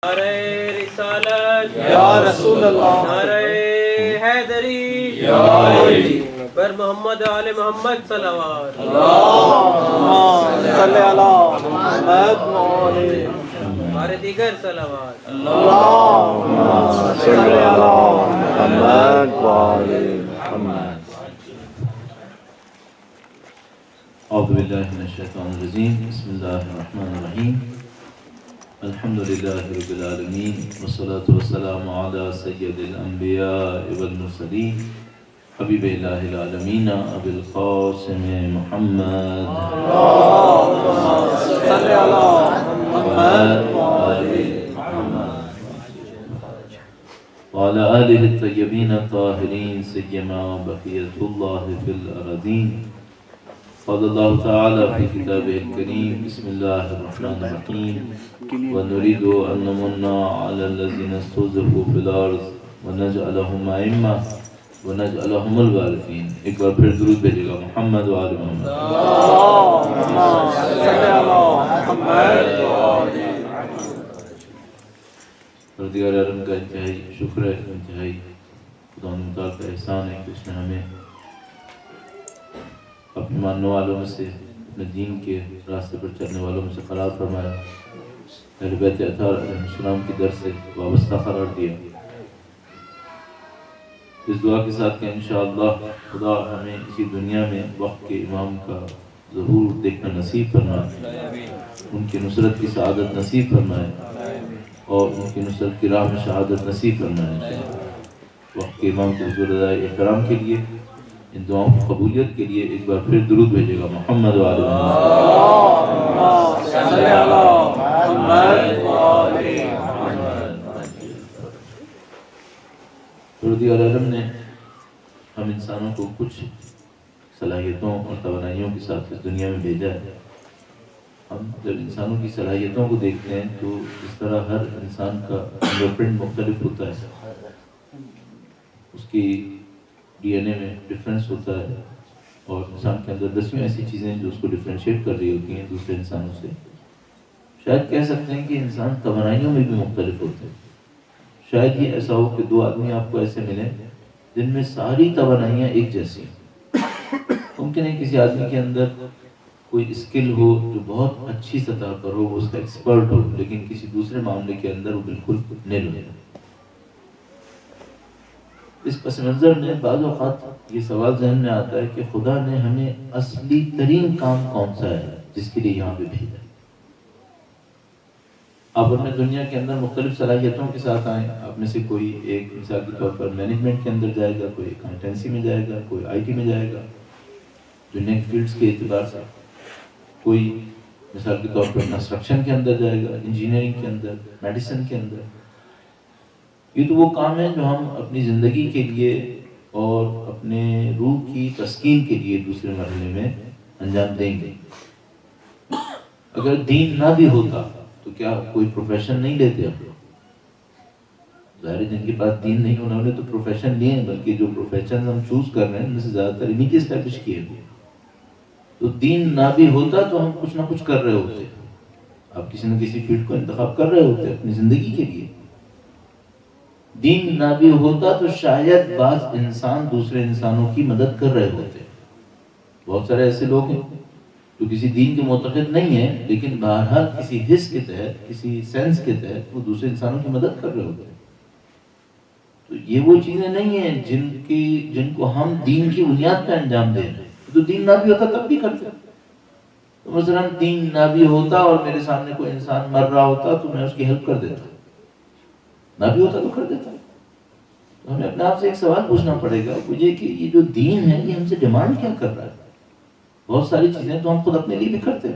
نعرہ رسالت یا رسول اللہ، نعرہ حیدری یا علی، پر محمد آل محمد صلوات اللہم صلی علی محمد وعلی اور دیگر صلوات اللہم صلی علی محمد وعلی محمد۔ اعوذ باللہ من الشیطان الرجیم، بسم اللہ الرحمن الرحیم، الحمدللہ رب العالمین، والصلاة والسلام علی سید الانبیاء والمرسلین، حبیب الہ العالمین ابی القاسم محمد صلی علی محمد وعلی وعلى آلہ الطیبین الطاہرین سیما بقیت اللہ فی الارضین۔ قال اللہ تعالی فی کتابہ الکریم، بسم اللہ الرحمن الرحیم، وَنُرِيدُ أَن نَّمُنَّ عَلَى الَّذِينَ اسْتُضْعِفُوا فِي الْأَرْضِ وَنَجْعَلَهُمْ أَئِمَّةً وَنَجْعَلَهُمُ الْوَارِثِينَ۔ ایک بار پھر درود بھیجے گا محمد و آل محمد۔ اللہم صلی علی محمد وعلی پروردگار عالم کا انتہائی شکر ہے، انتہائی خدا متعال کا احسان ہے کہ اس نے ہمیں اپنے ماننے والوں میں سے، اپنے دین کے راستے پر چلنے والوں میں سے قرار فرمایا، اہل بیت اطہار علیہ السلام کی در سے وابستہ قرار دیا۔ اس دعا کے ساتھ کہ انشاءاللہ خدا ہمیں اسی دنیا میں وقت کے امام کا ظہور دیکھنا نصیب فرمائے، ان کی نصرت کی سعادت نصیب فرمائے اور ان کی نصرت کی راہ میں شہادت نصیب فرمائے انشاءاللہ۔ وقت کے امام کو حضور ادائے احترام کے لیے، ان دعاؤں کی قبولیت کے لیے ایک بار پھر درود بھیجے گا محمد و آل محمد۔ اللہم صلی علی محمد وعلی محمد۔ پروردگار عالم نے ہم انسانوں کو کچھ صلاحیتوں اور توانائیوں کے ساتھ اس دنیا میں بھیجا ہے۔ ہم جب انسانوں کی صلاحیتوں کو دیکھتے ہیں تو اس طرح ہر انسان کا فنگر پرنٹ مختلف ہوتا ہے، اس کی ڈی این اے میں ڈفرینس ہوتا ہے، اور انسان کے اندر 10 ایسی چیزیں جو اس کو ڈفرینشیٹ کر رہی ہوتی ہیں دوسرے انسانوں سے۔ شاید کہہ سکتے ہیں کہ انسان توانائیوں میں بھی مختلف ہوتے ہیں۔ شاید یہ ایسا ہو کہ 2 آدمی آپ کو ایسے ملیں جن میں ساری توانائیاں ایک جیسی ہیں۔ ممکن ہے کسی آدمی کے اندر کوئی اسکل ہو جو بہت اچھی سطح پر ہو، وہ اس کا ایکسپرٹ ہو، لیکن کسی دوسرے معاملے کے اندر وہ بالکل نیل ہو۔ اس پس منظر میں بعض اوقات یہ سوال ذہن میں آتا ہے کہ خدا نے ہمیں اصلی ترین کام کون سا ہے جس کے لیے یہاں پہ بھیجا؟ آپ اپنے دنیا کے اندر مختلف صلاحیتوں کے ساتھ آئیں، آپ میں سے کوئی ایک مثال کے طور پر مینجمنٹ کے اندر جائے گا، کوئی اکاؤنٹنسی میں جائے گا، کوئی آئی ٹی میں جائے گا، دنیا کی فیلڈز کے اعتبار سے، کوئی مثال کے طور پر کنسٹرکشن کے اندر جائے گا، انجینئرنگ کے اندر، میڈیسن کے اندر۔ یہ تو وہ کام ہیں جو ہم اپنی زندگی کے لیے اور اپنے روح کی تسکین کے لیے دوسرے مرحلے میں انجام دیں گے۔ اگر دین نہ بھی ہوتا تو کیا کوئی پروفیشن نہیں لیتے ہم لوگ؟ ظاہر ہے جن کے پاس دین نہیں ہونا، انہوں نے تو پروفیشن لیے ہیں، بلکہ جو پروفیشن ہم چوز کر رہے ہیں ان میں سے زیادہ تر انہیں کی اسٹیبلش کیے ہوئے۔ تو دین نہ بھی ہوتا تو ہم کچھ نہ کچھ کر رہے ہوتے، آپ کسی نہ کسی فیلڈ کو انتخاب کر رہے ہوتے اپنی زندگی کے لیے۔ دین نہ بھی ہوتا تو شاید بعض انسان دوسرے انسانوں کی مدد کر رہے ہوتے۔ بہت سارے ایسے لوگ ہیں جو کسی دین کے معتقد نہیں ہیں، لیکن بہرحال کسی حس کے تحت، کسی سینس کے تحت وہ دوسرے انسانوں کی مدد کر رہے ہوتے ہیں۔ تو یہ وہ چیزیں نہیں ہیں جن کو ہم دین کی بنیاد پہ انجام دے رہے ہیں۔ تو دین نہ بھی ہوتا تب بھی کرتے۔ تو مثلا دین نہ بھی ہوتا اور میرے سامنے کوئی انسان مر رہا ہوتا تو میں اس کی ہیلپ کر دیتا، نہ بھی ہوتا تو کر دیتا۔ تو ہمیں اپنے آپ سے ایک سوال پوچھنا پڑے گا، وہ یہ کہ یہ جو دین ہے یہ ہم سے ڈیمانڈ کیا کر رہا ہے؟ بہت ساری چیزیں تو ہم خود اپنے لیے بھی کرتے،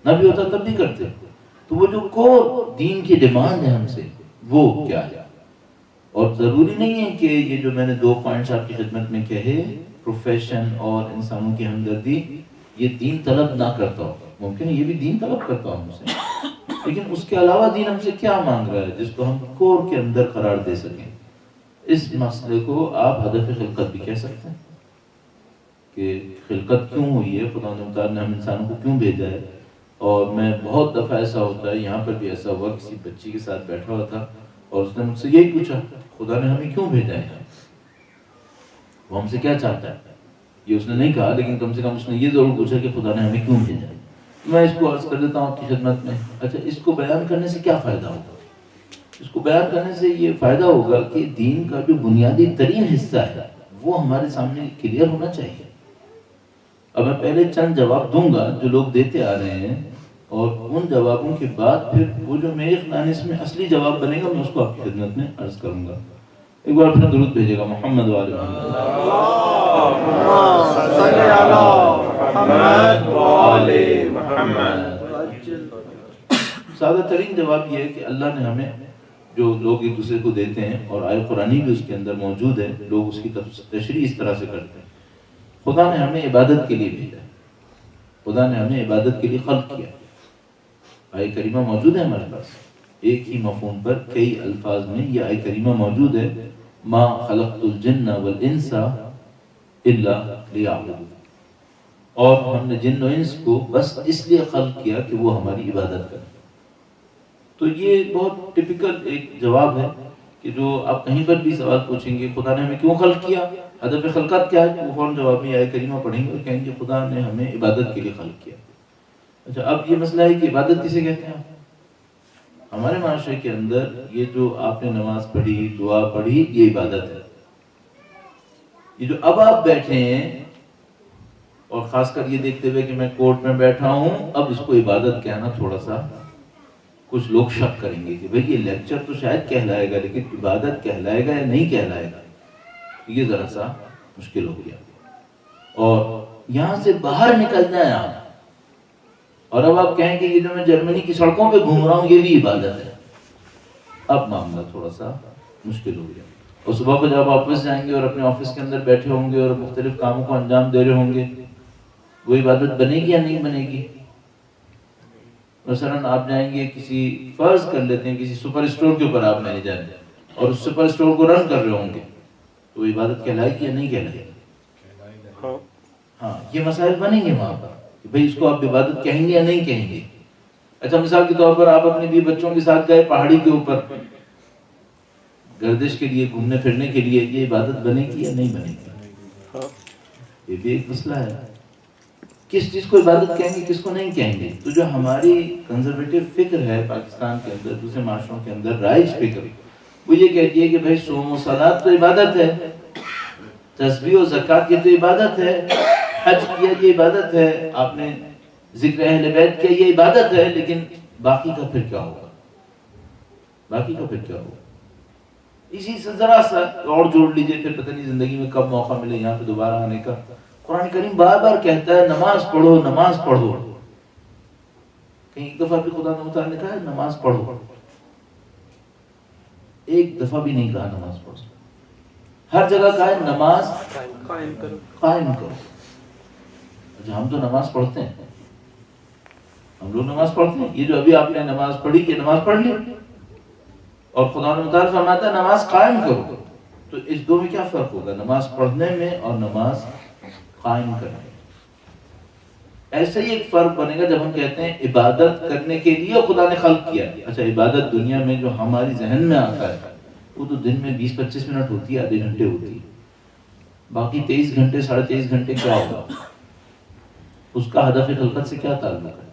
نہ بھی ہوتا تب بھی کرتے، تو وہ جو کور دین کی ڈیمانڈ ہے ہم سے وہ کیا ہے؟ اور ضروری نہیں ہے کہ یہ جو میں نے 2 پوائنٹس آپ کی خدمت میں کہے، پروفیشن اور انسانوں کی ہمدردی، یہ دین طلب نہ کرتا ہو، ممکن ہے یہ بھی دین طلب کرتا ہوں ہم سے، لیکن اس کے علاوہ دین ہم سے کیا مانگ رہا ہے جس کو ہم کور کے اندر قرار دے سکیں؟ اس مسئلے کو آپ ہدف خلقت بھی کہہ سکتے ہیں کہ خلقت کیوں ہوئی ہے، خدا تعالیٰ نے ہم انسانوں کو کیوں بھیجا ہے، اور میں بہت دفعہ ایسا ہوتا ہے، یہاں پر بھی ایسا ہوا، کسی بچی کے ساتھ بیٹھا ہوا تھا اور اس نے مجھ سے یہی پوچھا خدا نے ہمیں کیوں بھیجا ہے، وہ ہم سے کیا چاہتا ہے. یہ اس نے نہیں کہا لیکن کم سے کم اس نے یہ ضرور پوچھا کہ خدا نے ہمیں کیوں بھیجا ہے. میں اس کو عرض کر دیتا ہوں آپ کی خدمت میں. اچھا، اس کو بیان کرنے سے کیا فائدہ ہوگا؟ اس کو بیان کرنے سے یہ فائدہ ہوگا کہ دین کا جو بنیادی ترین حصہ ہے وہ ہمارے سامنے کلیئر ہونا چاہیے. اب میں پہلے چند جواب دوں گا جو لوگ دیتے آ رہے ہیں، اور ان جوابوں کے بعد پھر وہ جو میرے خیال اس میں اصلی جواب بنے گا میں اس کو آپ کی خدمت میں عرض کروں گا. ایک بار اپنا درود بھیجے گا محمد وآل محمد. صلی اللہ محمد وآل محمد. سادہ ترین جواب یہ ہے کہ اللہ نے ہمیں، جو لوگ ایک دوسرے کو دیتے ہیں اور آیت قرآنی بھی اس کے اندر موجود ہے، لوگ اس کی تشریح اس طرح سے کرتے ہیں. خدا نے ہمیں عبادت کے لیے بھیجا ہے، خدا نے ہمیں عبادت کے لیے خلق کیا. آیت کریمہ موجود ہے ہمارے پاس، ایک ہی مفہوم پر کئی الفاظ میں یہ آیت کریمہ موجود ہے. ما خلقت الجن والانس الا لیعبدون. اور ہم نے جن و انس کو بس اس لیے خلق کیا کہ وہ ہماری عبادت کریں. تو یہ بہت ٹپیکل ایک جواب ہے کہ جو آپ کہیں پر بھی سوال پوچھیں گے خدا نے ہمیں کیوں خلق کیا، ہدف خلقت کیا ہے، وہ فوراً جواب میں آیت کریمہ پڑھیں گے اور کہیں گے خدا نے ہمیں عبادت کے لیے خلق کیا. اچھا، اب یہ مسئلہ ہے کہ عبادت کسے کہتے ہیں؟ ہمارے معاشرے کے اندر یہ جو آپ نے نماز پڑھی، دعا پڑھی، یہ عبادت ہے. یہ جو اب آپ بیٹھے ہیں اور خاص کر یہ دیکھتے ہوئے کہ میں کورٹ میں بیٹھا ہوں، اب اس کو عبادت کہنا تھوڑا سا کچھ لوگ شک کریں گے کہ بھئی یہ لیکچر تو شاید کہلائے گا لیکن عبادت کہلائے گا یا نہیں کہلائے گا. یہ ذرا سا مشکل ہو گیا. اور یہاں سے باہر نکلنا ہے آپ، اور اب آپ کہیں کہ یہ جو میں جرمنی کی سڑکوں پہ گھوم رہا ہوں یہ بھی عبادت ہے. اب معاملہ تھوڑا سا مشکل ہو گیا. اور صبح کو جب آفس جائیں گے اور اپنے آفس کے اندر بیٹھے ہوں گے اور مختلف کاموں کو انجام دے رہے ہوں گے، وہ عبادت بنے گی یا نہیں بنے گی؟ مثلا آپ جائیں گے کسی، فرض کر لیتے ہیں کسی سپر اسٹور کے اوپر آپ مینیجر ہیں اور اس سپر اسٹور کو رن کر رہے ہوں گے، تو وہ عبادت کہلائے گی یا نہیں کہلائے گی؟ ہاں، یہ مسائل بنیں گے وہاں پر کہ بھئی اس کو آپ عبادت کہیں گے یا نہیں کہیں گے. اچھا، مثال کے طور پر آپ اپنے بھی بچوں کے ساتھ گئے پہاڑی کے اوپر گردش کے لیے، گھومنے پھرنے کے لیے، یہ عبادت بنے گی یا نہیں بنے گی؟ یہ بھی ایک مسئلہ ہے. کس چیز کو عبادت کہیں گے، کس کو نہیں کہیں گے؟ تو جو ہماری کنزرویٹو فکر ہے پاکستان کے اندر، دوسرے معاشروں کے اندر رائج فکر، وہ یہ کہتی ہے کہ بھائی صوم و صلاۃ تو عبادت ہے، تسبیح و زکوٰۃ یہ تو عبادت ہے، حج کیا یہ عبادت ہے، آپ نے ذکر اہل بیت کیا یہ عبادت ہے، لیکن باقی کا پھر کیا ہوگا؟ باقی کا پھر کیا ہوگا؟ اسی سے ذرا سا اور جوڑ لیجئے، پھر پتہ نہیں زندگی میں کب موقع ملے یہاں پہ دوبارہ آنے کا. قرآن کریم بار بار کہتا ہے نماز پڑھو، نماز پڑھو. کہیں ایک دفعہ بھی خدا تعالیٰ نے کہا ہے نماز پڑھو؟ ایک دفعہ بھی نہیں کہا نماز پڑھو. ہر جگہ کہا ہے نماز قائم کرو، قائم کرو. اچھا، ہم تو نماز پڑھتے ہیں، ہم لوگ نماز پڑھتے ہیں. یہ جو ابھی آپ نے نماز پڑھی کہ نماز پڑھ لی، اور خدا تعالیٰ فرماتا ہے نماز قائم کرو. تو اس دو میں کیا فرق ہوگا، نماز پڑھنے میں اور نماز قائم کرنے میں؟ ایسا ہی ایک فرق بنے گا جب ہم کہتے ہیں عبادت کرنے کے لیے خدا نے خلق کیا. اچھا، عبادت دنیا میں جو ہماری ذہن میں آتا ہے وہ تو دن میں 20-25 منٹ ہوتی ہے، آدھے گھنٹے ہوتی ہے. باقی 23 گھنٹے 23.5 گھنٹے کیا ہوگا؟ اس کا ہدف خلقت سے کیا تعلق ہے؟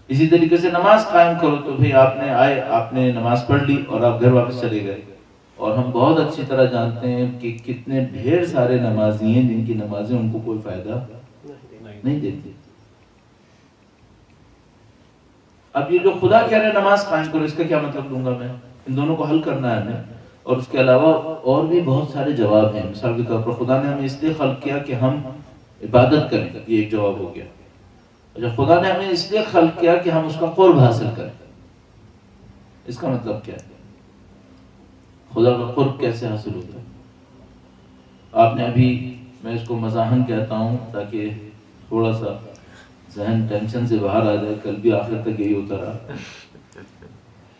اسی طریقے سے نماز قائم کرو تو بھئی آپ نے آئے، آپ نے نماز پڑھ لی اور آپ گھر واپس چلے گئے. اور ہم بہت اچھی طرح جانتے ہیں کہ کتنے ڈھیر سارے نمازی ہیں جن کی نمازیں ان کو کوئی فائدہ نہیں دیتی. اب یہ جو خدا کہہ رہے ہیں نماز قائم کرو، اس کا کیا مطلب لوں گا میں؟ ان دونوں کو حل کرنا ہے ہمیں. اور اس کے علاوہ اور بھی بہت سارے جواب ہیں. مثال کے طور پر خدا نے ہمیں اس لیے خلق کیا کہ ہم عبادت کریں، یہ ایک جواب ہو گیا. اچھا، خدا نے ہمیں اس لیے خلق کیا کہ ہم اس کا قرب حاصل کریں. اس کا مطلب کیا ہے؟ خدا کا قرب کیسے حاصل ہوتا ہے؟ آپ نے ابھی، میں اس کو مزاحن کہتا ہوں تاکہ تھوڑا سا ذہن ٹینشن سے باہر آ جائے، کل بھی آخر تک یہی ہوتا رہا.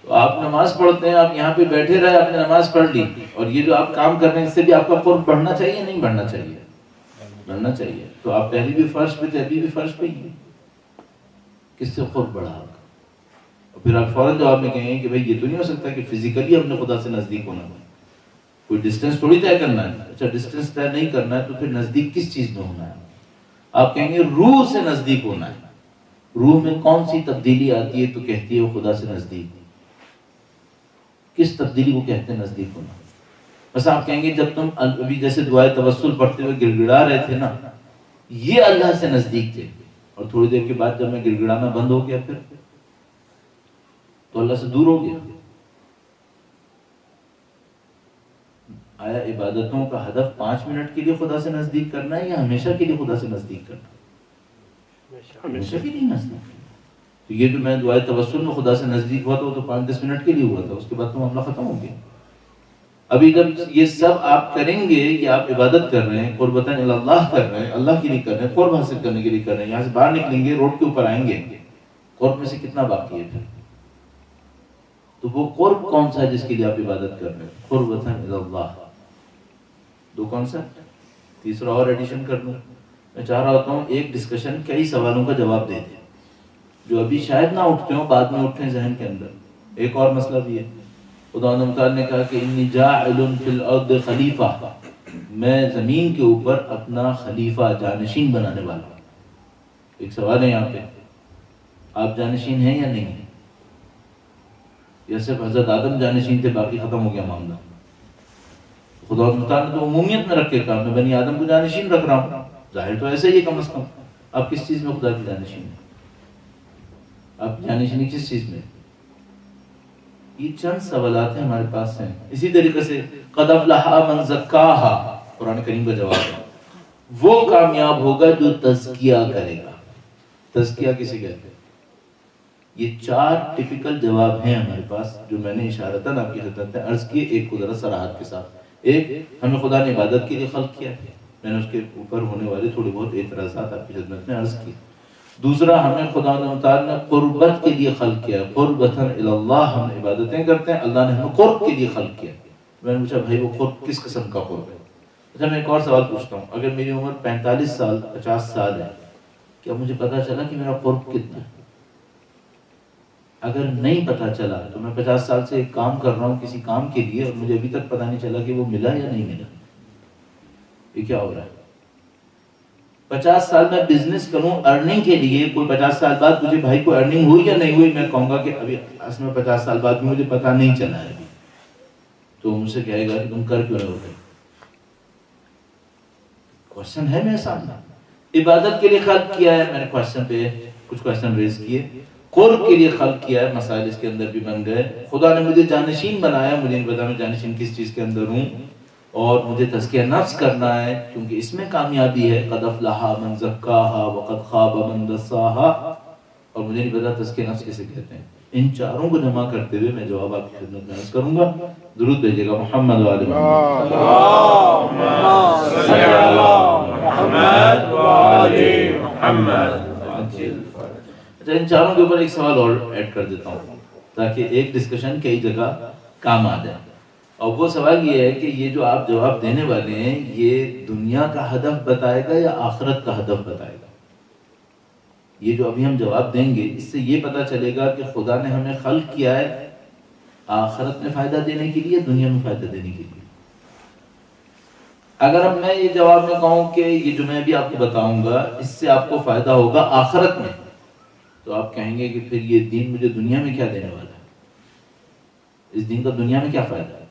تو آپ نماز پڑھتے ہیں، آپ یہاں پہ بیٹھے رہے، آپ نے نماز پڑھ لی، اور یہ جو آپ کام کر رہے ہیں اس سے بھی آپ کا قرب بڑھنا چاہیے نہیں بڑھنا چاہیے؟ بڑھنا چاہیے. تو آپ پہلی بھی فرش پہ تھے، ابھی بھی فرش پہ ہی. کس سے قرب بڑھا آپ کا؟ اور پھر آپ فوراً جواب میں کہیں کہ بھائی یہ تو نہیں ہو سکتا کہ فزیکلی ہم نے خدا سے نزدیک ہونا ہے، کوئی ڈسٹینس تھوڑی طے کرنا ہے. اچھا ڈسٹینس طے نہیں کرنا ہے تو پھر نزدیک کس چیز میں ہونا ہے؟ آپ کہیں گے روح سے نزدیک ہونا ہے. روح میں کون سی تبدیلی آتی ہے تو کہتی ہے وہ خدا سے نزدیک؟ کس تبدیلی کو کہتے ہیں نزدیک ہونا؟ بس آپ کہیں گے جب تم ابھی جیسے دعائے توسل پڑھتے ہوئے گڑ گڑا رہے تھے نا، یہ اللہ سے نزدیک تھے، اور تھوڑی دیر کے بعد جب میں گڑ گڑانا بند ہو گیا پھر تو اللہ سے دور ہو گیا. آیا عبادتوں کا ہدف 5 منٹ کے لیے خدا سے نزدیک کرنا ہے یا ہمیشہ کے لیے خدا سے نزدیک کرنا ہے؟ ہمیشہ کے لیے نزدیک. تو یہ جو میں دعائے توسل میں خدا سے نزدیک ہوا تھا وہ تو 5-10 منٹ کے لیے ہوا تھا، اس کے بعد تو معاملہ ختم ہو گیا. ابھی جب یہ سب آپ کریں گے کہ آپ عبادت کر رہے ہیں، قربتاً اللہ کر رہے ہیں، اللہ کے لیے کر رہے ہیں، قرب حاصل کرنے کے لیے کر رہے ہیں، یہاں سے باہر نکلیں گے، روڈ کے اوپر آئیں گے، قرب میں سے کتنا باقی ہے پھر؟ تو وہ قرب کون سا ہے جس کے لیے آپ عبادت کر رہے ہیں؟ قربتاً اللہ. 2 کانسیپٹ. تیسرا اور ایڈیشن کر لوں. میں چاہ رہا ہوتا ہوں ایک ڈسکشن کئی سوالوں کا جواب دے دے جو ابھی شاید نہ اٹھتے ہوں، بعد میں اٹھیں ذہن کے اندر. ایک اور مسئلہ بھی ہے. خدا تعالیٰ نے کہا کہ انی جاعل فی الارض خلیفہ، میں زمین کے اوپر اپنا خلیفہ جانشین بنانے والا ہوں. ایک سوال ہے یہاں پہ، آپ جانشین ہیں یا نہیں ہیں؟ یا صرف حضرت آدم جانشین تھے باقی ختم ہو گیا معاملہ؟ خدا تعالیٰ نے تو عمومیت میں رکھ کے کہا میں بنی آدم کو جانشین رکھ رہا ہوں. ظاہر تو ایسے ہی کم از کم. آپ کس چیز میں خدا کی جانشین ہیں؟ آپ جانشینی کس چیز میں؟ یہ چند سوالات ہیں ہمارے پاس ہیں. اسی طریقے سے قد افلح من زکاہا، قرآن کریم کا جواب ہے، وہ کامیاب ہوگا جو تزکیہ کرے گا. تزکیہ کسے کہتے ہیں؟ یہ 4 ٹپیکل جواب ہیں ہمارے پاس جو میں نے اشارتاً آپ کی خدمت میں عرض کیے. ایک کو ذرا صراحت کے ساتھ، ایک ہمیں خدا نے عبادت کے لیے خلق کیا ہے، میں نے اس کے اوپر ہونے والے تھوڑے بہت اعتراضات آپ کی خدمت میں عرض کیے. دوسرا ہمیں خدا تعالیٰ نے قربت کے لیے خلق کیا، قربتاً اللہ، ہم عبادتیں کرتے ہیں، اللہ نے ہمیں قرب کے لیے خلق کیا. میں نے پوچھا بھائی وہ قرب کس قسم کا قرب ہے؟ اچھا میں ایک اور سوال پوچھتا ہوں، اگر میری عمر 45 سال 50 سال ہے، کیا مجھے پتا چلا کہ میرا قرب کتنا ہے؟ اگر نہیں پتا چلا تو میں 50 سال سے ایک کام کر رہا ہوں کسی کام کے لیے اور مجھے ابھی تک پتا نہیں چلا کہ وہ ملا یا نہیں ملا، یہ کیا ہو رہا ہے؟ 50 سال میں بزنس کروں ارننگ کے لیے، کوئی 50 سال بعد مجھے بھائی کو ارننگ ہوئی یا نہیں ہوئی، میں کہوں گا کہ ابھی اصل میں 50 سال بعد بھی مجھے پتا نہیں چلا ہے ابھی، تو مجھ سے کہے گا کہ تم کر کیوں نہیں ہوتے؟ کوشچن ہے میرے سامنے. عبادت کے لیے خلق کیا ہے، میں نے کوشچن پہ کچھ کوشچن ریز کیے. قرب کے لیے خلق کیا ہے، مسائل اس کے اندر بھی بن گئے. خدا نے مجھے جانشین بنایا، مجھے نہیں پتا میں جانشین کس چیز کے اندر ہوں، اور مجھے تزکیہ نفس کرنا ہے کیونکہ اس میں کامیابی ہے. قد افلح من زکاہا وقد خاب من دساہا، اور مجھے نہیں پتا تزکیہ نفس کسے کہتے ہیں. ان چاروں کو جمع کرتے ہوئے میں جواب آپ کی خدمت میں عرض کروں گا. درود بھیجیے گا محمد و آل محمد. اللهم صل على محمد و آل محمد. اچھا ان چاروں کے اوپر ایک سوال اور ایڈ کر دیتا ہوں تاکہ ایک ڈسکشن کئی جگہ کام آ جائے. اور وہ سوال یہ ہے کہ یہ جو آپ جواب دینے والے ہیں یہ دنیا کا ہدف بتائے گا یا آخرت کا ہدف بتائے گا؟ یہ جو ابھی ہم جواب دیں گے اس سے یہ پتہ چلے گا کہ خدا نے ہمیں خلق کیا ہے آخرت میں فائدہ دینے کے لیے، دنیا میں فائدہ دینے کے لیے. اگر اب میں یہ جواب میں کہوں کہ یہ جو میں بھی آپ کو بتاؤں گا اس سے آپ کو فائدہ ہوگا آخرت میں، تو آپ کہیں گے کہ پھر یہ دین مجھے دنیا میں کیا دینے والا ہے؟ اس دین کا دنیا میں کیا فائدہ ہے؟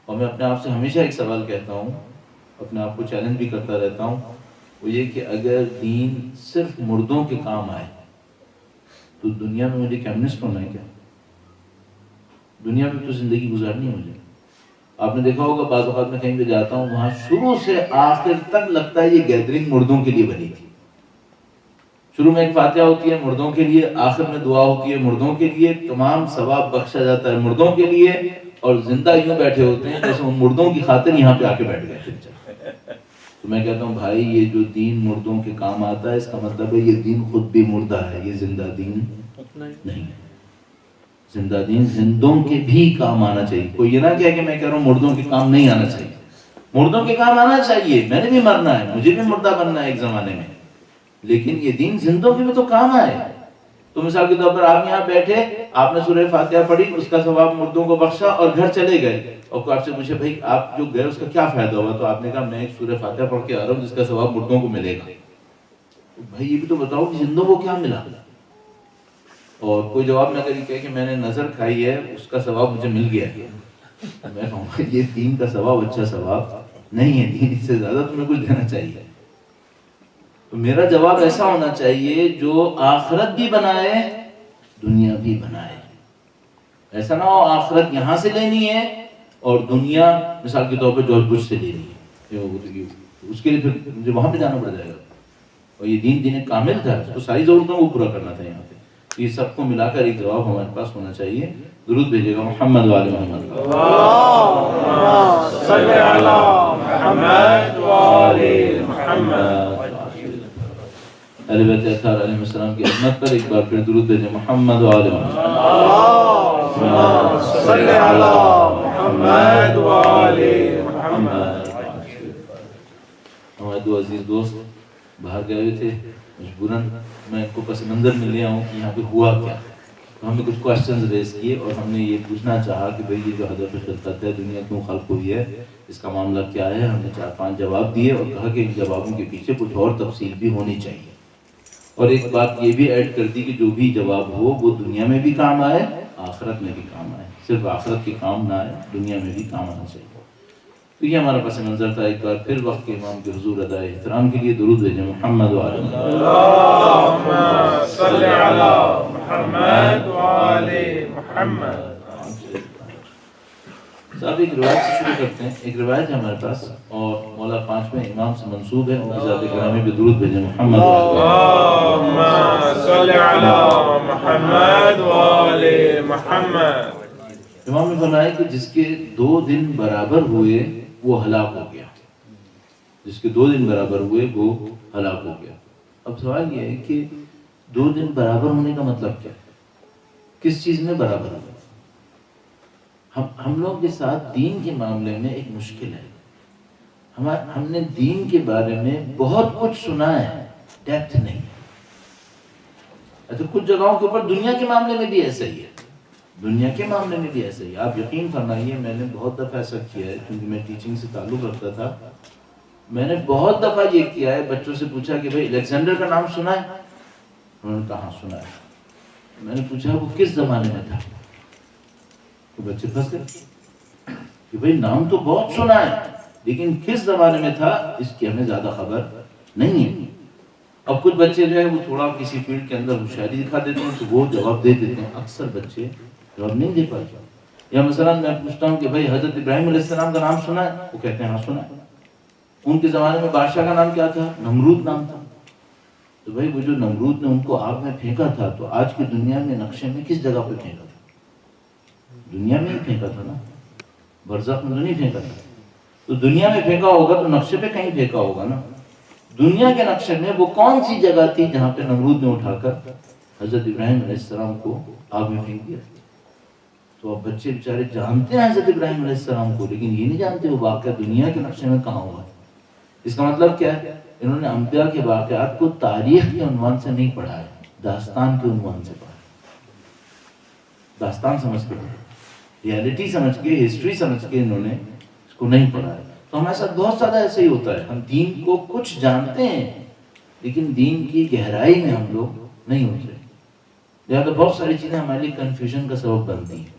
اور میں اپنے آپ سے ہمیشہ ایک سوال کہتا ہوں، اپنے آپ کو چیلنج بھی کرتا رہتا ہوں، وہ یہ کہ اگر دین صرف مردوں کے کام آئے تو دنیا میں مجھے کمیونسٹ ہونا ہے کیا؟ دنیا میں تو زندگی گزارنی ہے مجھے. آپ نے دیکھا ہوگا بعض اوقات میں کہیں پہ جاتا ہوں وہاں شروع سے آخر تک لگتا ہے یہ گیدرنگ مردوں کے لیے بنی تھی. شروع میں ایک فاتحہ ہوتی ہے مردوں کے لیے، آخر میں دعا ہوتی ہے مردوں کے لیے، تمام ثواب بخشا جاتا ہے مردوں کے لیے، اور زندہ یوں بیٹھے ہوتے ہیں جیسے ان مردوں کی خاطر یہاں پہ آ کے بیٹھ گئے. تو میں کہتا ہوں بھائی یہ جو دین مردوں کے کام آتا ہے اس کا مطلب ہے یہ دین خود بھی مردہ ہے، یہ زندہ دین نہیں ہے. زندہ دین زندوں کے بھی کام آنا چاہیے. کوئی یہ نہ کہے کہ میں کہہ رہا ہوں مردوں کے کام نہیں آنا چاہیے، مردوں کے کام آنا چاہیے. میں نے بھی مرنا ہے، مجھے بھی مردہ بننا ہے ایک زمانے میں، لیکن یہ دین زندوں کے بھی تو کام آئے. تو مثال کے طور پر آپ یہاں بیٹھے، آپ نے سورہ فاتحہ پڑھی، اس کا ثواب مردوں کو بخشا اور گھر چلے گئے، اور کوئی آپ سے پوچھے بھائی آپ جو گئے اس کا کیا فائدہ ہوا، تو آپ نے کہا میں ایک سورہ فاتحہ پڑھ کے آ رہا ہوں جس کا ثواب مردوں کو ملے گا. بھائی یہ بھی تو بتاؤ کہ زندوں کو کیا ملا. اور کوئی جواب نہ کری کہ میں نے نظر کھائی ہے اس کا ثواب مجھے مل گیا ہے. میں کہوں گا یہ دین کا ثواب اچھا ثواب نہیں ہے، دین اس سے زیادہ تمہیں کچھ دینا چاہیے. تو میرا جواب ایسا ہونا چاہیے جو آخرت بھی بنائے دنیا بھی بنائے. ایسا نہ ہو آخرت یہاں سے لینی ہے اور دنیا مثال کے طور پہ جارج بش سے لینی ہے، اس کے لیے پھر مجھے وہاں پہ جانا پڑ جائے گا. اور یہ دین کامل تھا، اس کو ساری ضرورتوں کو پورا کرنا تھا یہاں پہ. یہ سب کو ملا کر ایک جواب ہمارے پاس ہونا چاہیے. درود بھیجے گا محمد وآل محمد. اللهم صل على محمد وآل محمد. اہل بیت اطہار علیہ السلام کی عظمت پر ایک بار پھر درود بھیجیں محمد وآل محمد. اللهم صل على محمد وآل محمد. ہمارے دو عزیز دوست باہر گئے ہوئے تھے، مجبوراً میں ان کو پس منظر میں لے آؤں کہ یہاں پہ ہوا کیا. تو ہم نے کچھ کوشچنز ریز کیے اور ہم نے یہ پوچھنا چاہا کہ بھئی یہ جو ہدف خلقت ہے، دنیا کیوں خلق ہوئی ہے، اس کا معاملہ کیا ہے. ہم نے 4-5 جواب دیے اور کہا کہ ان جوابوں کے پیچھے کچھ اور تفصیل بھی ہونی چاہیے. اور ایک بات یہ بھی ایڈ کر دی کہ جو بھی جواب ہو وہ دنیا میں بھی کام آئے، آخرت میں بھی کام آئے. صرف آخرت کے کام نہ آئے، دنیا میں بھی کام آنا چاہیے. تو یہ ہمارا پس منظر تھا. ایک بار پھر وقت کے امام کے حضور ادائے احترام کے لیے درود بھیجیں محمد وآل محمد. اللهم صل على محمد وآل محمد. صاحب ایک روایت سے شروع کرتے ہیں. ایک روایت ہے ہمارے پاس اور مولا 5ویں امام سے منسوب ہے. ان کی ذات گرامی پہ درود بھیجیں محمد وآل محمد. اللهم صل على محمد وآل محمد. امام نے فرمایا کہ جس کے 2 دن برابر ہوئے وہ ہلاک ہو گیا. جس کے 2 دن برابر ہوئے وہ ہلاک ہو گیا. اب سوال یہ ہے کہ 2 دن برابر ہونے کا مطلب کیا ہے؟ کس چیز میں برابر ہو؟ ہم لوگ کے ساتھ دین کے معاملے میں ایک مشکل ہے. ہم نے دین کے بارے میں بہت کچھ سنا ہے، ڈیپتھ نہیں. اچھا کچھ جگہوں کے اوپر دنیا کے معاملے میں بھی ایسا ہی ہے، دنیا کے معاملے میں بھی ایسا ہی. آپ یقین فرمائیے میں نے بہت دفعہ ایسا کیا ہے کیونکہ میں ٹیچنگ سے تعلق رکھتا تھا. میں نے بہت دفعہ یہ کیا ہے، بچوں سے پوچھا کہ بھئی الیگزینڈر کا نام سنا ہے؟ انہوں نے کہا ہاں سنا ہے. میں نے پوچھا وہ کس زمانے میں تھا؟ تو بچے پھنس گئے کہ بھئی نام تو بہت سنا ہے لیکن کس زمانے میں تھا اس کی ہمیں زیادہ خبر نہیں ہے. اب کچھ بچے جو ہے وہ تھوڑا کسی فیلڈ کے اندر ہوشیاری دکھا دیتے ہیں تو وہ جواب دے دیتے ہیں. اکثر بچے جواب نہیں دے پاتے. یا مثلا میں پوچھتا ہوں کہ بھئی حضرت ابراہیم علیہ السلام کا نام سنا ہے؟ وہ کہتے ہیں ہاں سنا ہے. ان کے زمانے میں بادشاہ کا نام کیا تھا؟ نمرود نام تھا. تو بھئی وہ جو نمرود نے ان کو آگ میں پھینکا تھا تو آج کی دنیا میں نقشے میں کس جگہ پہ پھینکا تھا؟ دنیا میں ہی پھینکا تھا نا، برزخ میں تو نہیں پھینکا تھا. تو دنیا میں پھینکا ہوگا تو نقشے پہ کہیں پھینکا ہوگا نا. دنیا کے نقشے میں وہ کون سی جگہ تھی جہاں پہ نمرود نے اٹھا کر حضرت ابراہیم علیہ السلام کو آگ میں پھینک دیا؟ تو اب بچے بیچارے جانتے ہیں حضرت ابراہیم علیہ السلام کو لیکن یہ نہیں جانتے وہ واقعہ دنیا کے نقشے میں کہاں ہوا. اس کا مطلب کیا ہے؟ انہوں نے انبیاء کے واقعات کو تاریخ کے عنوان سے نہیں پڑھا ہے، داستان کے عنوان سے پڑھا. داستان سمجھ کے، ریالٹی سمجھ کے، ہسٹری سمجھ کے انہوں نے اس کو نہیں پڑھا ہے. تو ہمارے ساتھ بہت زیادہ ایسا ہی ہوتا ہے. ہم دین کو کچھ جانتے ہیں لیکن دین کی گہرائی میں ہم لوگ نہیں ہوتے. لہٰذا بہت ساری چیزیں ہمارے لیے کنفیوژن کا سبب بنتی ہیں.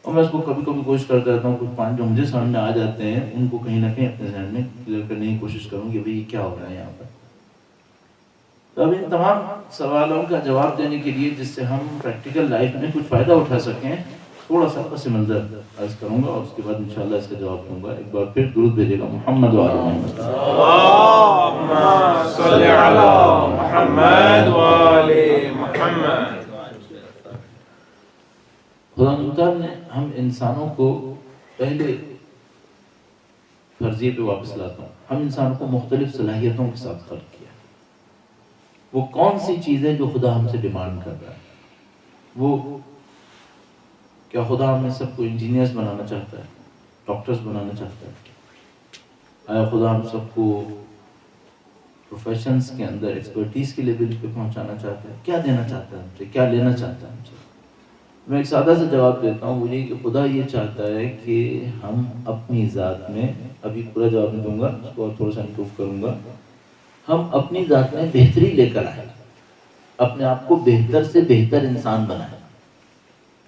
اور میں اس کو کبھی کبھی کوشش کرتا رہتا ہوں کچھ پوائنٹ جو مجھے سامنے آ جاتے ہیں ان کو کہیں نہ کہیں اپنے ذہن میں کلیئر کرنے کی کوشش کروں کہ بھئی یہ کیا ہو رہا ہے یہاں پر. تو اب ان تمام سوالوں کا جواب دینے کے لیے جس سے ہم پریکٹیکل لائف میں کچھ فائدہ اٹھا سکیں تھوڑا سا پس منظر عرض کروں گا اور اس کے بعد انشاءاللہ اس کا جواب دوں گا. ایک بار پھر درود بھیجے گا محمد وآل محمد. اللهم صل على محمد وآل محمد. خدا مختار نے ہم انسانوں کو پہلے فرضیے پہ واپس لاتا ہوں. ہم انسانوں کو مختلف صلاحیتوں کے ساتھ خلق کیا. وہ کون سی چیز ہے جو خدا ہم سے ڈیمانڈ کر رہا ہے؟ وہ کیا خدا ہمیں سب کو انجینئرز بنانا چاہتا ہے، ڈاکٹرز بنانا چاہتا ہے؟ آیا خدا ہم سب کو پروفیشنز کے اندر ایکسپرٹیز کے لیول پہ پہنچانا چاہتا ہے. کیا دینا چاہتا ہے ہم سے, کیا لینا چاہتا ہے ہم سے؟ میں ایک سادہ سا جواب دیتا ہوں, وہ یہ کہ خدا یہ چاہتا ہے کہ ہم اپنی ذات میں, ابھی پورا جواب نہیں دوں گا, اس کو اور تھوڑا سا امپروو کروں گا, ہم اپنی ذات میں بہتری لے کر آئیں, اپنے آپ کو بہتر سے بہتر انسان بنائیں,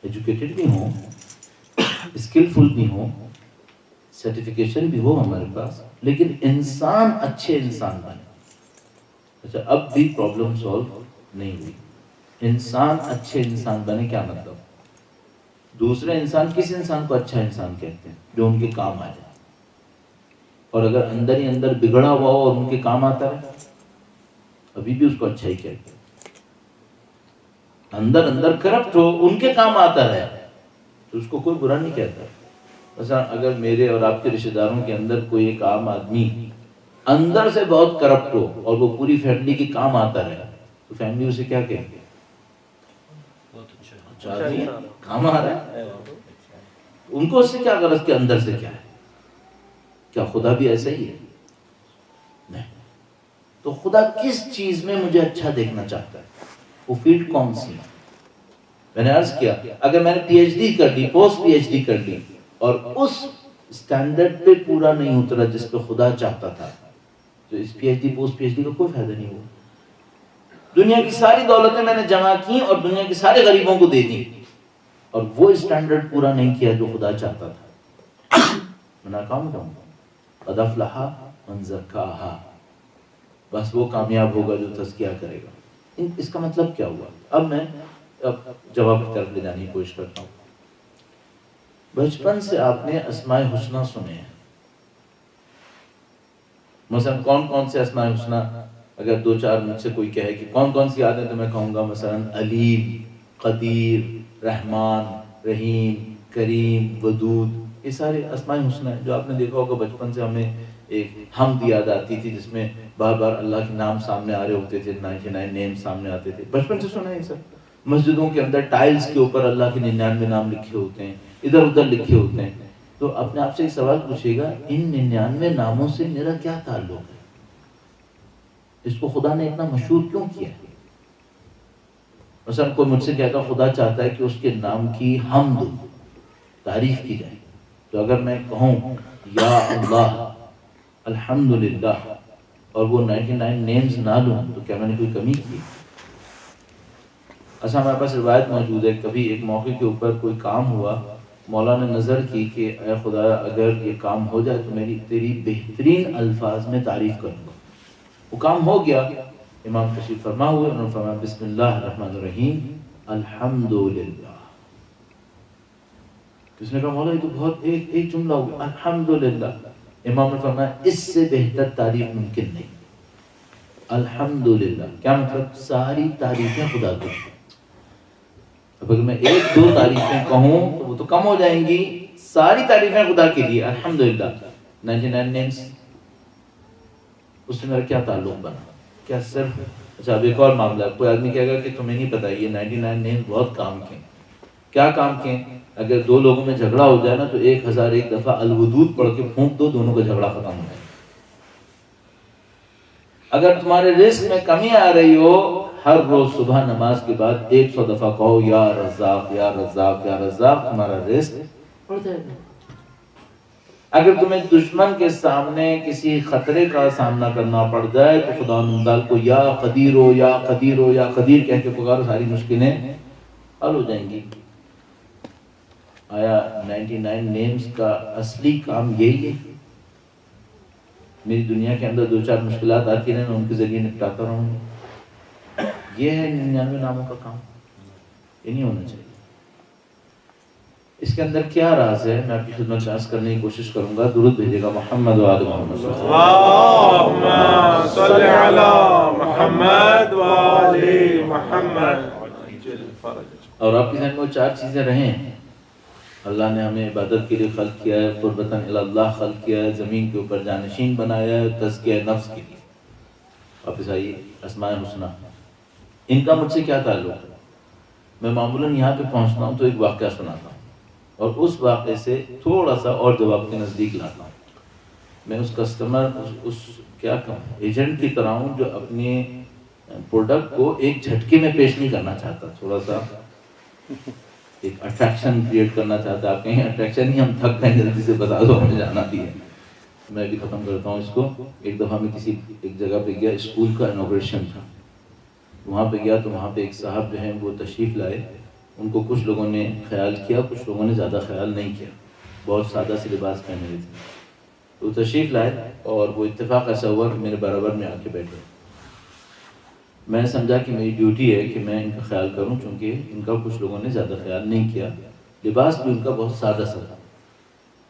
ایجوکیٹڈ بھی ہوں, اسکلفل بھی ہوں, سرٹیفکیشن بھی ہو ہمارے پاس, لیکن انسان اچھے انسان بنے. اچھا, اب بھی پرابلم سالو نہیں ہوئی. انسان اچھے انسان بنے کیا مطلب؟ دوسرے انسان کس انسان کو اچھا انسان کہتے ہیں؟ جو ان کے کام آ جائے. اور اگر اندر ہی اندر بگڑا ہوا ہو اور ان کے کام آتا ہے, ابھی بھی اس کو اچھا ہی کہتے ہیں. اندر اندر کرپٹ ہو, ان کے کام آتا رہے, تو اس کو کوئی برا نہیں کہتا. مثلا اگر میرے اور آپ کے رشتہ داروں کے اندر کوئی ایک عام آدمی اندر سے بہت کرپٹ ہو اور وہ پوری فیملی کے کام آتا رہے, تو فیملی اسے کیا کہے گی؟ اچھا آدمی کام آ رہا ہے. ان کو اس سے کیا غرض کہ اندر سے کیا ہے؟ کیا خدا بھی ایسا ہی ہے؟ نہیں. تو خدا کس چیز میں مجھے اچھا دیکھنا چاہتا ہے؟ وہ فیلڈ کون سی ہے؟ میں نے عرض کیا, اگر میں نے پی ایچ ڈی کر لی, پوسٹ پی ایچ ڈی کر لی, اور اس اسٹینڈرڈ پہ پورا نہیں اترا جس پہ خدا چاہتا تھا, تو اس P H D post P H D کا کوئی فائدہ نہیں ہوا. دنیا کی ساری دولتیں میں نے جمع کی اور دنیا کے سارے غریبوں کو دے دی, اور وہ اسٹینڈرڈ پورا نہیں کیا جو خدا چاہتا تھا, میں ناکام ہوں. قد افلح من زکاہا, بس وہ کامیاب ہوگا جو تزکیہ کرے گا. اس کا مطلب کیا ہوا؟ اب میں جواب کی طرف لے جانے کی کوشش کرتا ہوں. بچپن سے آپ نے اسماء حسنہ سنے ہیں. مثلا کون کون سے اسماء حسنہ, اگر دو چار مجھ سے کوئی کہے کہ کون کون سی یاد ہیں, تو میں کہوں گا مثلا علیم, قدیر, رحمان, رحیم, کریم, ودود. یہ سارے اسماء حسنہ ہیں جو آپ نے دیکھا ہوگا. بچپن سے ہمیں ایک حمد یاد آتی تھی جس میں بار بار اللہ کے نام سامنے آ رہے ہوتے تھے, 99 نیم سامنے آتے تھے. بچپن سے سنا ہے یہ سب. مسجدوں کے اندر ٹائلز کے اوپر اللہ کے 99 نام لکھے ہوتے ہیں, ادھر ادھر لکھے ہوتے ہیں. تو اپنے آپ سے ایک سوال پوچھے گا, ان 99 ناموں سے میرا کیا تعلق ہے؟ اس کو خدا نے اتنا مشہور کیوں کیا ہے؟ مثلا کوئی مجھ سے کہتا خدا چاہتا ہے کہ اس کے نام کی حمد, تعریف کی جائے, تو اگر میں کہوں یا اللہ الحمدللہ اور وہ 99 نیمز نہ لوں, تو کیا میں نے کوئی کمی کی؟ اچھا, ہمارے پاس روایت موجود ہے, کبھی ایک موقع کے اوپر کوئی کام ہوا, مولا نے نظر کی کہ اے خدا اگر یہ کام ہو جائے تو میری تیری بہترین الفاظ میں تعریف کروں گا. وہ کام ہو گیا, امام تشریف فرما ہوئے, انہوں نے فرمایا بسم اللہ الرحمن الرحیم الحمدللہ. کس نے کہا مولا یہ تو بہت ایک جملہ ہو گیا, الحمدللہ. امام نے فرمایا اس سے بہتر تعریف ممکن نہیں. الحمدللہ کیا مطلب؟ ساری تعریفیں خدا کی. اب اگر میں ایک دو تعریفیں کہوں تو وہ تو کم ہو جائیں گی, ساری تعریفیں خدا کے لیے. الحمدللہ 99 نیمز, اس سے میرا کیا تعلق بنا؟ کیا صرف اچھا اب ایک اور معاملہ, کوئی آدمی کہے گا کہ تمہیں نہیں پتا یہ 99 نیمز بہت کام کے. کیا کام کے؟ اگر دو لوگوں میں جھگڑا ہو جائے نا تو 1001 دفعہ الودود پڑھ کے پھونک دو, دونوں کا جھگڑا ختم ہو جائے. اگر تمہارے رزق میں کمی آ رہی ہو, ہر روز صبح نماز کے بعد 100 دفعہ کہو یا رزاق یا رزاق یا رزاق, تمہارا رزق بڑھ جائے گا. اگر تمہیں دشمن کے سامنے کسی خطرے کا سامنا کرنا پڑ جائے تو خدا تعالیٰ کو یا قدیر ہو یا قدیر ہو یا قدیر کہہ کے پکارو, ساری مشکلیں حل ہو جائیں گی. آیا 99 نیمز کا اصلی کام یہی ہے؟ میری دنیا کے اندر دو چار مشکلات آتی رہیں, میں ان کے ذریعے نپٹاتا رہوں, یہ ہے 99 ناموں کا کام؟ یہ نہیں ہونا چاہیے. اس کے اندر کیا راز ہے میں آپ کی خدمت میں عرض کرنے کی کوشش کروں گا. درود بھیجے گا محمد و آل محمد. اللہم صلی علی محمد و آل محمد. اور آپ کے ذہن میں وہ چار چیزیں رہیں. اللہ نے ہمیں عبادت کے لیے خلق کیا ہے, قربتاً الی اللہ خلق کیا ہے, زمین کے اوپر جانشین بنایا ہے, تزکیہ نفس کے لیے. واپس آئیے, اسماء حسنہ ان کا مجھ سے کیا تعلق ہے؟ میں معمولاً یہاں پہ پہنچتا ہوں تو ایک واقعہ سناتا ہوں اور اس واقعے سے تھوڑا سا اور جواب کے نزدیک لاتا ہوں. میں اس کسٹمر اس کیا کہوں ایجنٹ کی طرح ہوں جو اپنے پروڈکٹ کو ایک جھٹکے میں پیش نہیں کرنا چاہتا، تھوڑا سا ایک اٹریکشن کریٹ کرنا چاہتا ہے. آپ کہیں اٹریکشن نہیں، ہم تھک گئے جلدی سے بتا دو ہمیں جانا بھی ہے. میں بھی ختم کرتا ہوں اس کو. ایک دفعہ میں کسی ایک جگہ پہ گیا، اسکول کا انوگریشن تھا، وہاں پہ گیا تو وہاں پہ ایک صاحب جو ہیں وہ تشریف لائے. ان کو کچھ لوگوں نے خیال کیا، کچھ لوگوں نے زیادہ خیال نہیں کیا، بہت سادہ سے لباس پہنے ہوئے تھے. تو تشریف لائے اور وہ اتفاق ایسا ہوا کہ میرے برابر میں آ کے بیٹھے. میں نے سمجھا کہ میری ڈیوٹی ہے کہ میں ان کا خیال کروں، چونکہ ان کا کچھ لوگوں نے زیادہ خیال نہیں کیا، لباس بھی ان کا بہت سادہ سا تھا.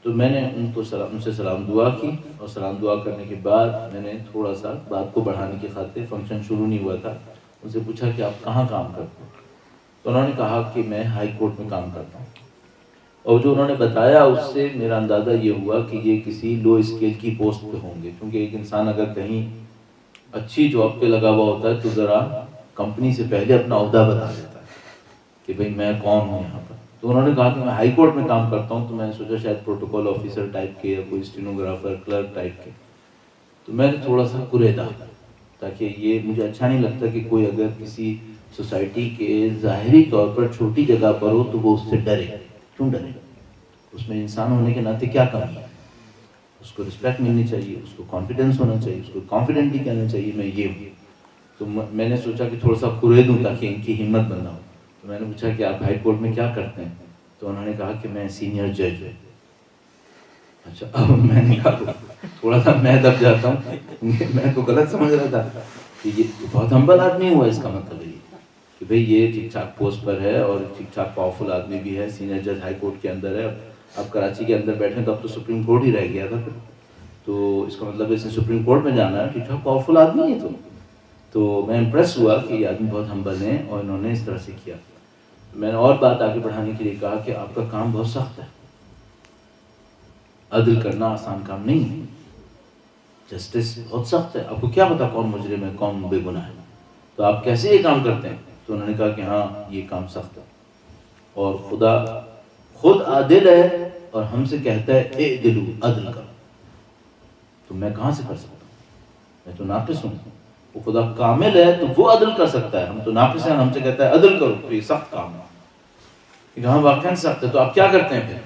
تو میں نے ان سے سلام دعا کی، اور سلام دعا کرنے کے بعد میں نے تھوڑا سا بات کو بڑھانے کی خاطر، فنکشن شروع نہیں ہوا تھا، ان سے پوچھا کہ آپ کہاں کام کرتے ہیں؟ تو انہوں نے کہا کہ میں ہائی کورٹ میں کام کرتا ہوں. اور جو انہوں نے بتایا اس سے میرا اندازہ یہ ہوا کہ یہ کسی لو اسکیل کی پوسٹ پہ ہوں گے، کیونکہ ایک انسان اگر کہیں اچھی جاب پہ لگا ہوا ہوتا ہے تو ذرا کمپنی سے پہلے اپنا عہدہ بتا دیتا ہے کہ بھئی میں کون ہوں یہاں پر. تو انہوں نے کہا کہ میں ہائی کورٹ میں کام کرتا ہوں. تو میں نے سوچا شاید پروٹوکول آفیسر ٹائپ کے یا کوئی اسٹینوگرافر کلرک ٹائپ کے. تو میں نے تھوڑا سا کریدا، تاکہ یہ مجھے اچھا نہیں لگتا کہ کوئی اگر کسی سوسائٹی کے ظاہری طور پر چھوٹی جگہ پر ہو تو وہ اس سے ڈرے. کیوں ڈرے؟ اس میں انسان ہونے کے ناطے کیا کمی ہے؟ اس کو رسپیکٹ ملنی چاہیے، اس کو کانفیڈنس ہونا چاہیے، اس کو کانفیڈنٹلی کہنا چاہیے میں یہ ہوں. تو میں نے سوچا کہ تھوڑا سا کرے دوں تاکہ ان کی ہمت بنا ہو. تو میں نے پوچھا کہ آپ ہائی کورٹ میں کیا کرتے ہیں؟ تو انہوں نے کہا کہ میں سینئر جج ہوں. اچھا، اب میں نے کہا تھوڑا سا میں دب جاتا ہوں، میں تو غلط سمجھ رہا تھا کہ یہ بہت ہمبل آدمی ہوا. اس کا مطلب یہ کہ بھئی یہ ٹھیک ٹھاک پوسٹ پر ہے اور ٹھیک ٹھاک پاورفل آدمی بھی ہے، سینئر جج ہائی کورٹ کے اندر ہے. اب کراچی کے اندر بیٹھے تو اب تو سپریم کورٹ ہی رہ گیا تھا پھر. تو اس کا مطلب اس نے سپریم کورٹ میں جانا ہے، ٹھیک ٹھاک پاورفل آدمی ہے. تو میں امپریس ہوا کہ یہ آدمی بہت ہمبل ہیں اور انہوں نے اس طرح سے کیا. میں نے اور بات آگے بڑھانے کے لیے کہا کہ آپ کا کام بہت سخت ہے، عدل کرنا آسان کام نہیں ہے، جسٹس بہت سخت ہے. آپ کو کیا پتا کون مجرم ہے کون بے گناہ ہے؟ تو آپ کیسے یہ کام کرتے ہیں؟ تو انہوں نے کہا کہ ہاں یہ کام سخت ہے، اور خدا خود عادل ہے اور ہم سے کہتا ہے اعدلوا، عدل کرو. تو میں کہاں سے کر سکتا ہوں؟ میں تو ناقص ہوں. وہ خدا کامل ہے تو وہ عدل کر سکتا ہے، ہم تو ناقص ہیں، ہم سے کہتا ہے عدل کرو. تو یہ سخت کام ہے، ہاں واقعاً سخت ہے. تو آپ کیا کرتے ہیں پھر؟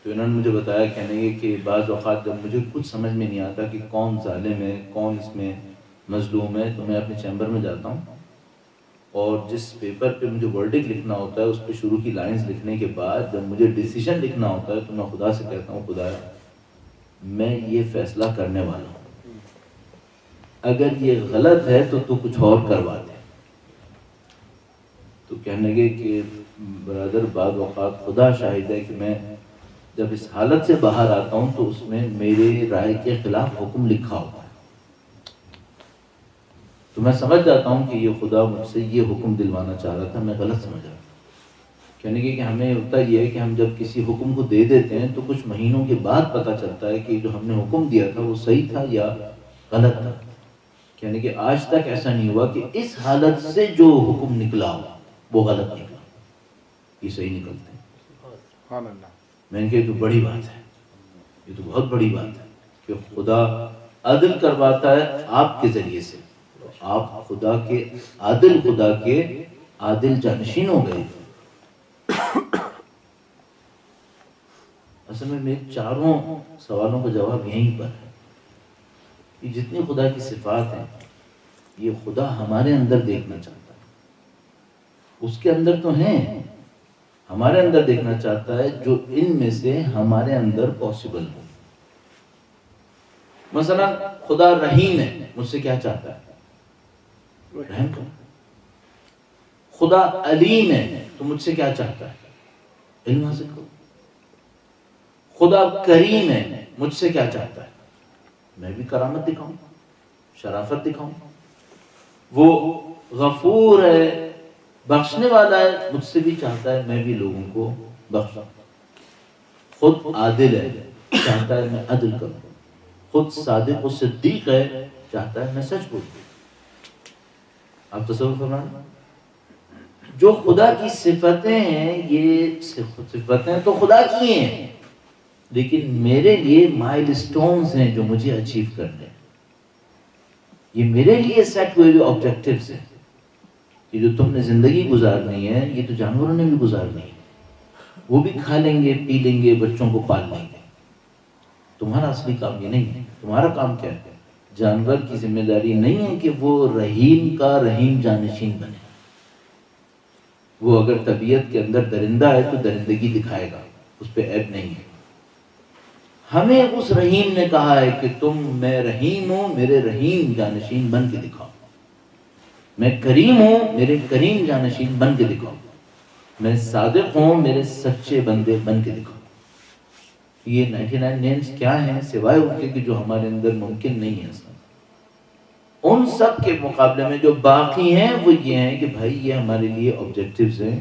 تو انہوں نے مجھے بتایا، کہنے یہ کہ بعض اوقات جب مجھے کچھ سمجھ میں نہیں آتا کہ کون ظالم ہے کون اس میں مظلوم ہے، تو میں اپنے چیمبر میں جاتا ہوں اور جس پیپر پہ مجھے ورڈکٹ لکھنا ہوتا ہے اس پہ شروع کی لائنز لکھنے کے بعد جب مجھے ڈیسیژن لکھنا ہوتا ہے تو میں خدا سے کہتا ہوں خدا میں یہ فیصلہ کرنے والا ہوں، اگر یہ غلط ہے تو تو کچھ اور کروا دے. تو کہنے لگے کہ برادر بعض اوقات خدا شاہد ہے کہ میں جب اس حالت سے باہر آتا ہوں تو اس میں میرے رائے کے خلاف حکم لکھا ہوتا ہے، تو میں سمجھ جاتا ہوں کہ یہ خدا مجھ سے یہ حکم دلوانا چاہ رہا تھا، میں غلط سمجھ رہا تھا. کہنے لگے کہ ہمیں ہوتا یہ ہے کہ ہم جب کسی حکم کو دے دیتے ہیں تو کچھ مہینوں کے بعد پتہ چلتا ہے کہ جو ہم نے حکم دیا تھا وہ صحیح تھا یا غلط تھا. کہنے کہ آج تک ایسا نہیں ہوا کہ اس حالت سے جو حکم نکلا ہو وہ غلط نکلا، یہ صحیح نکلتے ہیں. میں نے کہا یہ تو بڑی بات ہے، یہ تو بہت بڑی بات ہے کہ خدا عدل کرواتا ہے آپ کے ذریعے سے. آپ خدا کے عادل جانشین ہو گئے. اصل میں میرے چاروں سوالوں کا جواب یہیں پر ہے. یہ جتنی خدا کی صفات ہیں یہ خدا ہمارے اندر دیکھنا چاہتا ہے، اس کے اندر تو ہیں، ہمارے اندر دیکھنا چاہتا ہے جو ان میں سے ہمارے اندر پاسبل ہو. مثلا خدا رحیم ہے، مجھ سے کیا چاہتا ہے؟ رحم کرو. خدا علیم ہے تو مجھ سے کیا چاہتا ہے؟ علم حاصل کرو. خدا کریم ہے، مجھ سے کیا چاہتا ہے؟ میں بھی کرامت دکھاؤں، شرافت دکھاؤں. وہ غفور ہے، بخشنے والا ہے، مجھ سے بھی چاہتا ہے میں بھی لوگوں کو بخشوں. خود عادل ہے، چاہتا ہے میں عدل کروں. خود صادق و صدیق ہے، چاہتا ہے میں سچ بولوں. آپ تصور فرمائیں، جو خدا کی صفتیں ہیں یہ صفتیں تو خدا کی ہیں، لیکن میرے لیے مائل سٹونز ہیں جو مجھے اچیو کرنے ہیں. یہ میرے لیے سیٹ ہوئے ہوئے آبجیکٹیوز ہیں کہ جو تم نے زندگی گزارنی ہے یہ تو جانوروں نے بھی گزارنی ہے. وہ بھی کھا لیں گے، پی لیں گے، بچوں کو پال لیں گے. تمہارا اصلی کام یہ نہیں ہے. تمہارا کام کیا ہے؟ جانور کی ذمہ داری نہیں ہے کہ وہ رحیم کا رحیم جانشین بنے. وہ اگر طبیعت کے اندر درندہ ہے تو درندگی دکھائے گا، اس پہ عیب نہیں ہے. ہمیں اس رحیم نے کہا ہے کہ تم، میں رحیم ہوں، میرے رحیم جانشین بن کے دکھاؤ. میں کریم ہوں، میرے کریم جانشین بن کے دکھاؤ. میں صادق ہوں، میرے سچے بندے بن کے دکھاؤ. یہ 99 نیمز کیا ہیں سوائے ان کے کہ جو ہمارے اندر ممکن نہیں ہے. ان سب کے مقابلے میں جو باقی ہیں وہ یہ ہیں کہ بھائی یہ ہمارے لیے آبجیکٹیوز ہیں.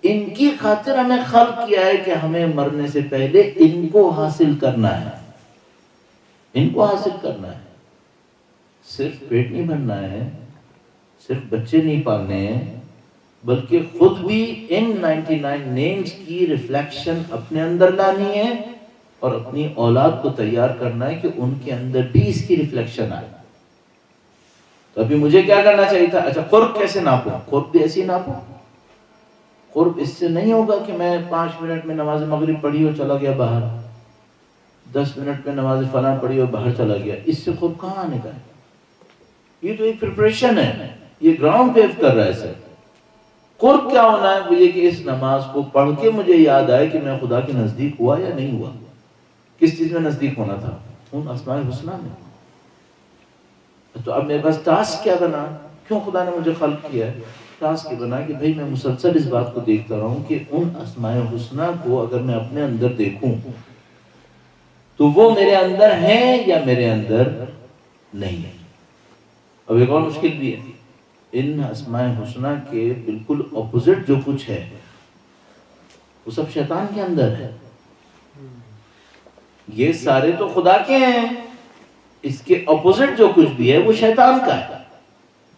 ان کی خاطر ہمیں خلق کیا ہے کہ ہمیں مرنے سے پہلے ان کو حاصل کرنا ہے. ان کو حاصل کرنا ہے. صرف پیٹ نہیں بھرنا ہے، صرف بچے نہیں پالنے ہیں، بلکہ خود بھی ان 99 نیمز کی ریفلیکشن اپنے اندر لانی ہے اور اپنی اولاد کو تیار کرنا ہے کہ ان کے اندر بھی اس کی ریفلیکشن آئے. تو ابھی مجھے کیا کرنا چاہیے تھا؟ اچھا قرب کیسے ناپوں؟ قرب بھی ایسے ہی ناپوں. قرب اس سے نہیں ہوگا کہ میں 5 منٹ میں نماز مغرب پڑھی اور چلا گیا باہر، 10 منٹ میں نماز فلاں پڑھی اور باہر چلا گیا. اس سے قرب کہاں آنے کا ہے؟ یہ تو ایک پریپریشن ہے، یہ گراؤنڈ پیو کر رہا ہے. سر قرب کیا ہونا ہے؟ وہ یہ کہ اس نماز کو پڑھ کے مجھے یاد آئے کہ میں خدا کے نزدیک ہوا یا نہیں ہوا. کس چیز میں نزدیک ہونا تھا؟ ان اسماء الحسنی میں. تو اب میرے پاس ٹاسک کیا بنا؟ کیوں خدا نے مجھے خلق کیا ہے؟ ٹاسک یہ بنا کہ بھئی میں مسلسل اس بات کو دیکھتا رہوں کہ ان اسماء الحسنی کو اگر میں اپنے اندر دیکھوں تو وہ میرے اندر ہیں یا میرے اندر نہیں ہے. اب ایک اور مشکل بھی ہے، ان اسماء الحسنی کے بالکل اپوزٹ جو کچھ ہے وہ سب شیطان کے اندر ہے. یہ سارے تو خدا کے ہیں، اس کے اپوزٹ جو کچھ بھی ہے وہ شیطان کا ہے.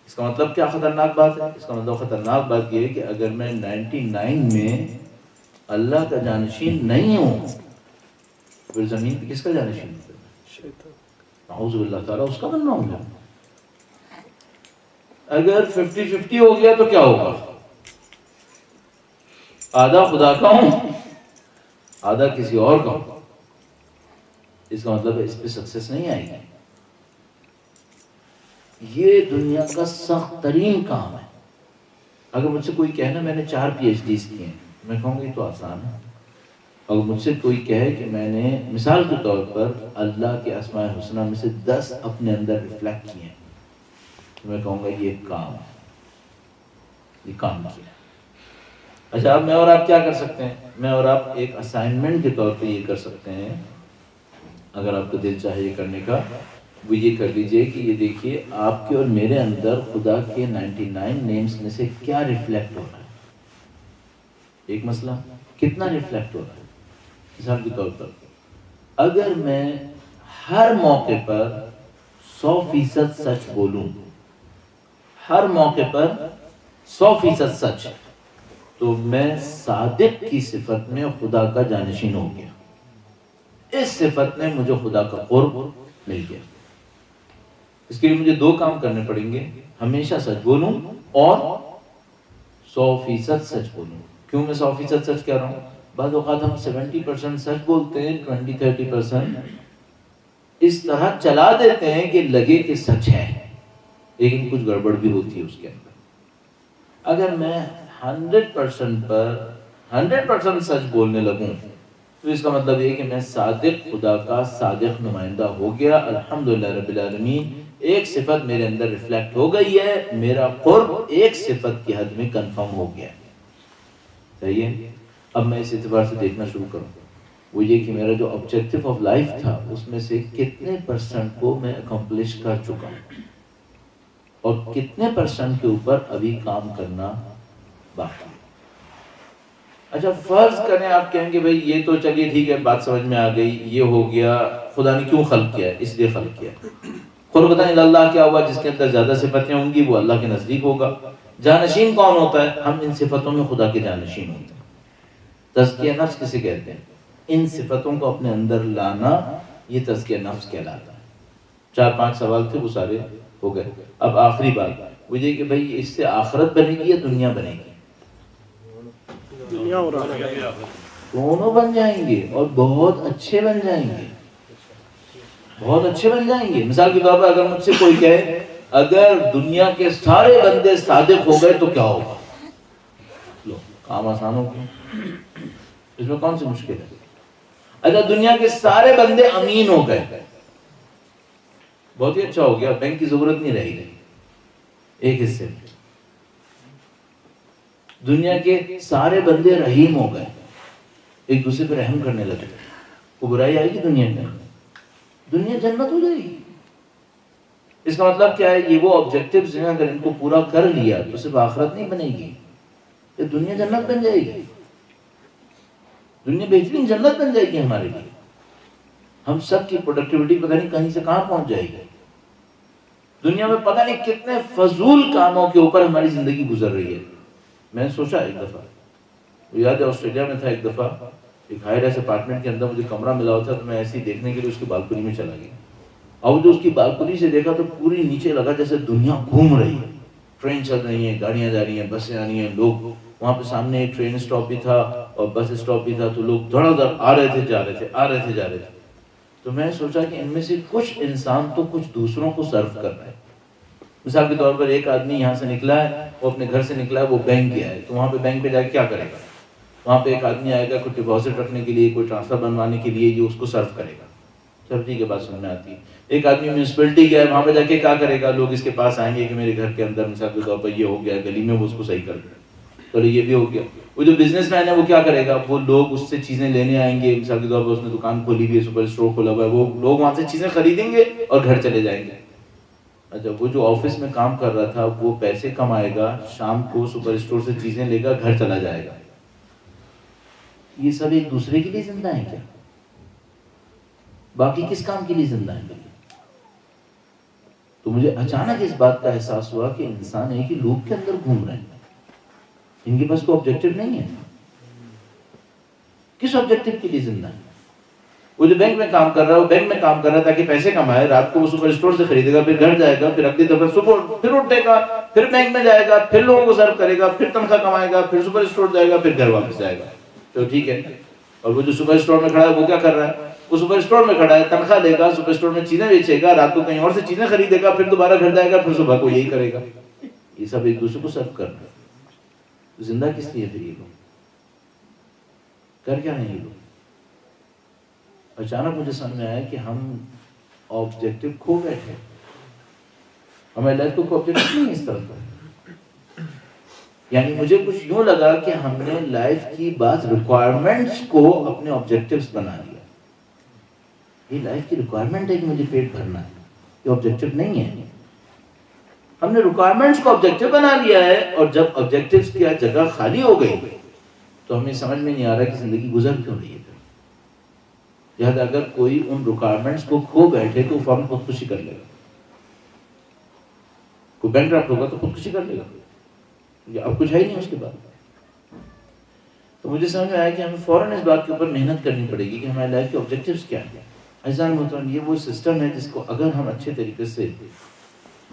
اس کا مطلب کیا خطرناک بات ہے؟ اس کا مطلب خطرناک بات یہ ہے کہ اگر میں 99 میں اللہ کا جانشین نہیں ہوں پھر زمین پہ کس کا جانشین ہے؟ اعوذ باللہ تعالیٰ اس کا بننا ہوگا. اگر 50-50 ہو گیا تو کیا ہوگا؟ آدھا خدا کا ہوں، آدھا کسی اور کا ہوں. اس کا مطلب ہے اس پہ سکسیس نہیں آئے گی. یہ دنیا کا سخت ترین کام ہے. اگر مجھ سے کوئی کہنا میں نے 4 PhDs کیے ہیں، میں کہوں گا یہ تو آسان ہے. اگر مجھ سے کوئی کہے کہ میں نے مثال کے طور پر اللہ کے اسماء الحسنی میں سے 10 اپنے اندر ریفلیکٹ کیے ہیں تو میں کہوں گا یہ کام ہے، یہ کام کیا. اچھا اب میں اور آپ کیا کر سکتے ہیں؟ میں اور آپ ایک اسائنمنٹ کے طور پہ یہ کر سکتے ہیں، اگر آپ کو دل چاہے یہ کرنے کا، وہ یہ کر لیجئے کہ یہ دیکھیے آپ کے اور میرے اندر خدا کے 99 نیمز میں سے کیا ریفلیکٹ ہو رہا ہے. ایک مسئلہ کتنا ریفلیکٹ ہو رہا ہے. مثال کے طور پر اگر میں ہر موقع پر 100% سچ بولوں، ہر موقع پر 100% سچ، تو میں صادق کی صفت میں خدا کا جانشین ہو گیا. اس صفت میں مجھے خدا کا قرب مل گیا. اس کے لیے مجھے 2 کام کرنے پڑیں گے، ہمیشہ سچ بولوں اور 100% سچ بولوں. کیوں میں 100% سچ کہہ رہا ہوں؟ بعض اوقات ہم 70% سچ بولتے ہیں، 20-30% اس طرح چلا دیتے ہیں کہ لگے کہ سچ ہے، لیکن کچھ گڑبڑ بھی ہوتی ہے اس کے اندر. اگر میں 100% پر 100% سچ بولنے لگوں تو اس کا مطلب یہ کہ میں صادق خدا کا صادق نمائندہ ہو گیا. الحمدللہ رب العالمین، ایک صفت میرے اندر ریفلیکٹ ہو گئی ہے، میرا قرب ایک صفت کی حد میں کنفرم ہو گیا. صحیح ہے. اب میں اس اعتبار سے دیکھنا شروع کروں، وہ یہ کہ میرا جو آبجیکٹو آف لائف تھا اس میں سے کتنے % کو میں اکمپلش کر چکا ہوں اور کتنے % کے اوپر ابھی کام کرنا باقی ہے. اچھا فرض کریں آپ کہیں گے بھائی یہ تو چلیے ٹھیک ہے، بات سمجھ میں آ گئی، یہ ہو گیا، خدا نے کیوں خلق کیا ہے؟ اس لیے خلق کیا ہے. قربۃ اللہ کیا ہوا؟ جس کے اندر زیادہ صفتیں ہوں گی وہ اللہ کے نزدیک ہوگا. جانشین کون ہوتا ہے؟ ہم ان صفتوں میں خدا کے جانشین ہوتے ہیں. تزکیہ نفس کسے کہتے ہیں؟ ان صفتوں کو اپنے اندر لانا یہ تزکیہ نفس کہلاتا ہے۔ 4-5 سوال تھے وہ سارے ہو گئے۔ اب آخری بات وہ یہ کہ بھائی اس سے آخرت بنے گی یا دنیا بنے گی؟ دنیا اور آخرت دونوں بن جائیں گے اور بہت اچھے بن جائیں گے، بہت اچھے بن جائیں گے۔ مثال کے طور پر اگر مجھ سے کوئی کہے اگر دنیا کے سارے بندے صادق ہو گئے تو کیا ہوگا؟ لو کام آسان ہو گیا، اس میں کون سی مشکل ہے؟ اگر دنیا کے سارے بندے امین ہو گئے بہت ہی اچھا ہو گیا، بینک کی ضرورت نہیں رہی ایک حصے میں۔ دنیا کے سارے بندے رحیم ہو گئے، ایک دوسرے پہ رحم کرنے لگے، وہ برائی آئے گی دنیا کے اندر، دنیا جنت ہو جائے گی۔ اس کا مطلب کیا ہے؟ یہ وہ آبجیکٹیوز ہیں اگر ان کو پورا کر لیا تو صرف آخرت نہیں بنے گی، یہ دنیا جنت بن جائے گی، دنیا بہترین جنت بن جائے گی ہمارے لیے۔ ہم سب کی پروڈکٹیوٹی پتہ نہیں کہیں سے کہاں پہنچ جائے گی، دنیا میں پتہ نہیں کتنے فضول کاموں کے اوپر ہماری زندگی گزر رہی ہے۔ میں نے سوچا ایک دفعہ، یاد ہے آسٹریلیا میں تھا، ایک دفعہ ایک ہائی رائز اپارٹمنٹ کے اندر مجھے کمرہ ملا ہوا تھا، تو میں ایسے ہی دیکھنے کے لیے اس کی بالکنی میں چلا گیا، اور جو اس کی بالکنی سے دیکھا تو پوری نیچے لگا جیسے دنیا گھوم رہی ہے، ٹرین چل رہی ہیں، گاڑیاں جا رہی ہیں، بسیں آ رہی ہیں، لوگ وہاں پہ سامنے ایک ٹرین اسٹاپ بھی تھا اور بس اسٹاپ بھی تھا، تو لوگ دھڑا دھڑ آ رہے تھے جا رہے تھے، آ رہے تھے جا رہے تھے۔ تو میں سوچا کہ ان میں سے کچھ انسان تو کچھ دوسروں کو سرو کر رہا ہے۔ مثال کے طور پر ایک آدمی یہاں سے نکلا ہے، وہ اپنے گھر سے نکلا ہے، وہ بینک گیا ہے، تو وہاں پہ بینک پہ جا کے کیا کرے گا؟ وہاں پہ ایک آدمی آئے گا کوئی ڈپازٹ رکھنے کے لیے، کوئی ٹرانسفر بنوانے کے لیے، جو اس کو سرو کرے گا۔ سر ٹھیک ہے، بات سمجھ میں آتی ہے۔ ایک آدمی میونسپلٹی گیا ہے، وہاں پہ جا کے کیا کرے گا؟ لوگ اس کے پاس آئیں گے کہ میرے گھر کے اندر مثال کے طور پر یہ ہو گیا، گلی میں وہ اس کو صحیح کر دے، چلو یہ بھی ہو گیا۔ وہ جو بزنس مین ہے وہ کیا کرے گا؟ وہ لوگ اس سے چیزیں لینے آئیں گے، مثال کے طور پر اس نے دکان کھولی ہوئی ہے، سپر اسٹور کھولا ہوا ہے، وہ لوگ وہاں سے چیزیں خریدیں گے اور گھر چلے جائیں گے۔ اچھا، وہ جو آفس میں کام کر رہا تھا وہ پیسے کمائے گا، شام کو سپر اسٹور سے چیزیں لے کر گھر چلا جائے گا۔ یہ سب ایک دوسرے کے لیے زندہ ہیں کیا؟ باقی کس کام کے لیے زندہ ہیں؟ تو مجھے اچانک اس بات کا احساس ہوا کہ انسان ایک ہی لوپ کے اندر گھوم رہے ہیں، ان کے پاس کوئی آبجیکٹو نہیں ہے۔ کس آبجیکٹو کے لیے زندہ ہے؟ وہ جو بینک میں کام کر رہا ہے، وہ بینک میں کام کر رہا ہے تاکہ پیسے کمائے، رات کو وہ سپر اسٹور سے خریدے گا، پھر گھر جائے گا، پھر اگلی دفعہ صبح پھر اٹھے گا، پھر بینک میں جائے گا، پھر لوگوں کو سرو کرے گا، پھر تنخواہ کمائے گا، پھر سپر اسٹور جائے گا، پھر گھر واپس جائے گا۔ تو ٹھیک ہے، اور وہ جو سپر اسٹور میں کھڑا ہے وہ کیا کر رہا ہے؟ وہ سپر اسٹور میں کھڑا ہے، تنخواہ لے گا، سپر اسٹور میں چیزیں بیچے گا، رات کو کہیں اور سے چیزیں خریدے گا، پھر دوبارہ گھر جائے گا، پھر صبح کو یہی کرے گا۔ یہ سب ایک دوسرے کو سرو کر رہا ہے۔ زندہ کس لیے پھر یہ لوگ؟ کر کیا رہے ہیں یہ لوگ؟ اچانک مجھے سمجھ میں آیا کہ ہم آبجیکٹو کھو بیٹھے، ہماری لائف کو کوئی آبجیکٹو نہیں اس طرح کا۔ یعنی مجھے کچھ یوں لگا کہ ہم نے لائف کی بعض ریکوائرمنٹس کو اپنے آبجیکٹیوز بنا لیا۔ یہ لائف کی ریکوائرمنٹ ہے کہ مجھے پیٹ بھرنا ہے، یہ آبجیکٹو نہیں ہے۔ ہم نے ریکوائرمنٹس کو آبجیکٹو بنا لیا ہے، اور جب آبجیکٹیوز کی جگہ خالی ہو گئی تو ہمیں سمجھ میں نہیں آ رہا کہ زندگی گزر کیوں رہی ہے۔ لہٰذا اگر کوئی ان ریکوائرمنٹس کو کھو بیٹھے تو فوراً خودکشی کر لے گا۔ کوئی بینکرپٹ ہوگا تو خودکشی کر لے گا، اب کچھ ہے ہی نہیں اس کے بعد۔ تو مجھے سمجھ میں آیا کہ ہمیں فوراً اس بات کے اوپر محنت کرنی پڑے گی کہ ہماری لائف کے آبجیکٹیوز کیا ہیں۔ عزیزان محترم، یہ وہ سسٹم ہے جس کو اگر ہم اچھے طریقے سے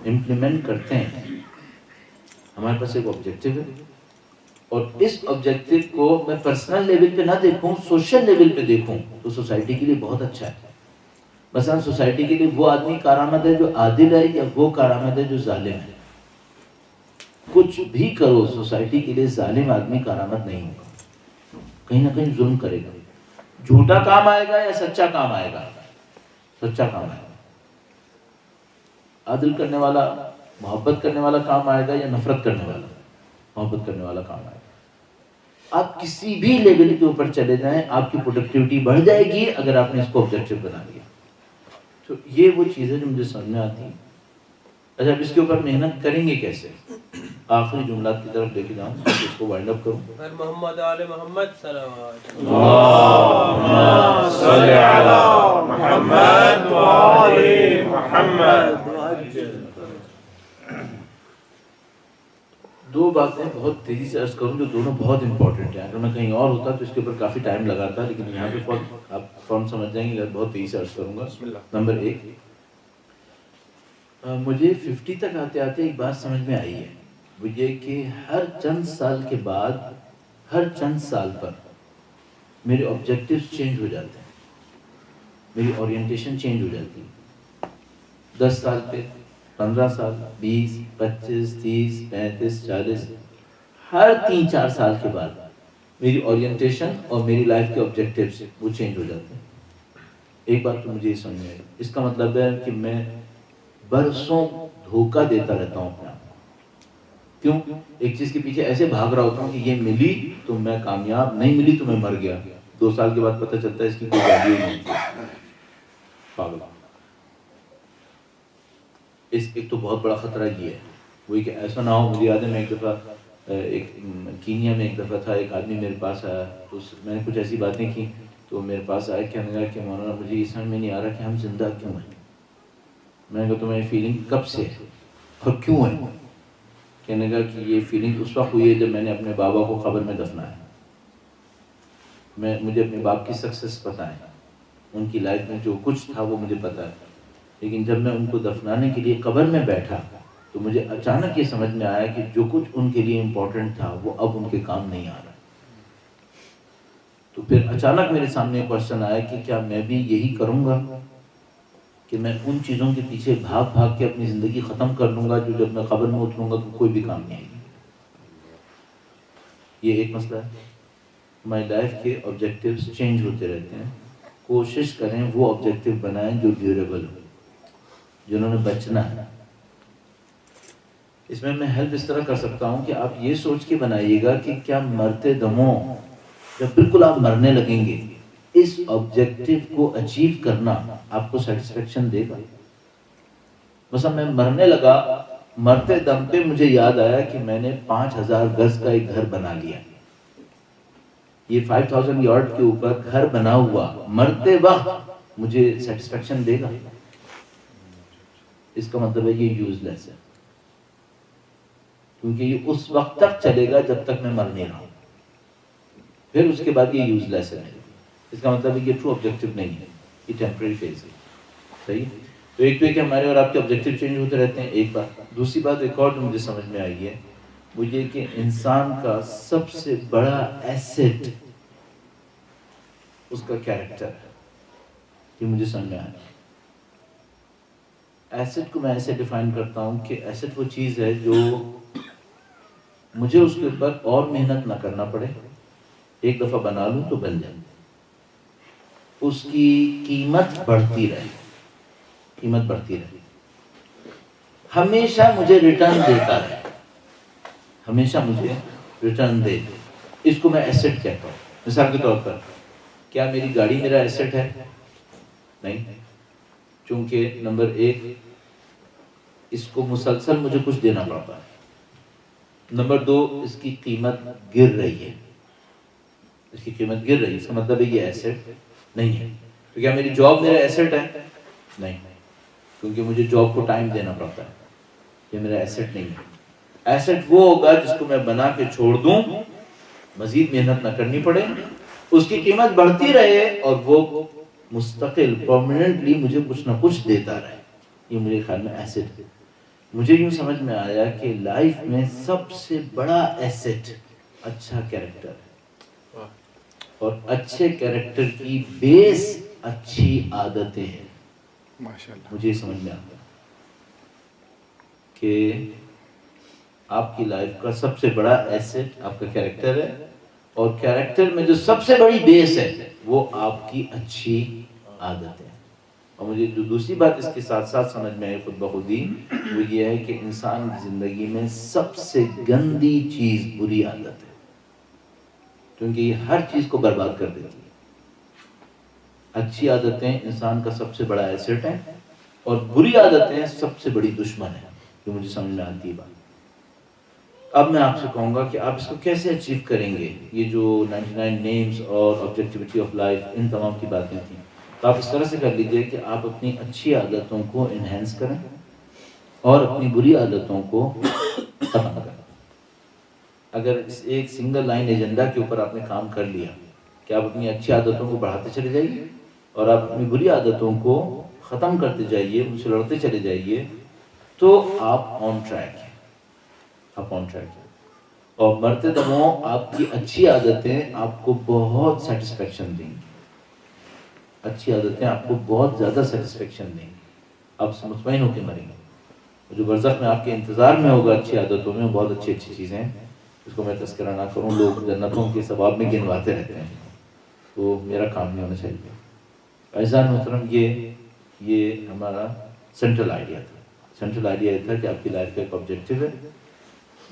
امپلیمنٹ کرتے ہیں، ہمارے پاس ایک آبجیکٹیو ہے، اور اس آبجیکٹیو کو میں پرسنل لیول پہ نہ دیکھوں، سوشل لیول پہ دیکھوں تو سوسائٹی کے لیے بہت اچھا ہے۔ مثلا سوسائٹی کے لیے وہ آدمی کارآمد ہے جو عادل ہے، یا وہ کارآمد ہے جو ظالم ہے؟ کچھ بھی کرو، سوسائٹی کے لیے ظالم آدمی کارآمد نہیں ہوگا، کہیں نہ کہیں ظلم کرے گا۔ جھوٹا کام آئے گا یا سچا کام آئے گا؟ سچا کام آئے گا۔ عادل کرنے والا، محبت کرنے والا کام آئے گا یا نفرت کرنے والا؟ محبت کرنے والا کام آئے گا۔ آپ کسی بھی لیول کے اوپر چلے جائیں، آپ کی پروڈکٹیوٹی بڑھ جائے گی اگر آپ نے اس کو آبجیکٹیو بنا لیا۔ تو یہ وہ چیزیں جو مجھے سمجھ میں آتی ہیں۔ اچھا، اب اس کے اوپر محنت کریں گے کیسے؟ آخری جملات کی طرف لے کے جاؤں، اس کو وائنڈ اپ کروں۔ محمد آل محمد صلوات۔ اللهم صل على محمد وآل محمد۔ دو باتیں بہت تیز تیزی سے عرض کروں جو دونوں بہت امپورٹنٹ ہیں. اگر میں کہیں اور ہوتا تو اس کے اوپر کافی ٹائم لگاتا، لیکن یہاں پہ آپ فوراً سمجھ جائیں گے. بہت تیزی سے عرض کروں گا. نمبر 1، مجھے 50 تک آتے آتے ایک بات سمجھ میں آئی ہے، وہ یہ کہ ہر چند سال کے بعد، ہر چند سال پر میرے آبجیکٹیوز چینج ہو جاتے ہیں، میری اورینٹیشن چینج ہو جاتی ہے. 10 سال پہ، 15 سال، 20، 25، 30، 35، 40، ہر 3-4 سال کے بعد میری اورینٹیشن اور میری لائف کے آبجیکٹیوز وہ چینج ہو جاتے ہیں. ایک بات تو مجھے یہ سمجھ میں آئی، اس کا مطلب ہے کہ میں برسوں دھوکہ دیتا رہتا ہوں اپنے آپ کو. کیوں؟ ایک چیز کے پیچھے ایسے بھاگ رہا ہوتا ہوں کہ یہ ملی تو میں کامیاب، نہیں ملی تو میں مر گیا. 2 سال کے بعد پتہ چلتا ہے اس کی کوئی ویلیو نہیں تھی. پاگل. ایک تو بہت بڑا خطرہ یہ ہے، وہی کہ ایسا نہ ہو. مجھے یاد ہے میں ایک دفعہ کینیا میں ایک دفعہ تھا، ایک آدمی میرے پاس آیا، تو میں نے کچھ ایسی باتیں کی تو میرے پاس آیا، کہنے لگا کہ مولانا مجھے یہ سمجھ میں نہیں آ رہا کہ ہم زندہ کیوں ہیں. میں نے کہا تمہیں فیلنگ کب سے ہے اور کیوں ہے؟ کہنے لگا کہ یہ فیلنگ اس وقت ہوئی ہے جب میں نے اپنے بابا کو قبر میں دفنایا. مجھے اپنے باپ کی سکسیس پتہ ہے، ان کی لائف میں جو کچھ تھا وہ مجھے پتہ ہے، لیکن جب میں ان کو دفنانے کے لیے قبر میں بیٹھا تو مجھے اچانک یہ سمجھ میں آیا کہ جو کچھ ان کے لیے امپورٹنٹ تھا وہ اب ان کے کام نہیں آ رہا. تو پھر اچانک میرے سامنے ایک کوشچن آیا کہ کیا میں بھی یہی کروں گا کہ میں ان چیزوں کے پیچھے بھاگ بھاگ کے اپنی زندگی ختم کر لوں گا جو جب میں قبر میں اتروں گا تو کوئی بھی کام نہیں آئے گی. یہ ایک مسئلہ ہے. ہماری لائف کے آبجیکٹیوز چینج ہوتے رہتے ہیں. کوشش کریں وہ آبجیکٹیو بنائیں جو ڈیوریبل ہو، جنہوں نے بچنا ہے. اس میں ہیلپ اس طرح کر سکتا ہوں کہ آپ یہ سوچ کے بنائیے گا کہ کیا مرتے دموں جب بالکل آپ مرنے لگیں گے اس آبجیکٹیو کو اچیو کرنا آپ کو سیٹسفیکشن دے گا. مثلا میں مرنے لگا، مرتے دم پہ مجھے یاد آیا کہ میں نے 5000 گز کا ایک گھر بنا لیا. یہ 5000 یارڈ کے اوپر گھر بنا ہوا مرتے وقت مجھے سیٹسفیکشن دے گا. اس کا مطلب ہے یہ یوز لیس ہے، کیونکہ یہ اس وقت تک چلے گا جب تک میں مر نہیں رہا ہوں، پھر اس کے بعد یہ یوز لیس ہے. اس کا مطلب ہے یہ ٹرو آبجیکٹیو نہیں ہے، یہ ٹیمپریری فیز ہے. صحیح. تو ایک تو یہ کہ ہمارے اور آپ کے آبجیکٹیو چینج ہوتے رہتے ہیں، ایک بات. دوسری بات ایک اور جو مجھے سمجھ میں آئی ہے وہ یہ کہ انسان کا سب سے بڑا ایسٹ اس کا کیریکٹر ہے. یہ مجھے سمجھ میں آیا. ایسٹ کو میں ایسے ڈیفائن کرتا ہوں کہ ایسٹ وہ چیز ہے جو مجھے اس کے اوپر اور محنت نہ کرنا پڑے، ایک دفعہ بنا لوں تو بن جائے. اس کی قیمت بڑھتی رہے، قیمت بڑھتی رہے، ہمیشہ مجھے ریٹرن دیتا رہے، ہمیشہ مجھے ریٹرن دے. اس کو میں ایسٹ کہتا ہوں. مثال کے طور پر کیا میری گاڑی میرا ایسٹ ہے؟ نہیں، چونکہ نمبر 1 اس کو مسلسل مجھے کچھ دینا پڑتا ہے. نمبر 2 اس کی قیمت گر رہی ہے، اس کی قیمت گر رہی ہے. اس کا مطلب ہے یہ ایسٹ نہیں ہے. تو کیا میری جاب میرا ایسٹ ہے؟ نہیں، کیونکہ مجھے جاب کو ٹائم دینا پڑتا ہے. یہ میرا ایسٹ نہیں ہے. ایسٹ وہ ہوگا جس کو میں بنا کے چھوڑ دوں، مزید محنت نہ کرنی پڑے، اس کی قیمت بڑھتی رہے اور وہ مستقل پرماننٹلی مجھے کچھ نہ کچھ دیتا رہے. یہ میرے خیال میں ایسٹ ہے. مجھے یوں سمجھ میں آیا کہ لائف میں سب سے بڑا ایسٹ اچھا کیریکٹر ہے، اور اچھے کیریکٹر کی بیس اچھی عادتیں ہیں. مجھے یہ سمجھ میں آتا کہ آپ کی لائف کا سب سے بڑا ایسٹ آپ کا کیریکٹر ہے، اور کیریکٹر میں جو سب سے بڑی بیس ہے وہ آپ کی اچھی عادتیں. اور مجھے جو دوسری بات اس کے ساتھ ساتھ سمجھ میں آئی خود بخود ہی، وہ یہ ہے کہ انسان کی زندگی میں سب سے گندی چیز بری عادت ہے، کیونکہ یہ ہر چیز کو برباد کر دیتی ہے. اچھی عادتیں انسان کا سب سے بڑا ایسٹ ہیں، اور بری عادتیں سب سے بڑی دشمن ہیں. جو مجھے سمجھ میں آتی ہے بات. اب میں آپ سے کہوں گا کہ آپ اس کو کیسے اچیو کریں گے. یہ جو 99 نیمز اور آبجیکٹیوٹی آف لائف، ان تمام کی باتیں تھیں، تو آپ اس طرح سے کر لیجئے کہ آپ اپنی اچھی عادتوں کو انہینس کریں اور اپنی بری عادتوں کو ختم کریں. اگر اس ایک سنگل لائن ایجنڈا کے اوپر آپ نے کام کر لیا کہ آپ اپنی اچھی عادتوں کو بڑھاتے چلے جائیے اور آپ اپنی بری عادتوں کو ختم کرتے جائیے، ان سے لڑتے چلے جائیے، تو آپ آن ٹریک ہیں، آپ آن ٹریک ہیں۔ اور مرتے دموں آپ کی اچھی عادتیں آپ کو بہت سیٹسفیکشن دیں گی، اچھی عادتیں آپ کو بہت زیادہ سیٹسفیکشن دیں گی، آپ مطمئن ہو کے مریں گے۔ جو برزخ میں آپ کے انتظار میں ہوگا اچھی عادتوں میں، بہت اچھی اچھی چیزیں ہیں، اس کو میں تذکرہ نہ کروں، لوگ جنتوں کے ثواب میں گنواتے رہتے ہیں، تو میرا کام نہیں ہونا چاہیے۔ عزیزان محترم، یہ ہمارا سینٹرل آئیڈیا تھا۔ سینٹرل آئیڈیا یہ تھا کہ آپ کی لائف کا ایک آبجیکٹیو ہے،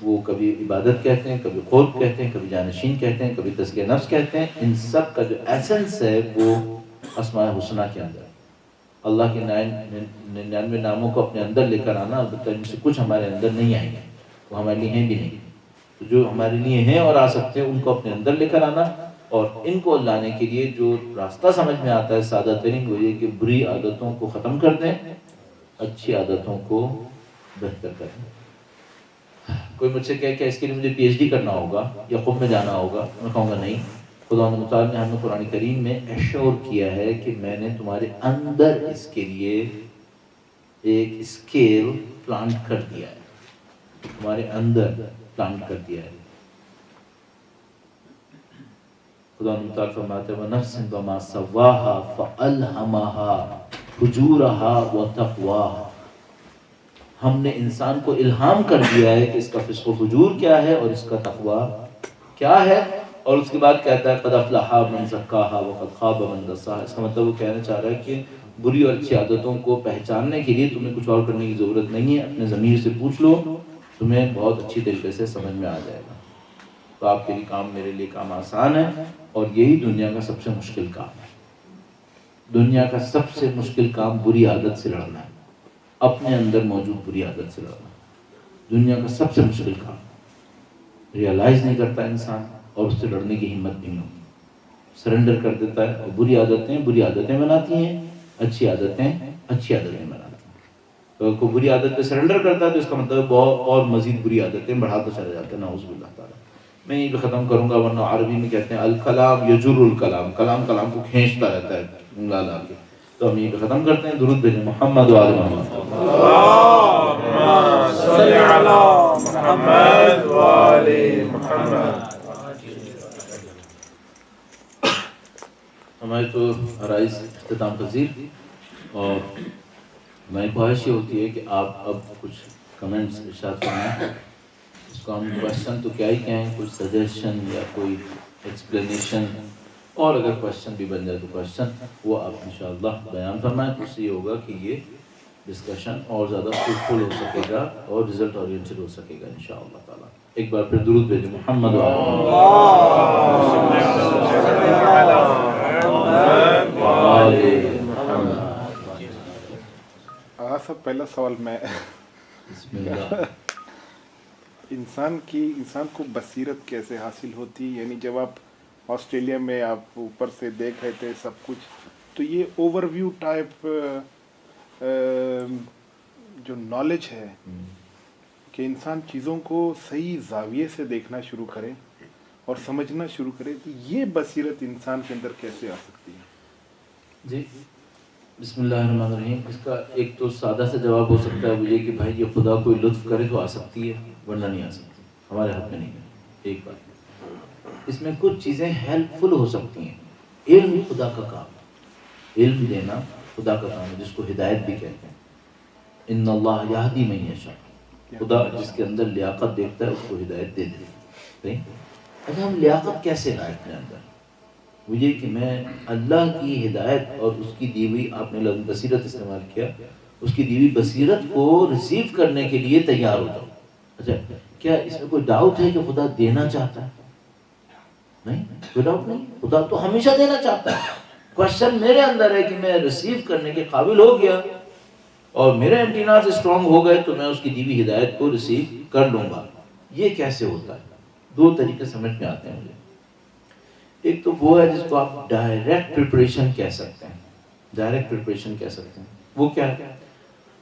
وہ کبھی عبادت کہتے ہیں، کبھی قرب کہتے ہیں، کبھی جانشین کہتے ہیں، کبھی تزکیہ نفس کہتے ہیں، ان سب کا جو ایسنس ہے وہ اسماء حسنہ کے اندر، اللہ کے 99 ناموں کو اپنے اندر لے کر آنا، البتہ ان سے کچھ ہمارے اندر نہیں آئیں گے، وہ ہمارے لیے ہیں بھی نہیں، تو جو ہمارے لیے ہیں اور آ سکتے ہیں ان کو اپنے اندر لے کر آنا، اور ان کو لانے کے لیے جو راستہ سمجھ میں آتا ہے سادہ ترین، وہ یہ کہ بری عادتوں کو ختم کر دیں، اچھی عادتوں کو بہتر کریں۔ کوئی مجھ سے کہے کہ اس کے لیے مجھے پی ایچ ڈی کرنا ہوگا یا قم میں جانا ہوگا، میں کہوں گا نہیں، خدا متعال نے ہمیں قرآن کریم میں ایشور کیا ہے کہ میں نے تمہارے اندر اس کے لیے ایک اسکیل پلانٹ کر دیا ہے، تمہارے اندر پلانٹ کر دیا ہے۔ خدا متعال فرماتے ہیں وَنَفْسٍ وَمَا سَوَّاهَا فَأَلْهَمَهَا فُجُورَهَا وَتَقْوَاهَا، ہم نے انسان کو الہام کر دیا ہے کہ اس کا فسق و فجور کیا ہے اور اس کا تقوی کیا ہے، اور اس کے بعد کہتا ہے قد افلح من زکاہا وقد خاب من دساہا۔ اس کا مطلب وہ کہنا چاہ رہا ہے کہ بری اور اچھی عادتوں کو پہچاننے کے لیے تمہیں کچھ اور کرنے کی ضرورت نہیں ہے، اپنے ضمیر سے پوچھ لو، تمہیں بہت اچھی طریقے سے سمجھ میں آ جائے گا۔ تو آپ کے لیے کام، میرے لیے کام آسان ہے، اور یہی دنیا کا سب سے مشکل کام ہے۔ دنیا کا سب سے مشکل کام بری عادت سے لڑنا ہے، اپنے اندر موجود بری عادت سے لڑنا، دنیا کا سب سے مشکل کام۔ ریئلائز نہیں کرتا انسان اور اس سے لڑنے کی ہمت بھی نہیں ہوتی، سرنڈر کر دیتا ہے، اور بری عادتیں بناتی ہیں، اچھی عادتیں بناتی ہیں۔ تو کوئی بری عادت پہ سرنڈر کرتا ہے تو اس کا مطلب بہت اور مزید بری عادتیں بڑھاتا چلا جاتا ہے، نعوذ باللہ تعالیٰ۔ میں یہ ختم کروں گا، ورنہ عربی میں کہتے ہیں الکلام یجر الکلام، کلام کو کھینچتا رہتا ہے لا لا کے۔ تو ہم یہ ختم کرتے ہیں، درود بھیجیں محمد و آل محمد۔ اللهم صل على محمد وآل محمد۔ ہمارے تو عرائض اختتام پذیر، اور ہماری خواہش یہ ہوتی ہے کہ آپ اب کچھ کمنٹس ارشاد فرمائیں۔ اس کو ہم کوشچن تو کیا ہی کہیں، کوئی سجیشن یا کوئی ایکسپلینیشن، اور اگر کوشچن بھی بن جائے تو کوشچن وہ آپ انشاءاللہ بیان فرمائیں، تو اس سے یہ ہوگا کہ یہ ڈسکشن اور زیادہ فروٹفل ہو سکے گا اور رزلٹ اورینٹڈ ہو سکے گا انشاءاللہ تعالیٰ۔ ایک بار پھر درود بھیجیں محمد سب پہلا سوال میں، بسم اللہ۔ انسان کو بصیرت کیسے حاصل ہوتی؟ یعنی جب آپ آسٹریلیا میں آپ اوپر سے دیکھ رہے تھے سب کچھ، تو یہ اوور ویو ٹائپ جو نالج ہے کہ انسان چیزوں کو صحیح زاویے سے دیکھنا شروع کرے اور سمجھنا شروع کرے، تو یہ بصیرت انسان کے اندر کیسے آ سکتی ہے؟ جی بسم اللہ الرحمن الرحیم۔ اس کا ایک تو سادہ سا جواب ہو سکتا ہے، وہ یہ کہ بھائی یہ خدا کوئی لطف کرے تو آ سکتی ہے، ورنہ نہیں آ سکتی، ہمارے ہاتھ میں نہیں ہے۔ ایک بات، اس میں کچھ چیزیں ہیلپ فل ہو سکتی ہیں۔ علم خدا کا کام ہے، علم دینا خدا کا کام ہے، جس کو ہدایت بھی کہتے ہیں۔ ان اللہ یہدی من یشاء، خدا جس کے اندر لیاقت دیکھتا ہے اس کو ہدایت دے دیتا ہے۔ اچھا، ہم لیاقت کیسے لائیں اپنے اندر؟ وہ یہ کہ میں اللہ کی ہدایت اور اس کی دی ہوئی، آپ نے لفظ بصیرت استعمال کیا، اس کی دی ہوئی بصیرت کو ریسیو کرنے کے لیے تیار ہو جاؤ۔ اچھا، کیا اس میں کوئی ڈاؤٹ ہے کہ خدا دینا چاہتا ہے؟ نہیں، کوئی ڈاؤٹ نہیں، خدا تو ہمیشہ دینا چاہتا ہے۔ کوشچن میرے اندر ہے کہ میں ریسیو کرنے کے قابل ہو گیا اور میرے اینٹیناز اسٹرانگ ہو گئے تو میں اس کی دی ہوئی ہدایت کو ریسیو کر لوں گا۔ یہ کیسے ہوتا ہے؟ دو طریقے سمجھ میں آتے ہیں مجھے۔ ایک تو وہ ہے جس کو آپ ڈائریکٹ پریپریشن کہہ سکتے ہیں، ڈائریکٹ پریپریشن کہہ سکتے ہیں۔ وہ کیا ہے؟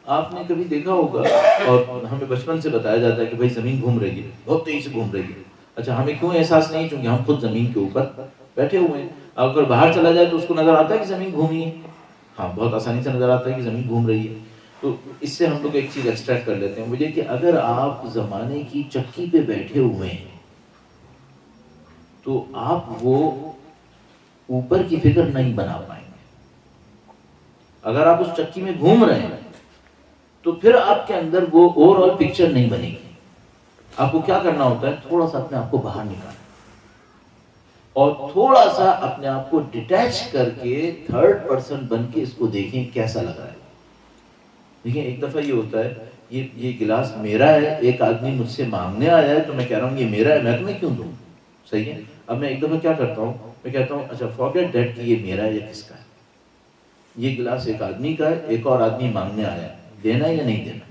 آپ نے کبھی دیکھا ہوگا، اور ہمیں بچپن سے بتایا جاتا ہے کہ بھائی زمین گھوم رہی ہے، بہت تیزی سے گھوم رہی ہے۔ اچھا ہمیں کیوں احساس نہیں؟ چونکہ ہم خود زمین کے اوپر بیٹھے ہوئے ہیں. اگر باہر چلا جائے تو اس کو نظر آتا ہے کہ زمین گھومی ہے؟ ہاں بہت آسانی سے نظر آتا ہے کہ زمین گھوم رہی ہے. تو اس سے ہم لوگ ایک چیز ایکسٹریکٹ کر لیتے ہیں، وہ یہ کہ اگر آپ زمانے کی چکی پہ بیٹھے ہوئے ہیں تو آپ وہ اوپر کی فکر نہیں بنا پائیں گے. اگر آپ اس چکی میں گھوم رہے ہیں تو پھر آپ کے اندر وہ اوور آل پکچر نہیں بنے گی. آپ کو کیا کرنا ہوتا ہے؟ تھوڑا سا اپنے آپ کو باہر نکالنا اور تھوڑا سا اپنے آپ کو ڈیٹیچ کر کے تھرڈ پرسن بن کے اس کو دیکھیں کیسا لگ رہا ہے. دیکھیں ایک دفعہ یہ ہوتا ہے، یہ گلاس میرا ہے، ایک آدمی مجھ سے مانگنے آیا ہے تو میں کہہ رہا ہوں یہ میرا ہے، میں تمہیں کیوں دوں؟ صحیح ہے. اب میں ایک دفعہ کیا کرتا ہوں، میں کہتا ہوں اچھا فارگیٹ دیٹ کہ یہ میرا ہے یا کس کا ہے. یہ گلاس ایک آدمی کا ہے، ایک اور آدمی مانگنے آیا ہے، دینا یا نہیں دینا؟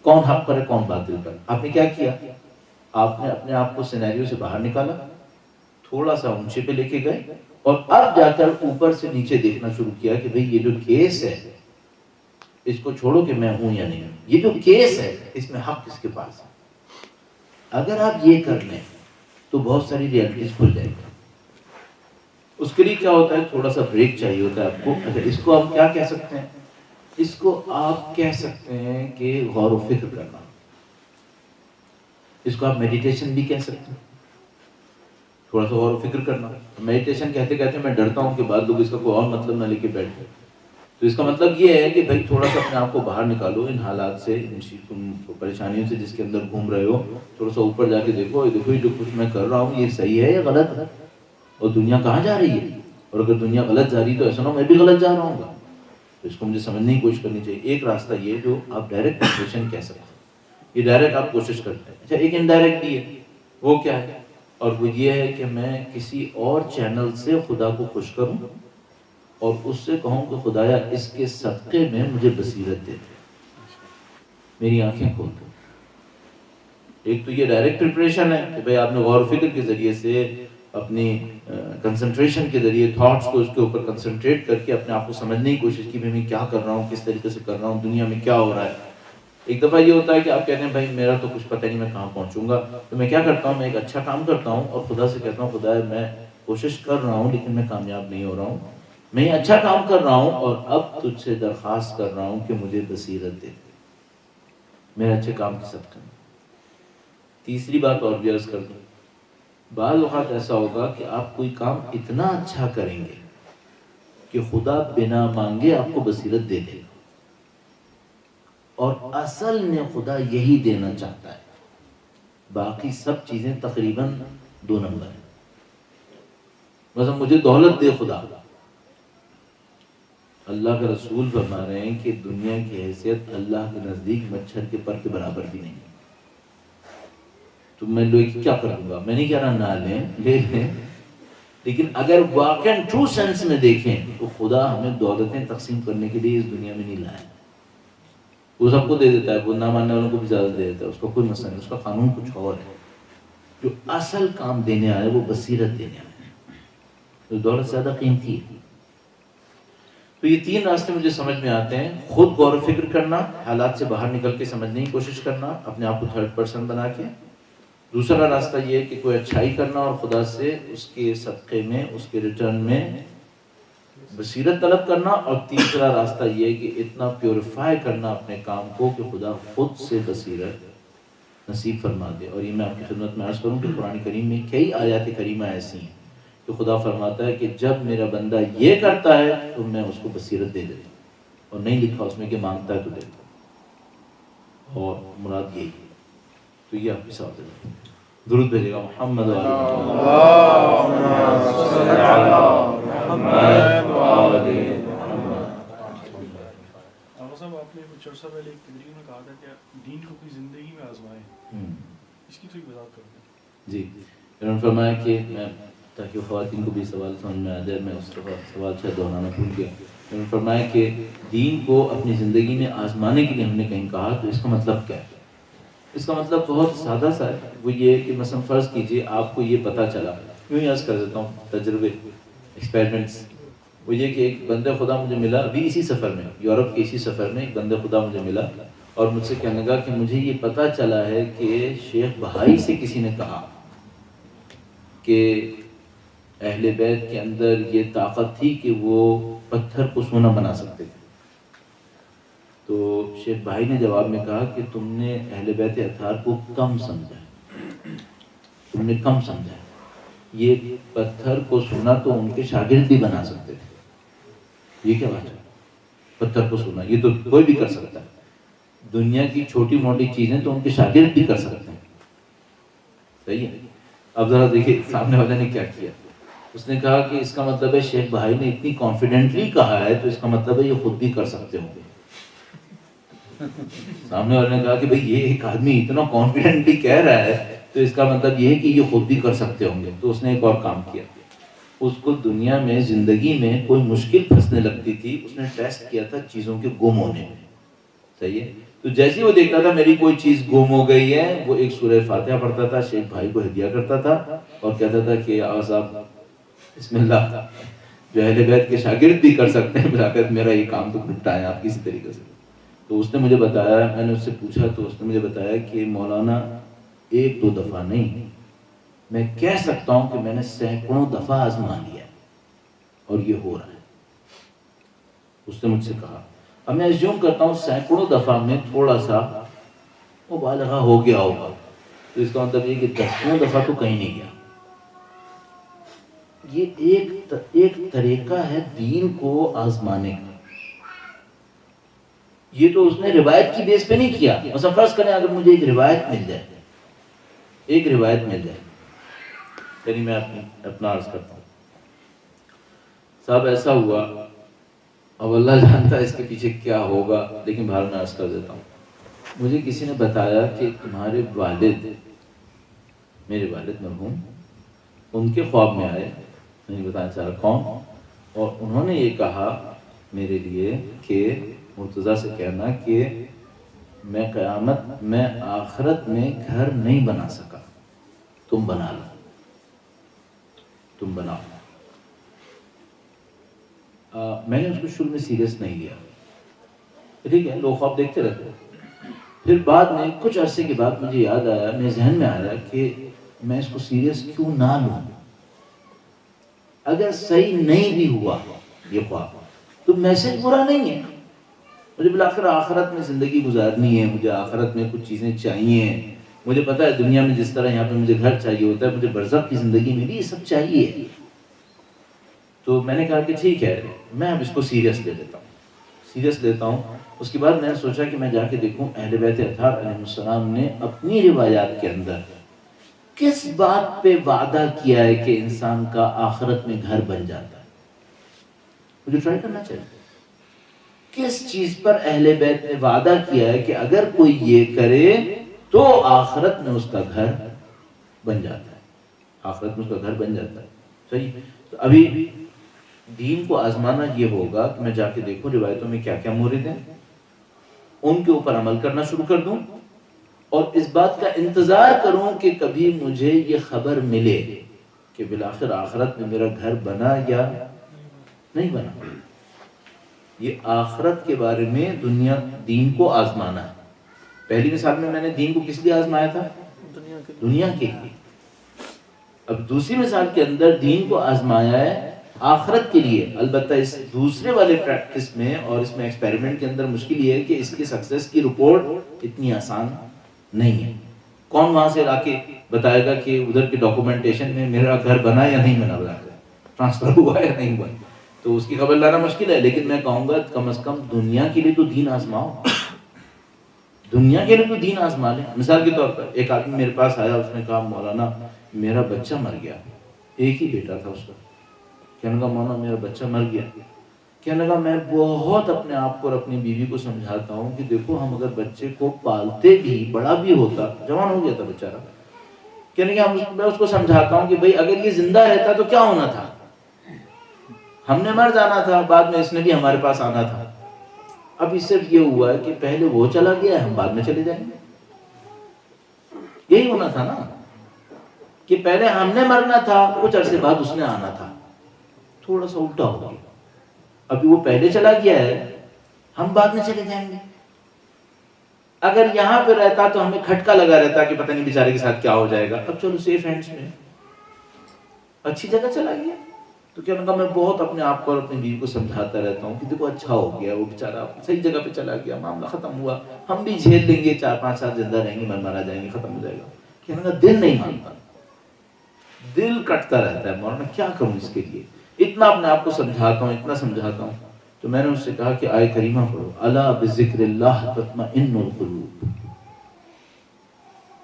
کون حق پر ہے کون باطل پر؟ آپ نے کیا کیا؟ آپ نے اپنے آپ کو سینیریو سے باہر نکالا، تھوڑا سا اونچے پہ لے کے گئے اور اب جا کر اوپر سے نیچے دیکھنا شروع کیا کہ بھئی یہ جو کیس ہے اس کو چھوڑو کہ میں ہوں یا نہیں ہوں. یہ جو کیس ہے اس میں حق کس کے پاس ہے؟ اگر آپ یہ کر لیں تو بہت ساری ریئلٹیز کھل جائے گی. اس کے لیے کیا ہوتا ہے؟ تھوڑا سا بریک چاہیے ہوتا ہے آپ کو. اگر اس کو آپ کیا کہہ سکتے ہیں؟ اس کو آپ کہہ سکتے ہیں کہ غور و فکر کرنا. اس کو آپ میڈیٹیشن بھی کہہ سکتے ہیں، تھوڑا سا غور و فکر کرنا. میڈیٹیشن کہتے کہتے میں ڈرتا ہوں کہ بعض لوگ اس کا کوئی اور مطلب نہ لے کے بیٹھ گئے. تو اس کا مطلب یہ ہے کہ بھائی تھوڑا سا اپنے آپ کو باہر نکالو ان حالات سے، ان پریشانیوں سے جس کے اندر گھوم رہے ہو. تھوڑا سا اوپر جا کے دیکھو یہ جو کچھ میں کر رہا ہوں یہ صحیح ہے یا غلط ہے، اور دنیا کہاں جا رہی ہے، اور اگر دنیا غلط جا رہی ہے تو ایسا نہ ہو میں بھی غلط جا رہا ہوں گا. تو اس کو مجھے سمجھنے کی کوشش کرنی چاہیے. ایک راستہ یہ جو آپ ڈائریکٹ میڈیٹیشن کہہ سکتے ہیں، یہ ڈائریکٹ آپ کوشش کرتے ہیں. اچھا ایک انڈائریکٹ بھی ہے، وہ کیا ہے؟ اور وہ یہ ہے کہ میں کسی اور چینل سے خدا کو خوش کروں اور اس سے کہوں کہ خدایا اس کے صدقے میں مجھے بصیرت دے دے، میری آنکھیں کھول دو. ایک تو یہ ڈائریکٹ پریپریشن ہے کہ بھئی آپ نے غور و فکر کے ذریعے سے اپنی کنسنٹریشن کے ذریعے تھاٹس کو اس کے اوپر کنسنٹریٹ کر کے اپنے آپ کو سمجھنے کی کوشش کی میں کیا کر رہا ہوں، کس طریقے سے کر رہا ہوں، دنیا میں کیا ہو رہا ہے. ایک دفعہ یہ ہوتا ہے کہ آپ کہتے ہیں بھائی میرا تو کچھ پتہ نہیں میں کہاں پہنچوں گا. تو میں کیا کرتا ہوں، میں ایک اچھا کام کرتا ہوں اور خدا سے کہتا ہوں خدا میں کوشش کر رہا ہوں لیکن میں کامیاب نہیں ہو رہا ہوں، میں یہ اچھا کام کر رہا ہوں اور اب تجھ سے درخواست کر رہا ہوں کہ مجھے بصیرت دے دے میرے اچھے کام کی صدقہ میں. تیسری بات اور بھی عرض کر دوں، بعض اوقات ایسا ہوگا کہ آپ کوئی کام اتنا اچھا کریں گے کہ خدا بنا مانگے آپ کو بصیرت دے دے گا، اور اصل میں خدا یہی دینا چاہتا ہے. باقی سب چیزیں تقریباً 2 نمبر ہیں. مثلا مجھے دولت دے خدا، اللہ کا رسول فرما رہے ہیں کہ دنیا کی حیثیت اللہ کے نزدیک مچھر کے پر کے برابر بھی نہیں. تو میں لوگ کیا کر دوں گا؟ میں نہیں کہہ رہا نہ لیں، لے لیں، لیکن اگر واقعاً ٹرو سینس میں دیکھیں تو خدا ہمیں دولتیں تقسیم کرنے کے لیے اس دنیا میں نہیں لایا. وہ سب کو دے دیتا ہے، وہ نہ ماننے والوں کو بھی زیادہ دے دیتا ہے، اس کا کوئی مسئلہ نہیں، اس کا قانون کچھ اور ہے. جو اصل کام دینے آئے وہ بصیرت دینے آئے، تو دولت زیادہ قیمتی ہے. تو یہ 3 راستے مجھے سمجھ میں آتے ہیں. خود غور و فکر کرنا، حالات سے باہر نکل کے سمجھنے کی کوشش کرنا اپنے آپ کو تھرڈ پرسن بنا کے. دوسرا راستہ یہ ہے کہ کوئی اچھائی کرنا اور خدا سے اس کے صدقے میں، اس کے ریٹرن میں بصیرت طلب کرنا. اور تیسرا راستہ یہ ہے کہ اتنا پیوریفائی کرنا اپنے کام کو کہ خدا خود سے بصیرت نصیب فرما دے. اور یہ میں آپ کی خدمت میں عرض کروں کہ قرآن کریم میں کئی آیات کریمہ ایسی ہیں کہ خدا فرماتا ہے کہ جب میرا بندہ یہ کرتا ہے تو میں اس کو بصیرت دے دیتا ہوں، اور نہیں لکھا اس میں کہ مانگتا ہے تو دیتا ہوں، اور مراد یہی ہے. تو یہ آپ کے ساتھ ہے. درود بھیجے گا محمد صاحب. آپ نے کچھ عرصہ پہلے ایک تقریر میں کہا تھا کہ دین کو اپنی زندگی میں آزمائیں، اس کی تھوڑی وضاحت کرتے ہیں. جی انہوں نے فرمایا کہ میں تاکہ خواتین کو بھی سوال سمجھ میں آ جائے، میں اس طرح سوال شاید دہرانا بھول گیا. انہوں نے فرمایا کہ دین کو اپنی زندگی میں آزمانے کے لیے ہم نے کہیں کہا تو اس کا مطلب کیا ہے؟ اس کا مطلب بہت سادہ سا ہے. وہ یہ کہ مثلا فرض کیجئے آپ کو یہ پتہ چلا، یوں ہی عرض کر دیتا ہوں تجربے ایکسپیریمنٹس. وہ یہ کہ ایک بندہ خدا مجھے ملا ابھی اسی سفر میں، یورپ کے اسی سفر میں ایک بندہ خدا مجھے ملا اور مجھ سے کہنے لگا کہ مجھے یہ پتہ چلا ہے کہ شیخ بہائی سے کسی نے کہا کہ اہل بیت کے اندر یہ طاقت تھی کہ وہ پتھر کو سونا بنا سکتے تھے. تو شیخ بھائی نے جواب میں کہا کہ تم نے اہل بیت اطہار کو کم سمجھا، تم نے کم سمجھا. یہ پتھر کو سونا تو ان کے شاگرد بھی بنا سکتے تھے. یہ کیا بات ہے؟ پتھر کو سونا یہ تو کوئی بھی کر سکتا ہے. دنیا کی چھوٹی موٹی چیزیں تو ان کے شاگرد بھی کر سکتے ہیں. صحیح ہے. اب ذرا دیکھیے سامنے والے نے کیا کیا. اس نے کہا کہ اس کا مطلب ہے شیخ بھائی نے اتنی کانفیڈنٹلی کہا ہے تو اس کا مطلب ہے یہ خود بھی کر سکتے ہوں گے. سامنے والے نے کہا کہ بھئی یہ ایک آدمی اتنا کانفیڈنٹلی کہہ رہا ہے تو اس کا مطلب یہ ہے کہ یہ خود بھی کر سکتے ہوں گے. تو اس نے ایک اور کام کیا. اس کو دنیا میں زندگی میں کوئی مشکل پھنسنے لگتی تھی، اس نے ٹیسٹ کیا تھا چیزوں کے گم ہونے میں. صحیح ہے. تو جیسے وہ دیکھتا تھا میری کوئی چیز گم ہو گئی ہے، وہ ایک سورہ فاتحہ پڑھتا تھا، شیخ بھائی کو ہدیہ کرتا تھا اور کہتا تھا کہ آؤ صاحب بسم اللہ، جو اہل بیت کے شاگرد بھی کر سکتے ہیں، براکت میرا یہ کام تو نپٹائیں آپ کسی طریقے سے. تو اس نے مجھے بتایا، میں نے اس سے پوچھا تو اس نے مجھے بتایا کہ مولانا ایک دو دفعہ نہیں، میں کہہ سکتا ہوں کہ میں نے سینکڑوں دفعہ آزما لیا اور یہ ہو رہا ہے. اس نے مجھ سے کہا. اب میں ایزیوم کرتا ہوں سینکڑوں دفعہ میں تھوڑا سا مبالغہ ہو گیا ہوگا، تو اس کا مطلب یہ کہ دسویں دفعہ تو کہیں نہیں گیا. یہ ایک طریقہ ہے دین کو آزمانے کا. یہ تو اس نے روایت کی بیس پہ نہیں کیا. مثلا فرض کریں اگر مجھے ایک روایت مل جائے، یعنی میں اپنا عرض کرتا ہوں صاحب ایسا ہوا، اب اللہ جانتا ہے اس کے پیچھے کیا ہوگا، لیکن بہرحال میں عرض کر دیتا ہوں. مجھے کسی نے بتایا کہ تمہارے والد، میرے والد مرحوم، ان کے خواب میں آئے، نہیں بتایا چاہ رہا کون، اور انہوں نے یہ کہا میرے لیے کہ مرتضیٰ سے کہنا کہ میں قیامت میں آخرت میں گھر نہیں بنا سکا، تم بنا لو، تم بناؤ. میں نے اس کو شروع میں سیریس نہیں لیا. ٹھیک ہے، لوگ خواب دیکھتے رہتے. پھر بعد میں کچھ عرصے کے بعد مجھے یاد آیا، میرے ذہن میں آیا کہ میں اس کو سیریس کیوں نہ لوں. اگر صحیح نہیں بھی ہوا یہ خواب تو میسج برا نہیں ہے. مجھے بالآخر آخرت میں زندگی گزارنی ہے، مجھے آخرت میں کچھ چیزیں چاہیے. مجھے پتہ ہے دنیا میں جس طرح یہاں پہ مجھے گھر چاہیے ہوتا ہے، مجھے برزخ کی زندگی میں بھی یہ سب چاہیے. تو میں نے کہا کہ ٹھیک ہے، میں اب اس کو سیریس لیتا ہوں. اس کے بعد میں نے سوچا کہ میں جا کے دیکھوں اہل بیت اطہار علیہ السلام نے اپنی روایات کے اندر کس بات پہ وعدہ کیا ہے کہ انسان کا آخرت میں گھر بن جاتا ہے. مجھے ٹرائی کرنا چاہیے کس چیز پر اہل بیت نے وعدہ کیا ہے کہ اگر کوئی یہ کرے تو آخرت میں اس کا گھر بن جاتا ہے، آخرت میں اس کا گھر بن جاتا ہے. صحیح. تو ابھی دین کو آزمانا یہ ہوگا کہ میں جا کے دیکھوں روایتوں میں کیا کیا مورد ہیں، ان کے اوپر عمل کرنا شروع کر دوں اور اس بات کا انتظار کروں کہ کبھی مجھے یہ خبر ملے کہ بالآخر آخرت میں میرا گھر بنا یا نہیں بنا. یہ آخرت کے بارے میں دین کو آزمانا ہے. پہلی مثال میں نے دین کو کس لیے آزمایا تھا؟ دنیا کے لیے. اب دوسری مثال کے اندر دین کو آزمایا ہے آخرت کے لیے. البتہ اس دوسرے والے پریکٹس میں اور اس میں ایکسپیریمنٹ کے اندر مشکل یہ ہے کہ اس کی سکسس کی رپورٹ اتنی آسان نہیں ہے. کون وہاں سے لا کے بتائے گا کہ ادھر کی ڈاکومنٹیشن میں میرا گھر بنا یا نہیں بنا، ٹرانسفر ہوا یا نہیں ہوا، تو اس کی خبر لانا مشکل ہے. لیکن میں کہوں گا کم از کم دنیا کے لیے تو دین آزماؤ، دنیا کے لیے تو دین آزما لیں. مثال کے طور پر ایک آدمی میرے پاس آیا، اس نے کہا مولانا میرا بچہ مر گیا. ایک ہی بیٹا تھا اس کا. کہنے لگا مولانا میرا بچہ مر گیا. کہنے لگا میں بہت اپنے آپ کو اور اپنی بیوی کو سمجھاتا ہوں کہ دیکھو ہم اگر بچے کو پالتے بھی، بڑا بھی ہوتا، جوان ہو گیا تھا بیچارہ، کہنے لگا میں اس کو سمجھاتا ہوں کہ بھئی اگر یہ زندہ رہتا تو کیا ہونا تھا، ہم نے مر جانا تھا، بعد میں اس نے بھی ہمارے پاس آنا تھا. اب اس سے یہ ہوا ہے کہ پہلے وہ چلا گیا، ہم بعد میں چلے جائیں گے. یہی ہونا تھا نا کہ پہلے ہم نے مرنا تھا، کچھ عرصے بعد اس نے آنا تھا. تھوڑا سا الٹا ہو گیا. ابھی وہ پہلے چلا گیا ہے، ہم بعد میں چلے جائیں گے. اگر یہاں پہ رہتا تو ہمیں کھٹکا لگا رہتا کہ پتہ نہیں بیچارے کے ساتھ کیا ہو جائے گا. اب چلو سیف ہینڈز میں. اچھی جگہ چلا گیا. تو کہنے کا میں بہت اپنے آپ کو اور اپنی بیوی کو سمجھاتا رہتا ہوں کہ دیکھو اچھا ہو گیا, وہ بیچارہ صحیح جگہ پہ چلا گیا, معاملہ ختم ہوا, ہم بھی جھیل لیں گے, 4-5 سال زندہ رہیں گے, مارا جائیں گے, ختم ہو جائے گا. کہنے کا دل نہیں مانتا, دل کٹتا رہتا ہے, مولانا کیا کروں اس کے لیے. اتنا اپنے آپ کو سمجھاتا ہوں, اتنا سمجھاتا ہوں. تو میں نے اس سے کہا کہ آیت کریمہ پڑھو, الا بذکر اللہ تطمئن القلوب.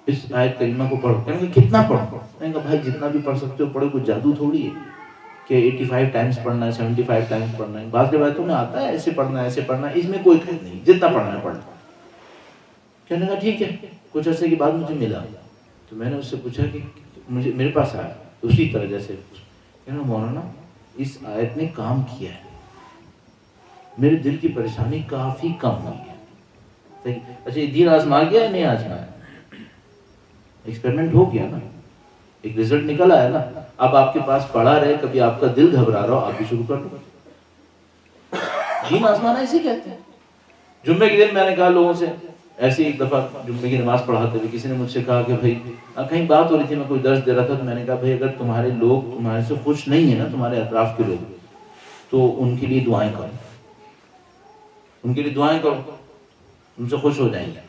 اس آیت کریمہ کو پڑھو. کہنے کہ کتنا پڑھو؟ میں نے کہا بھائی جتنا بھی پڑھ سکتے ہو پڑھو, کوئی جادو تھوڑی ہے کہ 85 ٹائمز پڑھنا ہے, 75 ٹائمز پڑھنا ہے. بعض روایتوں میں آتا ہے ایسے پڑھنا ہے, ایسے پڑھنا ہے, اس میں کوئی قید نہیں, جتنا پڑھنا ہے پڑھ. کہنے کا ٹھیک ہے. کچھ عرصے کے بعد مجھے ملا, تو میں نے اس سے پوچھا کہ مجھے میرے پاس آیا اسی طرح جیسے. کہنا مولانا اس آیت نے کام کیا ہے, میرے دل کی پریشانی کافی کم ہوئی ہے. اچھا یہ دین آزما گیا ہے نہیں آزمایا؟ ایکسپیریمنٹ ہو گیا نا, ایک رزلٹ نکل آیا نا. اب آپ کے پاس پڑا رہے, کبھی آپ کا دل گھبرا رہا ہو, آپ بھی شروع کر دو. دین آزمانا اسے کہتے ہیں. جمعے کے دن میں نے کہا لوگوں سے, ایسی ایک دفعہ جمعے کی نماز پڑھاتے ہوئے کسی نے مجھ سے کہا کہ بھائی کہیں بات ہو رہی تھی, میں کوئی درس دے رہا تھا, تو میں نے کہا بھائی اگر تمہارے لوگ تمہارے سے خوش نہیں ہیں نا, تمہارے اطراف کے لوگ, تو ان کے لیے دعائیں کرو, ان کے لیے دعائیں کرو, ان سے خوش ہو جائیں گے.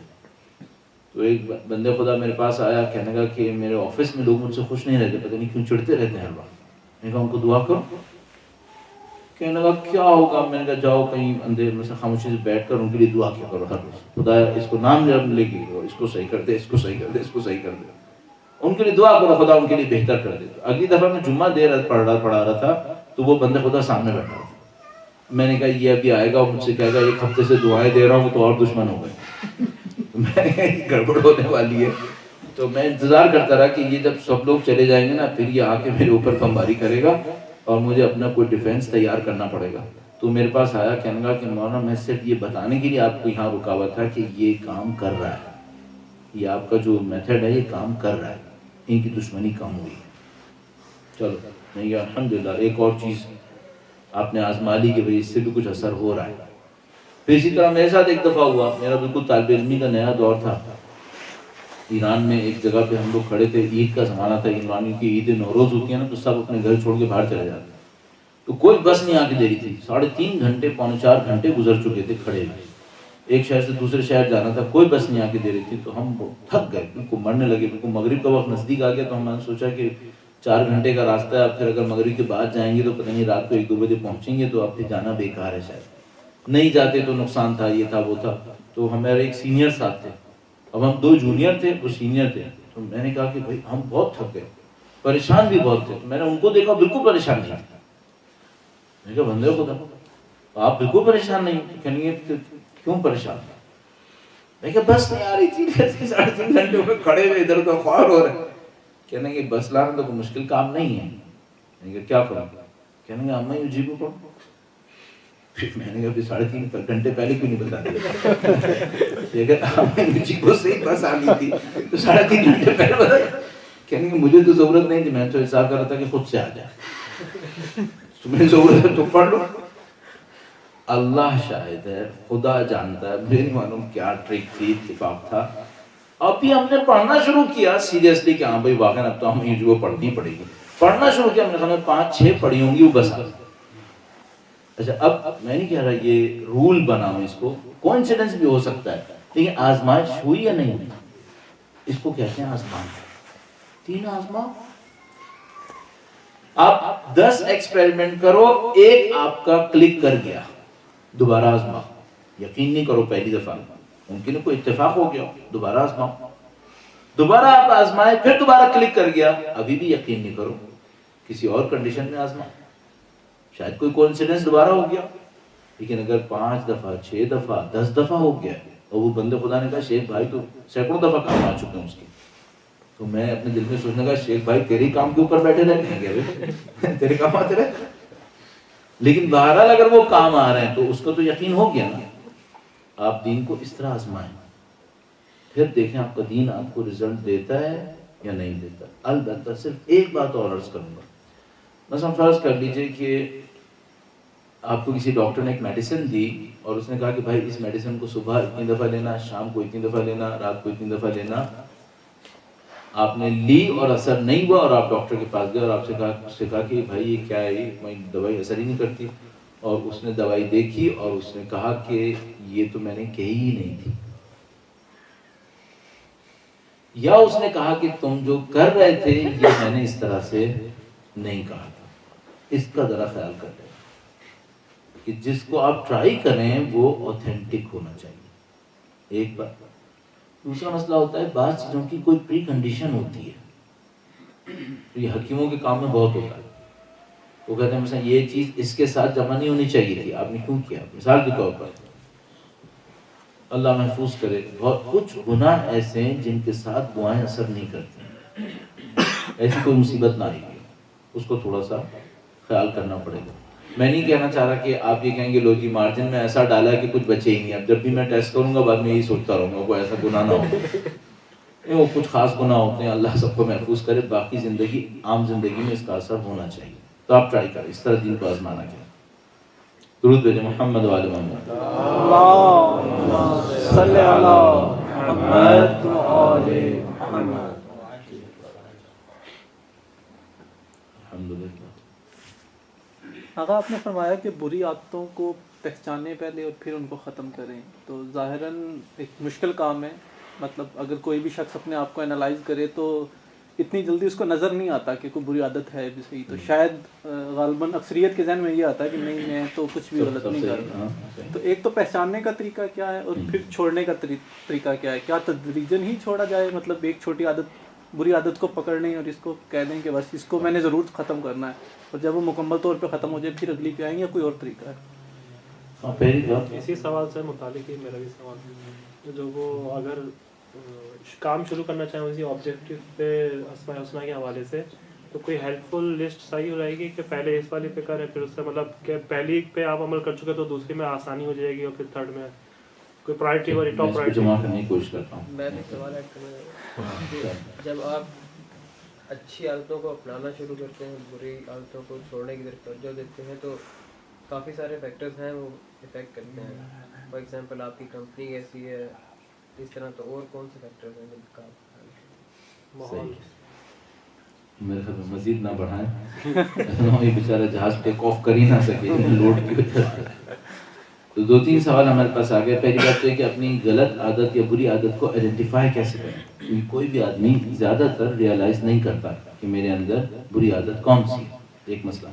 تو ایک بندے خدا میرے پاس آیا, کہنے کا کہ میرے آفس میں لوگ مجھ سے خوش نہیں رہتے, پتہ نہیں کیوں چڑھتے رہتے ہیں ہر بار. میں نے کہا ان کو دعا کرو. کہنے لگا کیا ہوگا؟ میں نے کہا جاؤ کہیں اندھیرے میں سے خاموشی سے بیٹھ کر ان کے لیے دعا کیا کرو ہر روز, خدا اس کو نام لے کے کرو, اس کو صحیح کر دے, اس کو صحیح کر دے, اس کو صحیح کر دے. ان کے لیے دعا کرو, خدا ان کے لیے بہتر کر دے. اگلی دفعہ میں جمعہ پڑھا رہا تھا, تو وہ بندے خدا سامنے بیٹھا تھا. میں نے کہا یہ ابھی آئے گا اور مجھ سے کہے گا ایک ہفتے سے دعائیں دے رہا ہوں, تو اور دشمن ہو گئے. میں نے گڑبڑ ہونے والی ہے. تو میں انتظار کرتا رہا کہ یہ جب سب لوگ چلے جائیں گے نا, پھر یہ آ کے میرے اوپر بمباری کرے گا اور مجھے اپنا کوئی ڈیفینس تیار کرنا پڑے گا. تو میرے پاس آیا, کہنے لگا کہ مولانا میں صرف یہ بتانے کے لیے آپ کو یہاں رکا ہوا تھا کہ یہ کام کر رہا ہے, یہ آپ کا جو میتھڈ ہے یہ کام کر رہا ہے, ان کی دشمنی کم ہوئی. چلو نہیں الحمدللہ. ایک اور چیز آپ نے آزما لی کہ بھائی اس سے بھی کچھ اثر ہو رہا ہے. پھر اسی طرح میرے ساتھ ایک دفعہ ہوا, میرا بالکل طالب علمی کا نیا دور تھا. ایران میں ایک جگہ پہ ہم لوگ کھڑے تھے, عید کا زمانہ تھا, ایرانی کی عید نوروز ہوتی ہے نا, تو سب اپنے گھر چھوڑ کے باہر چلے جاتے ہیں. تو کوئی بس نہیں آ کے دے رہی تھی. 3.5 گھنٹے 4 گھنٹے گزر چکے تھے کھڑے ہوئے. ایک شہر سے دوسرے شہر جانا تھا, کوئی بس نہیں آ کے دے رہی تھی. تو ہم تھک گئے, بالکل مرنے لگے. بالکل مغرب کا وقت نزدیک آ گیا, تو ہم نے سوچا کہ 4 گھنٹے کا راستہ ہے, اب پھر اگر مغرب کے بعد جائیں گے تو پتہ نہیں رات کو 1-2 بجے پہنچیں گے, تو اب پھر جانا بیکار ہے. شاید نہیں جاتے تو نقصان تھا, یہ تھا وہ تھا. تو ہمارے ایک سینئر ساتھ تھے, اب ہم 2 جونیئر تھے, وہ سینئر تھے. تو میں نے کہا کہ بھائی ہم بہت تھک گئے, پریشان بھی بہت تھے. میں نے ان کو دیکھا بالکل پریشان نہیں تھا. میں کہا بندے خدا آپ بالکل پریشان نہیں. کہنے گے کیوں پریشان؟ میں کہا بس نہیں آ رہی تھی, 3.5 گھنٹے میں کھڑے ہوئے ادھر ادھر خوار ہو رہے. کہنے کہ بس لانا تو کوئی مشکل کام نہیں ہے. میں کہا کیا کروں؟ کہنے گے اما یجیبو پڑھو. میں نے کہا 3.5 گھنٹے پہلے کیوں نہیں بتا دیا؟ اگر اما یجیبو سے ہی بس آنی تھی تو 3.5 گھنٹے پہلے بتا. کہنے کہ مجھے تو ضرورت نہیں تھی, میں تو حساب کر رہا تھا کہ خود سے آ جائے. تمہیں ضرورت ہے تو پڑھ لو. اللہ شاہد ہے, خدا جانتا ہے, مجھے نہیں معلوم کیا ٹرک تھی, اتفاق تھا. ابھی ہم نے پڑھنا شروع کیا سیریسلی کہ ہاں بھائی واقعا اب تو ہمیں جو پڑھنی پڑے گی. پڑھنا شروع کیا, میں نے 5-6 پڑھی ہوں گی وہ بس. اچھا اب میں نہیں کہہ رہا یہ رول بناؤں, اس کو کوئنسیڈنس بھی ہو سکتا ہے, لیکن آزمائش ہوئی یا نہیں, اس کو کہتے ہیں آزمائش. 3 آزماؤ. آپ 10 ایکسپیریمنٹ کرو, ایک آپ کا کلک کر گیا, دوبارہ آزماؤ. یقین نہیں کرو پہلی دفعہ, ممکن ہے کوئی اتفاق ہو گیا, دوبارہ آزماؤ. دوبارہ آپ آزمائے, پھر دوبارہ کلک کر گیا, ابھی بھی یقین نہیں کرو, کسی اور کنڈیشن میں آزماؤ, شاید کوئی کوئنسیڈنس دوبارہ ہو گیا. لیکن اگر 5 دفعہ 6 دفعہ 10 دفعہ ہو گیا, اور وہ بندے خدا نے کہا شیخ بھائی تو سینکڑوں دفعہ کام آ چکے ہیں اس کے, تو میں اپنے دل میں سوچنے کا شیخ بھائی تیرے کام کے اوپر بیٹھے رہتے ہیں, تیرے کام آتے رہے. لیکن بہرحال اگر وہ کام آ رہے ہیں تو اس کو تو یقین ہو گیا نا. آپ دین کو اس طرح آزمائیں, پھر دیکھیں آپ کا دین آپ کو رزلٹ دیتا ہے یا نہیں دیتا. البتہ صرف ایک بات اور عرض کروں گا. مثلا فرض کر لیجئے کہ آپ کو کسی ڈاکٹر نے ایک میڈیسن دی, اور اس نے کہا کہ بھائی اس میڈیسن کو صبح اتنی دفعہ لینا, شام کو اتنی دفعہ لینا, رات کو اتنی دفعہ لینا. آپ نے لی اور اثر نہیں ہوا اور آپ ڈاکٹر کے پاس گئے اور آپ سے کہا کہ بھائی یہ کیا ہے، کوئی دوائی اثر ہی نہیں کرتی، اور اس نے دوائی دیکھی اور اس نے کہا کہ یہ تو میں نے کہی ہی نہیں تھی، یا اس نے کہا کہ تم جو کر رہے تھے یہ میں نے اس طرح سے نہیں کہا تھا. اس کا ذرا خیال کر لیں کہ جس کو آپ ٹرائی کریں وہ اوتھینٹک ہونا چاہیے، ایک بات. دوسرا مسئلہ ہوتا ہے بعض چیزوں کی کوئی پری کنڈیشن ہوتی ہے، یہ حکیموں کے کام میں بہت ہوتا ہے. وہ کہتے ہیں مثلا یہ چیز اس کے ساتھ جمع نہیں ہونی چاہیے تھی، آپ نے کیوں کیا؟ مثال کے طور پر اللہ محفوظ کرے، بہت کچھ گناہ ایسے ہیں جن کے ساتھ دعائیں اثر نہیں کرتی، ایسی کوئی مصیبت نہ آئے گی، اس کو تھوڑا سا خیال کرنا پڑے گا. میں نہیں کہنا چاہ رہا کہ آپ یہ کہیں گے لو جی مارجن میں ایسا ڈالا ہے کہ کچھ بچے ہی نہیں، اب جب بھی میں ٹیسٹ کروں گا بعد میں یہی سوچتا رہوں گا کوئی ایسا گناہ نہ ہو. وہ کچھ خاص گناہ ہوتے ہیں، اللہ سب کو محفوظ کرے. باقی زندگی، عام زندگی میں اس کا اثر ہونا چاہیے. تو آپ ٹرائی کریں اس طرح دین کو آزمانا. کیا درود بھیجیں محمد وآل محمد. اللہم صلی علی محمد وآل محمد. الحمدللہ. آقا آپ نے فرمایا کہ بری عادتوں کو پہچانے پہلے اور پھر ان کو ختم کریں، تو ظاہراً ایک مشکل کام ہے. مطلب اگر کوئی بھی شخص اپنے آپ کو انالائز کرے تو اتنی جلدی اس کو نظر نہیں آتا کہ کوئی بری عادت ہے بھی صحیح، تو شاید غالباً اکثریت کے ذہن میں یہ آتا ہے کہ نہیں میں تو کچھ بھی غلط نہیں کر رہا. تو ایک تو پہچاننے کا طریقہ کیا ہے اور پھر چھوڑنے کا طریقہ کیا ہے؟ کیا تدریجاً ہی چھوڑا جائے؟ مطلب ایک چھوٹی عادت، بری عادت کو پکڑ لیں اور اس کو کہہ دیں کہ بس اس کو میں نے ضرور ختم کرنا ہے، اور جب وہ مکمل طور پہ ختم ہو جائے پھر اگلی پہ آئیں، یا کوئی اور طریقہ ہے؟ پہلی بات اسی سوال سے متعلق ہی میرا بھی سوال، جو وہ اگر کام شروع کرنا چاہیں اسی آبجیکٹیو پہ اسماء الحسنہ کے حوالے سے، تو کوئی ہیلپ فل لسٹ صحیح ہو جائے گی کہ پہلے اس والی پہ کریں، پھر اس سے مطلب کہ پہلی پہ آپ عمل کر چکے تو دوسری میں آسانی ہو جائے گی، اور پھر تھرڈ میں کوئی پرائرٹی والی ٹاپ پرائرٹی جمع کرنے کی کوشش کرتا ہوں. میں بھی سوال ایڈ کرنا، جب آپ اچھی عادتوں کو اپنانا شروع کرتے ہیں، بری عادتوں کو چھوڑنے کی طرف توجہ دیتے ہیں، تو کافی سارے فیکٹرز ہیں وہ افیکٹ کرتے ہیں. فار ایگزامپل آپ کی کمپنی کیسی ہے، اس طرح. تو اور کون سے فیکٹرز ہیں جن کا ماحول؟ میرے خیال میں مزید نہ بڑھائیں، یہ بیچارہ جہاز ٹیک آف کر ہی نہ سکے لوڈ کی وجہ سے. تو 2-3 سوال ہمارے پاس آ گئے. پہلی بات تو ہے کہ اپنی غلط عادت یا بری عادت کو آئیڈینٹیفائی کیسے کریں، کیونکہ کوئی بھی آدمی زیادہ تر ریئلائز نہیں کرتا کہ میرے اندر بری عادت کون سی ہے، ایک مسئلہ.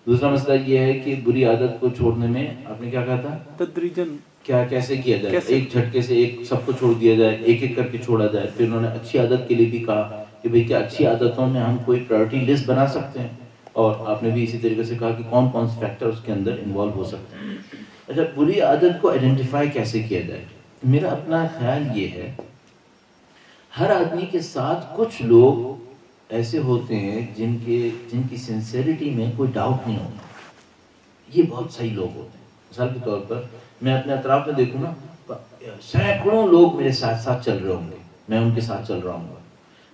دوسرا مسئلہ یہ ہے کہ بری عادت کو چھوڑنے میں آپ نے کیا کہا تھا، تدریجاً کیا کیسے کیا جائے. ایک جھٹکے سے ایک سب کو چھوڑ دیا جائے، ایک ایک کر کے چھوڑا جائے. پھر انہوں نے اچھی عادت کے لیے بھی کہا کہ بھئی کیا اچھی عادتوں میں ہم کوئی پرائرٹی لسٹ بنا سکتے ہیں، اور آپ نے بھی اسی طریقے سے کہا کہ کون کون سے فیکٹر اس کے اندر انوالو ہو سکتے ہیں. اچھا، بری عادت کو آئیڈینٹیفائی کیسے کیا جائے؟ میرا اپنا خیال یہ ہے، ہر آدمی کے ساتھ کچھ لوگ ایسے ہوتے ہیں جن کی سنسیئرٹی میں کوئی ڈاؤٹ نہیں ہوتا. یہ بہت صحیح لوگ ہوتے ہیں. مثال کے طور پر میں اپنے اطراف میں دیکھوں نا، سینکڑوں لوگ میرے ساتھ ساتھ چل رہے ہوں گے، میں ان کے ساتھ چل رہا ہوں گا،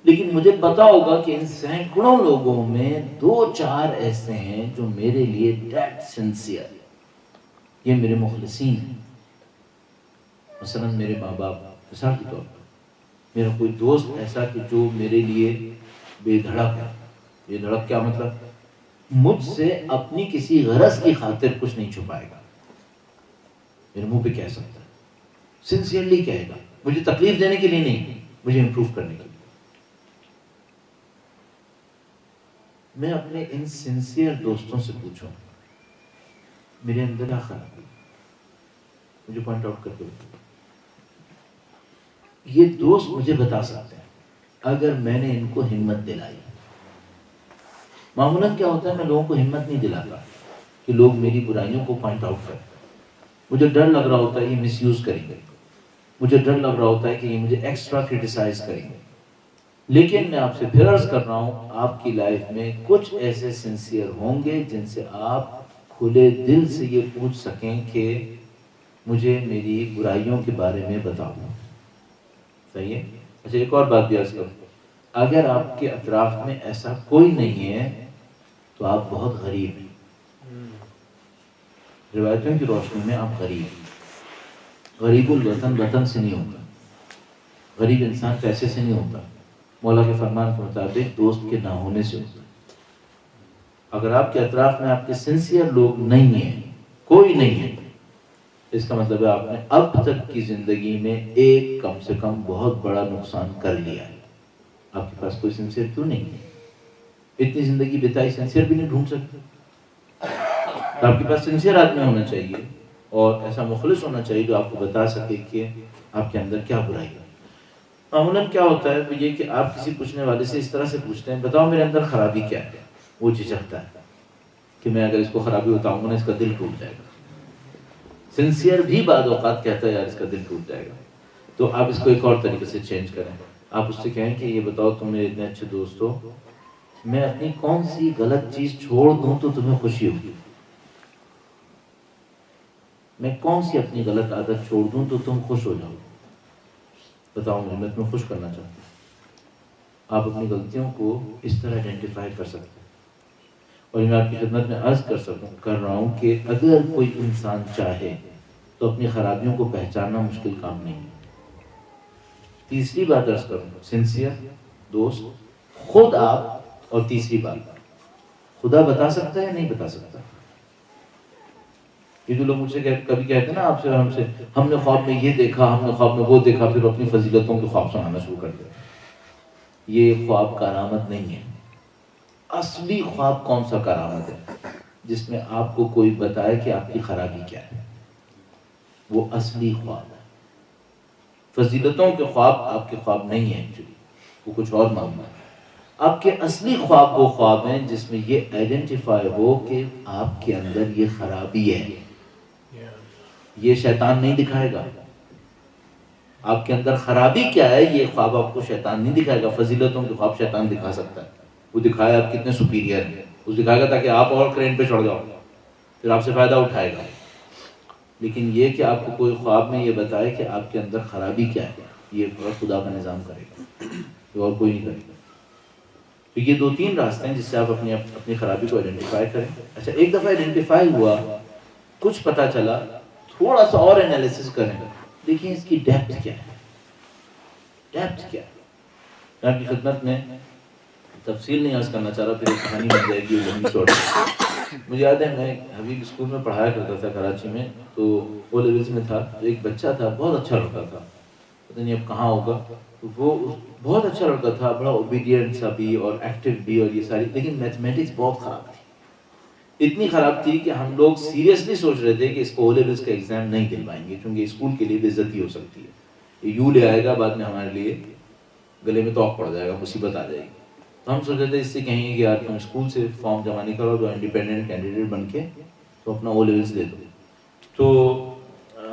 لیکن مجھے پتا ہوگا کہ ان سینکڑوں لوگوں میں 2-4 ایسے ہیں جو میرے لیے ڈیڈ سنسیئر، یہ میرے مخلصین ہیں. مثلا میرے ماں باپ، مثال کے طور پر میرا کوئی دوست ایسا کہ جو میرے لیے بے دھڑک ہے. بے دھڑک کیا مطلب؟ مجھ سے اپنی کسی غرض کی خاطر کچھ نہیں چھپائے گا، میرے منہ پہ کہہ سکتا ہے، سنسیئرلی کہے گا، مجھے تکلیف دینے کے لیے نہیں، مجھے امپروو کرنے کے لیے. میں اپنے ان سنسیئر دوستوں سے پوچھوں میرے اندر کیا خراب ہے، مجھے پوائنٹ آؤٹ کر کے بتاؤ. یہ دوست مجھے بتا سکتے ہیں اگر میں نے ان کو ہمت دلائی. معمولاً کیا ہوتا ہے، میں لوگوں کو ہمت نہیں دلاتا کہ لوگ میری برائیوں کو پوائنٹ آؤٹ کریں. مجھے ڈر لگ رہا ہوتا ہے یہ مس یوز کریں گے، مجھے ڈر لگ رہا ہوتا ہے کہ یہ مجھے ایکسٹرا کرٹیسائز کریں گے. لیکن میں آپ سے پھر عرض کر رہا ہوں، آپ کی لائف میں کچھ ایسے سنسیئر ہوں گے جن سے آپ کھلے دل سے یہ پوچھ سکیں کہ مجھے میری برائیوں کے بارے میں بتاؤ. صحیح ہے. اچھا، ایک اور بات بھی عرض کروں، اگر آپ کے اطراف میں ایسا کوئی نہیں ہے تو آپ بہت غریب ہیں. روایتوں کی روشنی میں آپ غریب ہیں. غریب الوطن وطن سے نہیں ہوتا، غریب انسان پیسے سے نہیں ہوتا، مولا کے فرمان کے مطابق دوست کے نہ ہونے سے ہوتا ہے۔ اگر آپ کے اطراف میں آپ کے سنسیئر لوگ نہیں ہیں، کوئی نہیں ہے، اس کا مطلب ہے آپ نے اب تک کی زندگی میں ایک کم سے کم بہت بڑا نقصان کر لیا ہے۔ آپ کے پاس کوئی سنسیئر کیوں نہیں ہے؟ اتنی زندگی بتائی، سنسیئر بھی نہیں ڈھونڈ سکتے۔ تو آپ کے پاس سنسیئر آدمی ہونا چاہیے اور ایسا مخلص ہونا چاہیے جو آپ کو بتا سکے کہ آپ کے اندر کیا برائی ہے۔ معمولاً کیا ہوتا ہے وہ یہ کہ آپ کسی پوچھنے والے سے اس طرح سے پوچھتے ہیں، بتاؤ میرے اندر خرابی کیا ہے؟ وہ جھجکتا ہے کہ میں اگر اس کو خرابی بتاؤں گا نا اس کا دل ٹوٹ جائے گا۔ سنسیئر بھی بعض اوقات کہتا ہے یار اس کا دل ٹوٹ جائے گا۔ تو آپ اس کو ایک اور طریقے سے چینج کریں، آپ اس سے کہیں کہ یہ بتاؤ تم میرے اتنے اچھے دوست ہو، میں اپنی کون سی غلط چیز چھوڑ دوں تو تمہیں خوشی ہوگی؟ میں کون سی اپناپنی غلط عادت چھوڑ دوں تو تم خوش ہو جاؤ؟ بتاؤ مجھے، میں تمہیں خوش کرنا چاہتا ہوں۔ آپ اپنی غلطیوں کو اس طرح آئیڈینٹیفائی کر سکتے ہیں۔ اور میں آپ کی خدمت میں عرض کر رہا ہوں کہ اگر کوئی انسان چاہے تو اپنی خرابیوں کو پہچاننا مشکل کام نہیں ہے۔ تیسری بات عرض کروں، سنسیئر دوست خود آپ، اور تیسری بات خدا بتا سکتا ہے نہیں بتا سکتا؟ یہ جو لوگ مجھ سے کبھی کہتے ہیں نا آپ سے، ہم نے خواب میں یہ دیکھا، ہم نے خواب میں وہ دیکھا، پھر اپنی فضیلتوں کے خواب سنانا شروع کر دیا۔ یہ خواب کرامت نہیں ہے۔ اصلی خواب کون سا کرامت ہے؟ جس میں آپ کو کوئی بتائے کہ آپ کی خرابی کیا ہے، وہ اصلی خواب ہے۔ فضیلتوں کے خواب آپ کے خواب نہیں ہیں، ایکچولی وہ کچھ اور معاملہ ہے۔ آپ کے اصلی خواب وہ خواب ہیں جس میں یہ آئیڈینٹیفائی ہو کہ آپ کے اندر یہ خرابی ہے۔ یہ شیطان نہیں دکھائے گا آپ کے اندر خرابی کیا ہے، یہ خواب آپ کو شیطان نہیں دکھائے گا۔ فضیلتوں کے خواب شیطان دکھا سکتا ہے، وہ دکھائے آپ کتنے سپیریئر ہیں، وہ دکھائے گا تاکہ آپ اور کرین پہ چڑھ جاؤ، پھر آپ سے فائدہ اٹھائے گا۔ لیکن یہ کہ آپ کو کوئی خواب میں یہ بتائے کہ آپ کے اندر خرابی کیا ہے، یہ خدا کا نظام کرے گا، یہ اور کوئی نہیں کرے گا۔ تو یہ دو تین راستے ہیں جس سے آپ اپنی خرابی کو آئیڈینٹیفائی کریں۔ اچھا، ایک دفعہ آئیڈینٹیفائی ہوا، کچھ پتہ چلا، تھوڑا سا اور انالیسس کریں، دیکھیں اس کی ڈیپتھ کیا ہے، ڈیپتھ کیا ہے۔ میں آپ کی خدمت میں تفصیل نہیں عرض کرنا چاہ رہا، پھر ایک کہانی بن جائے گی لمبی چوڑی۔ مجھے یاد ہے میں حبیب اسکول میں پڑھایا کرتا تھا کراچی میں، تو وہ لیولز میں تھا، تو ایک بچہ تھا بہت اچھا لڑکا تھا، پتہ نہیں اب کہاں ہوگا، تو وہ بہت اچھا لڑکا تھا، بڑا اوبیڈینٹ سا بھی اور ایکٹیو بھی اور یہ ساری، لیکن میتھمیٹکس بہت خراب تھی، اتنی خراب تھی کہ ہم لوگ سیریسلی سوچ رہے تھے کہ اس کو او لیولز کا ایگزام نہیں دلوائیں گے، کیونکہ اسکول کے لیے بے عزتی ہو سکتی ہے، یہ یوں لے آئے گا بعد میں ہمارے لیے گلے میں توق پڑ جائے گا، مصیبت آ جائے گی۔ تو ہم سوچ رہے تھے اس سے کہیں گے کہ یار تم اسکول سے فارم جمع نہیں کرو، جو انڈیپینڈنٹ کینڈیڈیٹ بن کے تو اپنا او لیولز دے دو۔ تو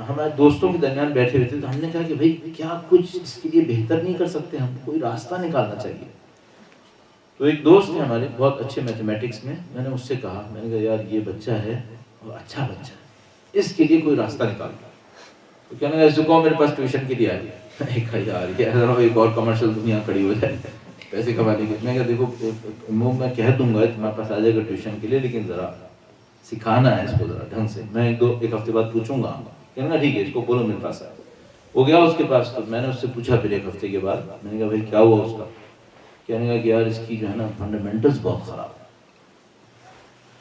ہمارے دوستوں کے درمیان بیٹھے ہوئے تھے، تو ہم نے کہا کہ بھائی کیا کچھ اس کے لیے بہتر نہیں کر سکتے، ہم کوئی راستہ نکالنا چاہیے۔ تو ایک دوست ہے ہمارے بہت اچھے میتھمیٹکس میں نے اس سے کہا، میں نے کہا یار یہ بچہ ہے اور اچھا بچہ ہے، اس کے لیے کوئی راستہ نکالو۔ تو کہنے لگا کو میرے پاس ٹیوشن کے لیے آ گیا، میں نے کہا یار یہ ایک اور کمرشل دنیا کھڑی ہو جائے پیسے کمانے کے۔ میں کہا دیکھو میں کہہ دوں گا تمہارے پاس آ جائے گا ٹیوشن کے لیے، لیکن ذرا سکھانا ہے اس کو ذرا ڈھنگ سے، میں ایک ہفتے بعد پوچھوں گا۔ کہنے لگا ٹھیک ہے، اس کو بولو میرے پاس آ۔ وہ گیا اس کے پاس، تو میں نے اس سے پوچھا پھر ایک ہفتے کے بعد، میں نے کہا بھائی کیا ہوا اس کا؟ کہنے لگا کہ یار اس کی جو ہے نا فنڈامنٹلز بہت خراب ہے،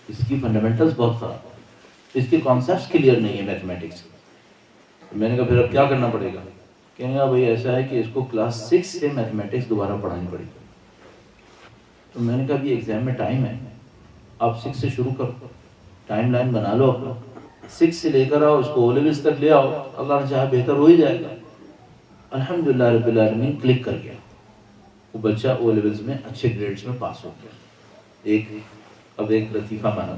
اس کی فنڈامنٹلز بہت خراب ہے، اس کے کانسیپٹس کلیئر نہیں ہے میتھمیٹکس۔ میں نے کہا پھر اب کیا کرنا پڑے گا؟ کہنے لگا بھائی ایسا ہے کہ اس کو کلاس 6 سے میتھمیٹکس دوبارہ پڑھانی پڑے گی۔ تو میں نے کہا ابھی ایگزام میں ٹائم ہے، آپ 6 سے شروع کرو، ٹائم لائن بنا لو اپنا، 6 سے لے کر آؤ، اس کو او لیولز تک لے آؤ، اللہ نے چاہا بہتر ہو ہی جائے گا۔ الحمدللہ رب العالمین کلک کر گیا، وہ بچہ او لیولز میں اچھے گریڈز میں پاس ہو گیا۔ اب ایک لطیفہ مانا،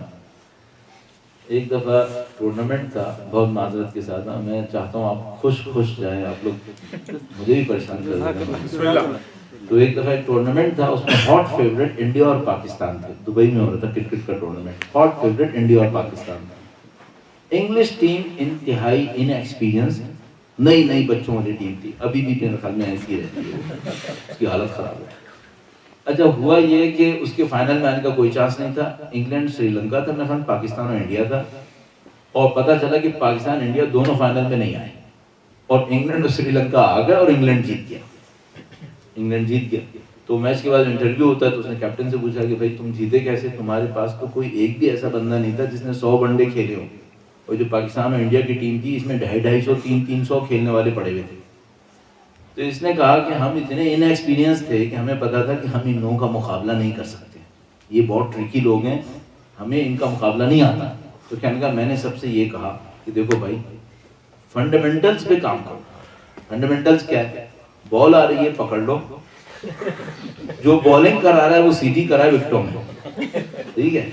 ایک دفعہ ٹورنامنٹ تھا، بہت معذرت کے ساتھ میں چاہتا ہوں آپ خوش جائیں، آپ لوگ مجھے بھی پریشان کر رہے ہیں۔ تو ایک دفعہ ایک ٹورنامنٹ تھا، اس میں ہاٹ فیوریٹ انڈیا اور پاکستان تھے، دبئی میں ہو رہا تھا کرکٹ کا ٹورنامنٹ، ہاٹ فیوریٹ انڈیا اور پاکستان تھا۔ انگلش ٹیم انتہائی ان ایکسپیرینس، نئی بچوں والی ٹیم تھی، ابھی بھی میرے خیال میں ایسی رہتی ہے، اس کی حالت خراب ہے۔ اچھا ہوا یہ کہ اس کے فائنل میں آنے کا کوئی چانس نہیں تھا، انگلینڈ سری لنکا تھا، میرے خیال پاکستان اور انڈیا تھا، اور پتہ چلا کہ پاکستان انڈیا دونوں فائنل میں نہیں آئے، اور انگلینڈ اور سری لنکا آ گئے اور انگلینڈ جیت گیا۔ تو میچ کے بعد انٹرویو ہوتا ہے تو اس نے کیپٹن سے پوچھا کہ بھائی تم جیتے کیسے، تمہارے پاس تو کوئی ایک بھی ایسا بندہ نہیں تھا جس نے 100 ون ڈے کھیلے ہوں، اور جو پاکستان اور انڈیا کی ٹیم تھی اس میں 250 300 کھیلنے والے پڑے ہوئے تھے. تو اس نے کہا کہ ہم اتنے ان ایکسپیرینس تھے کہ ہمیں پتا تھا کہ ہم ان لوگوں کا مقابلہ نہیں کر سکتے، یہ بہت ٹرکی لوگ ہیں، ہمیں ان کا مقابلہ نہیں آتا. تو کہنے کا میں نے سب سے یہ کہا کہ دیکھو بھائی فنڈامنٹلز پہ کام کرو. فنڈامنٹلز کیا ہے؟ بال آ رہی ہے پکڑ لو، جو بالنگ کرا رہا ہے وہ سیدھی کرائے وکٹوں میں، ٹھیک ہے.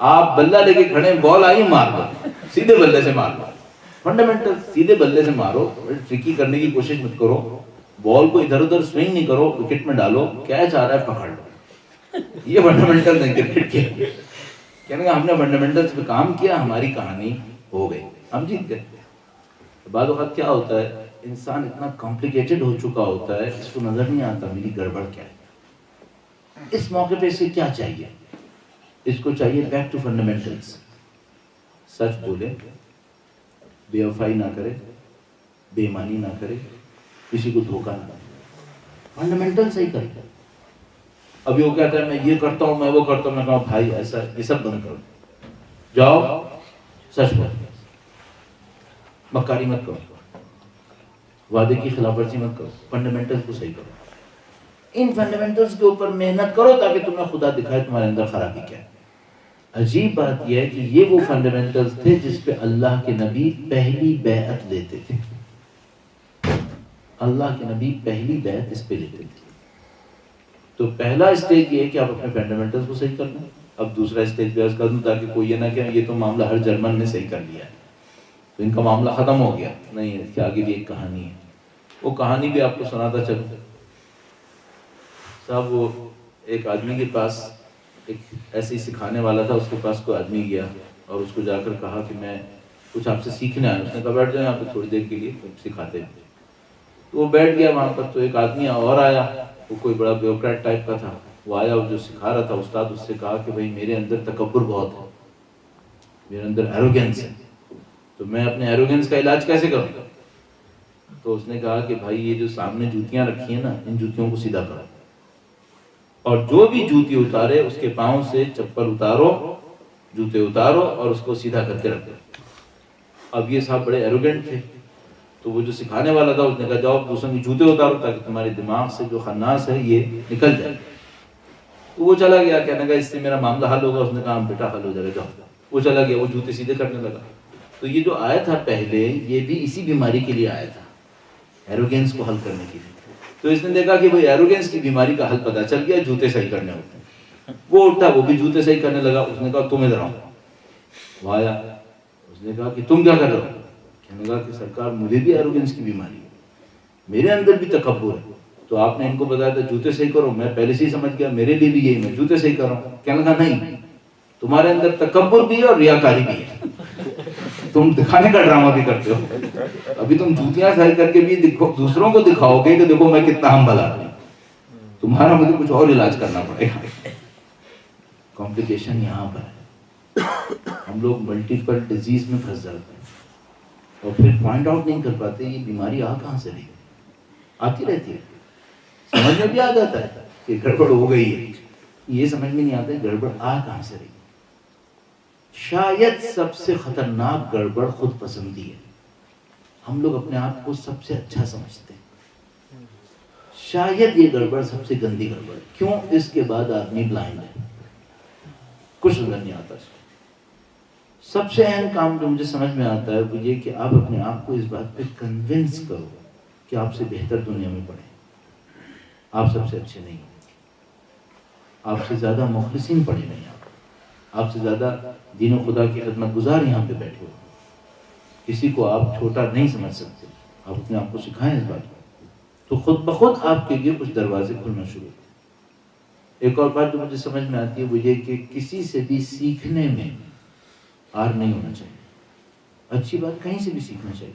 آپ بلہ لے کے کھڑے، بال آئی مار دو، سیدھے بلے سے مار دو. فنڈامنٹل سیدھے بلے سے مارو، ٹرکی کرنے کی کوشش مت کرو، بال کو ادھر ادھر سوئنگ نہیں کرو، وکٹ میں ڈالو، کیچ آ رہا ہے پکڑ لو. یہ فنڈامنٹل ہے کرکٹ کے. کہنے کا ہم نے فنڈامنٹلز پہ کام کیا، ہماری کہانی ہو گئی، ہم جیت گئے. بعض اوقات کیا ہوتا ہے انسان اتنا کمپلیکیٹڈ ہو چکا ہوتا ہے اس کو نظر نہیں آتا میری گڑبڑ کیا ہے. اس موقع پہ اسے کیا چاہیے؟ اس کو چاہیے بیک ٹو فنڈامنٹلز. سچ بولے، بے وفائی نہ کرے، بے ایمانی نہ کرے، کسی کو دھوکہ نہ کرے، فنڈامنٹل صحیح کرے. ابھی وہ کہتا ہے میں یہ کرتا ہوں، میں وہ کرتا ہوں. میں کہا بھائی ایسا یہ سب بند کرو، جاؤ سچ بولو، مکاری مت کرو، وعدے کی خلاف ورزی مت کرو، فنڈامنٹلز کو صحیح کرو. ان فنڈامنٹلز کے اوپر محنت کرو تاکہ تمہیں خدا دکھائے تمہارے اندر خرابی کیا ہے. عجیب بات یہ ہے کہ یہ وہ فنڈامنٹلز تھے جس پہ اللہ کے نبی پہلی بیعت لیتے تھے. اللہ کے نبی پہلی بیعت اس پہ لیتے تھے. تو پہلا اسٹیج یہ ہے کہ آپ اپنے فنڈامنٹلز کو صحیح کر لیں. اب دوسرا اسٹیج پہ کر دوں تاکہ کوئی یہ نہ کہ یہ تو معاملہ ہر جرمن نے صحیح کر لیا ہے تو ان کا معاملہ ختم ہو گیا. نہیں، اس کے آگے بھی ایک کہانی ہے، وہ کہانی بھی آپ کو سناتا چلوں. صاحب وہ ایک آدمی کے پاس ایک ایسے ہی سکھانے والا تھا، اس کے پاس کوئی آدمی گیا اور اس کو جا کر کہا کہ میں کچھ آپ سے سیکھنے آیا. اس نے کہا بیٹھ جاؤ یہاں پہ تھوڑی دیر کے لیے سکھاتے ہیں. تو وہ بیٹھ گیا وہاں پر. تو ایک آدمی اور آیا، وہ کوئی بڑا بیوروکریٹ ٹائپ کا تھا. وہ آیا اور جو سکھا رہا تھا استاد اس سے کہا کہ بھائی میرے اندر تکبر بہت ہے، میرے اندر ایروگینس ہے، تو میں اپنے ایروگینس کا علاج کیسے کروں؟ تو اس نے کہا کہ بھائی یہ جو سامنے جوتیاں رکھی ہیں نا، ان جوتیوں کو سیدھا کرو، اور جو بھی جوتی اتارے اس کے پاؤں سے چپل اتارو، جوتے اتارو اور اس کو سیدھا کر کے رکھو. اب یہ صاحب بڑے ایروگینٹ تھے، تو وہ جو سکھانے والا تھا اس نے کہا جاؤ دوسروں کے جوتے اتارو تاکہ تمہارے دماغ سے جو خناس ہے یہ نکل جائے. تو وہ چلا گیا، کہنے کا اس سے میرا معاملہ حل ہوگا. اس نے کہا بیٹا حل ہو جائے گا، جاؤ. وہ چلا گیا، وہ جوتے سیدھے کرنے لگا. تو یہ جو آیا تھا پہلے یہ بھی اسی بیماری کے لیے آیا تھا، ایروگینس کو حل کرنے کے لیے. تو اس نے دیکھا کہ بھئی ایروگینس کی بیماری کا حل پتہ چل گیا، جوتے صحیح کرنے ہوتے ہیں. وہ اٹھا، وہ بھی جوتے صحیح کرنے لگا. اس نے کہا تم ادھر آؤ. وہ آیا، اس نے کہا کہ تم کیا کر رہے ہو؟ کہنے لگا کہ سرکار مجھے بھی ایروگینس کی بیماری ہے، میرے اندر بھی تکبر ہے. تو آپ نے ان کو بتایا تھا جوتے صحیح کرو، میں پہلے سے ہی سمجھ گیا میرے لیے بھی یہی، میں جوتے صحیح کر رہا ہوں. کہنے لگا نہیں، تمہارے اندر تکبر بھی ہے اور ریاکاری بھی ہے، تم دکھانے کا ڈرامہ بھی کرتے ہو. ابھی تم جوتیاں صحیح کر کے بھی دوسروں کو دکھاؤ گے کہ دیکھو میں کتنا ہم بھلا ہوں، تمہارا مجھے کچھ اور علاج کرنا پڑے گا. کمپلیکیشن یہاں پر ہے. ہم لوگ ملٹیپل ڈیزیز میں پھنس جاتے ہیں اور پھر پوائنٹ آؤٹ نہیں کر پاتے یہ بیماری آ کہاں سے رہی. آتی رہتی ہے، سمجھ میں بھی آ جاتا ہے کہ گڑبڑ ہو گئی ہے، یہ سمجھ میں نہیں آتا گڑبڑ آ کہاں سے رہی. شاید سب سے خطرناک گڑبڑ خود پسندی ہے. ہم لوگ اپنے آپ کو سب سے اچھا سمجھتے ہیں، شاید یہ گڑبڑ سب سے گندی گڑبڑ. کیوں؟ اس کے بعد آدمی بلائنڈ ہے، کچھ نظر نہیں آتا. سب سے اہم کام جو مجھے سمجھ میں آتا ہے وہ یہ کہ آپ اپنے آپ کو اس بات پہ کنونس کرو کہ آپ سے بہتر دنیا میں پڑھیں. آپ سب سے اچھے نہیں، آپ سے زیادہ مخلصین پڑھے نہیں، آپ سے زیادہ دین و خدا کی خدمت گزار یہاں پہ بیٹھے ہو. کسی کو آپ چھوٹا نہیں سمجھ سکتے. آپ اپنے آپ کو سکھائیں اس بات کو، تو خود بخود آپ کے لیے کچھ دروازے کھلنا شروع ہوتے. ایک اور بات جو مجھے سمجھ میں آتی ہے وہ یہ کہ کسی سے بھی سیکھنے میں آر نہیں ہونا چاہیے. اچھی بات کہیں سے بھی سیکھنا چاہیے.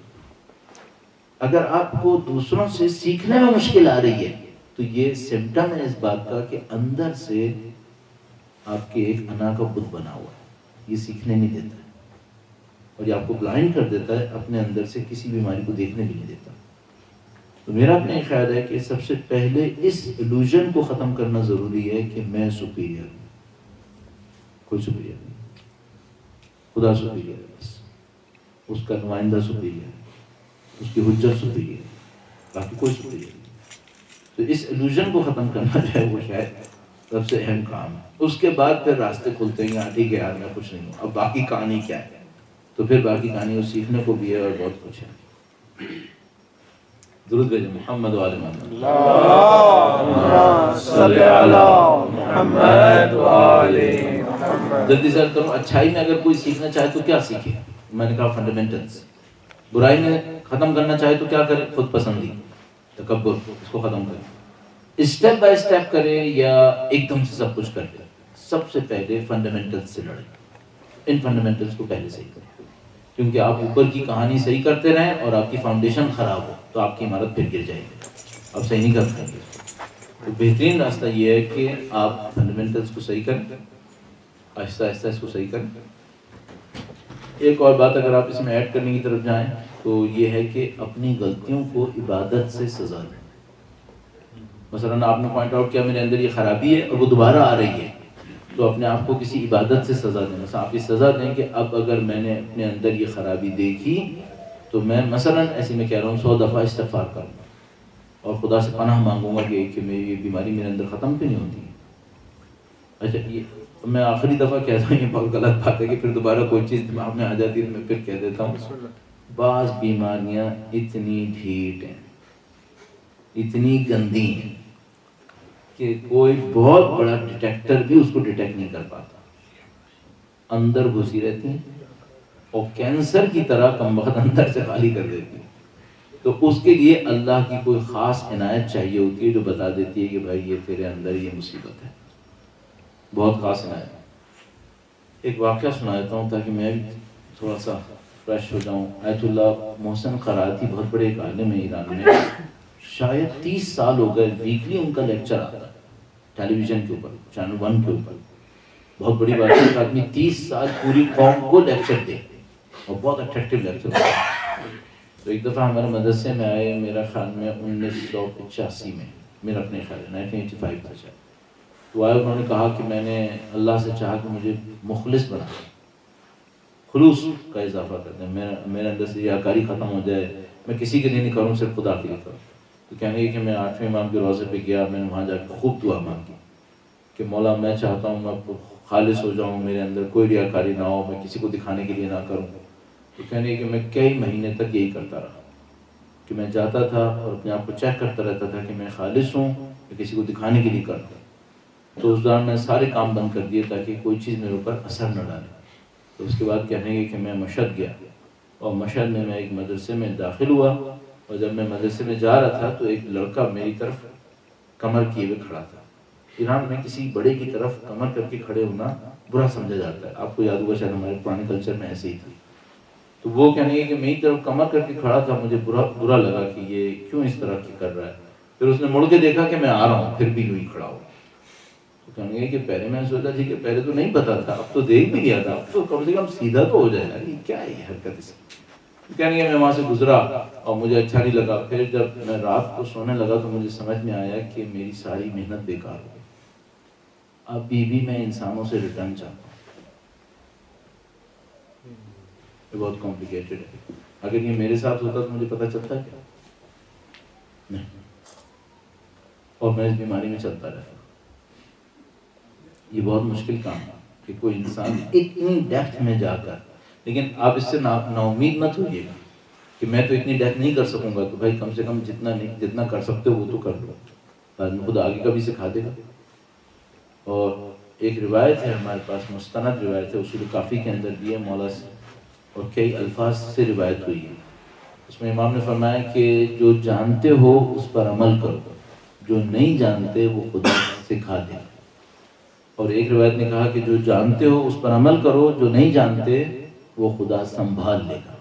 اگر آپ کو دوسروں سے سیکھنے میں مشکل آ رہی ہے تو یہ سمٹم ہے اس بات کا کہ اندر سے آپ کے ایک انا کا بت بنا ہوا ہے، یہ سیکھنے نہیں دیتا ہے اور یہ آپ کو بلائنڈ کر دیتا ہے، اپنے اندر سے کسی بیماری کو دیکھنے بھی نہیں دیتا. تو میرا اپنا خیال ہے کہ سب سے پہلے اس ایلوژن کو ختم کرنا ضروری ہے کہ میں سپیریئر ہوں. کوئی سپیریئر نہیں, خدا سپیریئر ہے, بس اس کا نمائندہ سپیریئر ہے, اس کی حجت سپیریئر ہے, باقی کوئی سپیریئر نہیں. تو اس ایلوژن کو ختم کرنا جو ہے وہ شاید سب سے اہم کام ہے. اس کے بعد پھر راستے کھلتے ہیں, ہاں ٹھیک ہے یار میں کچھ نہیں ہوں, اب باقی کہانی کیا ہے. تو پھر باقی کہانی وہ سیکھنے کو بھی ہے اور بہت کچھ ہے. درود بھیجیں محمد و آل محمد. اللہم صلی علی محمد و آل محمد. جلدی سے کروں, اچھائی میں اگر کوئی سیکھنا چاہے تو کیا سیکھے؟ میں نے کہا فنڈامنٹلز. برائی میں ختم کرنا چاہے تو کیا کرے؟ خود پسندی, تکبر, اس کو ختم کرے. اسٹیپ بائی اسٹیپ کرے یا ایک دم سے سب کچھ کر دے. سب سے پہلے فنڈامنٹلز سے لڑے, ان فنڈامنٹلز کو پہلے صحیح کریں. کیونکہ آپ اوپر کی کہانی صحیح کرتے رہیں اور آپ کی فاؤنڈیشن خراب ہو تو آپ کی عمارت پھر گر جائے گی, آپ صحیح نہیں کر پائیں گے. تو بہترین راستہ یہ ہے کہ آپ فنڈامنٹلز کو صحیح کریں, آہستہ آہستہ اس کو صحیح کریں. ایک اور بات اگر آپ اس میں ایڈ کرنے کی طرف جائیں تو یہ ہے کہ اپنی غلطیوں کو عبادت سے سزا دیں. مثلاً آپ نے پوائنٹ آؤٹ کیا میرے اندر یہ خرابی ہے اور وہ دوبارہ آ رہی ہے, تو اپنے آپ کو کسی عبادت سے سزا دیں. مثلا آپ یہ سزا دیں کہ اب اگر میں نے اپنے اندر یہ خرابی دیکھی تو میں مثلاً ایسے میں کہہ رہا ہوں 100 دفعہ استغفار کروں اور خدا سے پناہ مانگوں گا کہ میری یہ بیماری میرے اندر ختم کیوں نہیں ہوتی. اچھا, یہ میں آخری دفعہ کہتا ہوں, یہ بہت غلط بات ہے کہ پھر دوبارہ کوئی چیز دماغ میں آ جاتی ہے تو میں پھر کہہ دیتا ہوں. بعض بیماریاں اتنی ڈھیٹ ہیں, اتنی گندی ہیں کہ کوئی بہت بڑا ڈیٹیکٹر بھی اس کو ڈیٹیکٹ نہیں کر پاتا, اندر گھسی رہتی ہیں اور کینسر کی طرح کم وقت اندر سے خالی کر دیتی ہیں. تو اس کے لیے اللہ کی کوئی خاص عنایت چاہیے ہوتی ہے جو بتا دیتی ہے کہ بھائی یہ تیرے اندر یہ مصیبت ہے, بہت خاص عنایت. ایک واقعہ سنا دیتا ہوں تاکہ میں بھی تھوڑا سا فریش ہو جاؤں. آیت اللہ محسن قرآتی بہت بڑے ایک عالم ہیں ایران میں, شاید 30 سال ہو گئے ویکلی ان کا لیکچر آتا ہے ٹیلی ویژن کے اوپر, چینل 1 کے اوپر. بہت بڑی بات ہے کہ آدمی 30 سال پوری قوم کو لیکچر دے اور بہت اٹریکٹیو لیکچر ہوتا ہے. تو ایک دفعہ ہمارے مدرسے میں آئے, میرا خیال میں 1985 میں, میرا اپنے خیال ہے 1985 تھا شاید. تو آئے, انہوں نے کہا کہ میں نے اللہ سے چاہا کہ مجھے مخلص بنا, خلوص کا اضافہ کر دیں, میرے اندر سے ریاکاری ختم ہو جائے, میں کسی کے لیے نہیں کروں صرف خدا کے لیے کروں. تو کہنے لگے کہ میں 8ویں امام کے روضے پہ گیا, میں نے وہاں جا کے خوب دعا مانگی کہ مولا میں چاہتا ہوں میں خالص ہو جاؤں, میرے اندر کوئی ریاکاری نہ ہو, میں کسی کو دکھانے کے لیے نہ کروں. تو کہنے لگے کہ میں کئی مہینے تک یہی کرتا رہا کہ میں جاتا تھا اور اپنے آپ کو چیک کرتا رہتا تھا کہ میں خالص ہوں یا کسی کو دکھانے کے لیے کرتا. تو اس دوران میں سارے کام بند کر دیے تاکہ کوئی چیز میرے اوپر اثر نہ ڈالے. تو اس کے بعد کہنے لگے کہ میں مشہد گیا اور مشہد میں ایک مدرسے میں داخل ہوا, اور جب میں مدرسے میں جا رہا تھا تو ایک لڑکا میری طرف کمر کیے ہوئے کھڑا تھا. ایران میں کسی بڑے کی طرف کمر کر کے کھڑے ہونا برا سمجھا جاتا ہے, آپ کو یاد ہوگا شاید ہمارے پرانے کلچر میں ایسے ہی تھی. تو وہ کہنے لگے کہ میری طرف کمر کر کے کھڑا تھا, مجھے برا لگا کہ یہ کیوں اس طرح کی کر رہا ہے. پھر اس نے مڑ کے دیکھا کہ میں آ رہا ہوں, پھر بھی یوں ہی کھڑا ہو. تو کہنے لگے کہ پہلے میں نے سوچا تھی کہ پہلے تو نہیں پتا تھا, اب تو دیکھ بھی لیا تھا, اب تو کم سے کم سیدھا تو ہو جائے گا, یہ کیا ہے یہ حرکت اس کی. کہنے لگے میں وہاں سے گزرا اور مجھے اچھا نہیں لگا. پھر جب میں رات کو سونے لگا تو مجھے سمجھ میں آیا کہ میری ساری محنت بیکار ہو گئی. اب بھی میں انسانوں سے ریٹرن چاہتا ہوں. یہ بہت کمپلیکیٹڈ ہے. اگر یہ میرے ساتھ ہوتا تو مجھے پتہ چلتا کیا نہیں, اور میں اس بیماری میں چلتا رہتا. یہ بہت مشکل کام ہے کہ کوئی انسان اتنی ڈیپتھ میں جا کر, لیکن آپ اس سے نا امید مت ہوئیے گا کہ میں تو اتنی ڈیپتھ نہیں کر سکوں گا. تو بھائی کم سے کم جتنا کر سکتے ہو وہ تو کر لو, بعد میں خود آگے کا بھی سکھا دے گا. اور ایک روایت ہے ہمارے پاس, مستند روایت ہے, اصول کافی کے اندر بھی ہے, مولا سے اور کئی الفاظ سے روایت ہوئی ہے. اس میں امام نے فرمایا کہ جو جانتے ہو اس پر عمل کرو, جو نہیں جانتے وہ خدا سکھا دے. اور ایک روایت نے کہا کہ جو جانتے ہو اس پر عمل کرو, جو نہیں جانتے وہ خدا سنبھال لے گا.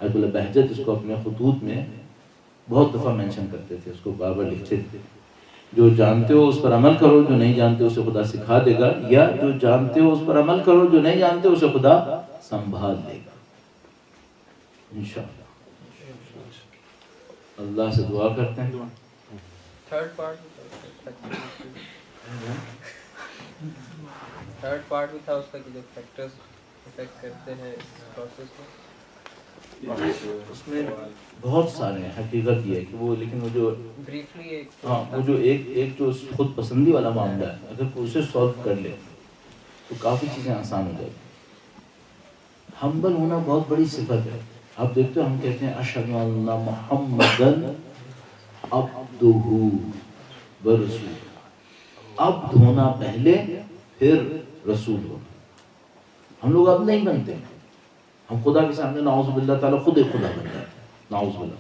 آیت اللہ بہجت اس کو اپنے خطوط میں بہت دفعہ مینشن کرتے تھے, اس کو بار بار لکھتے تھے. جو جانتے ہو اس پر عمل کرو, جو نہیں جانتے اسے خدا سکھا دے گا, یا جو جانتے ہو اس پر عمل کرو, جو نہیں جانتے اسے خدا سنبھال لے گا انشاءاللہ. اللہ سے دعا کرتے ہیں. تھرڈ پارٹ بھی تھا اس کا کہ جو فیکٹرز افیکٹ کرتے ہیں پروسیس کو. اس میں بہت سارے ہیں. حقیقت یہ ہے کہ وہ لیکن وہ جو بریفلی ہاں وہ جو ایک جو خود پسندی والا معاملہ ہے اگر کوئی اسے سالو کر لے تو کافی چیزیں آسان ہو جاتی. ہمبل ہونا بہت بڑی صفت ہے. آپ دیکھتے ہو ہم کہتے ہیں اشہد ان محمدن عبدہ ورسولہ. عبد ہونا پہلے پھر رسول ہونا. ہم لوگ اب نہیں بنتے. ہم خدا کے سامنے نعوذ باللہ تعالیٰ خود ایک خدا بن جاتے ہیں. نعوذ باللہ.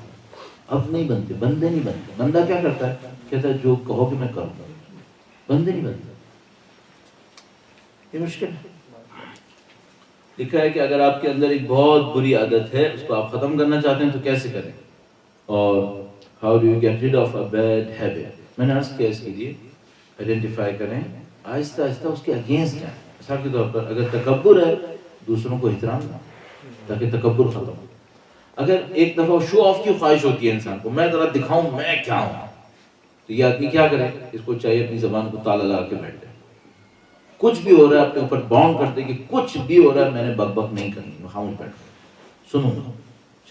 اب نہیں بنتے. بندے نہیں بنتے. بندہ کیا کرتا ہے؟ کہتا ہے جو کہو کہ میں کروں. بندے نہیں بنتے. یہ مشکل ہے. لکھا ہے کہ اگر آپ کے اندر ایک بہت بری عادت ہے اس کو آپ ختم کرنا چاہتے ہیں تو کیسے کریں؟ اور how do you get rid of a bad habit. میں نے عرض کیا اس کے لیے آئیڈینٹیفائی کریں آہستہ آہستہ اس کے اگینسٹ ہیں. مثال کے طور پر اگر تکبر ہے دوسروں کو احترام دیں تاکہ تکبر ختم ہو. اگر ایک دفعہ شو آف کی خواہش ہوتی ہے انسان کو میں ذرا دکھاؤں میں کیا ہوں تو یہ آدمی کیا کرے؟ اس کو چاہیے اپنی زبان کو تالا لگا کے بیٹھ جائے. کچھ بھی ہو رہا ہے اپنے اوپر باؤنڈ کر دے کہ کچھ بھی ہو رہا ہے میں نے بک بک نہیں کرنی. میں خاموش بیٹھ سنوں گا.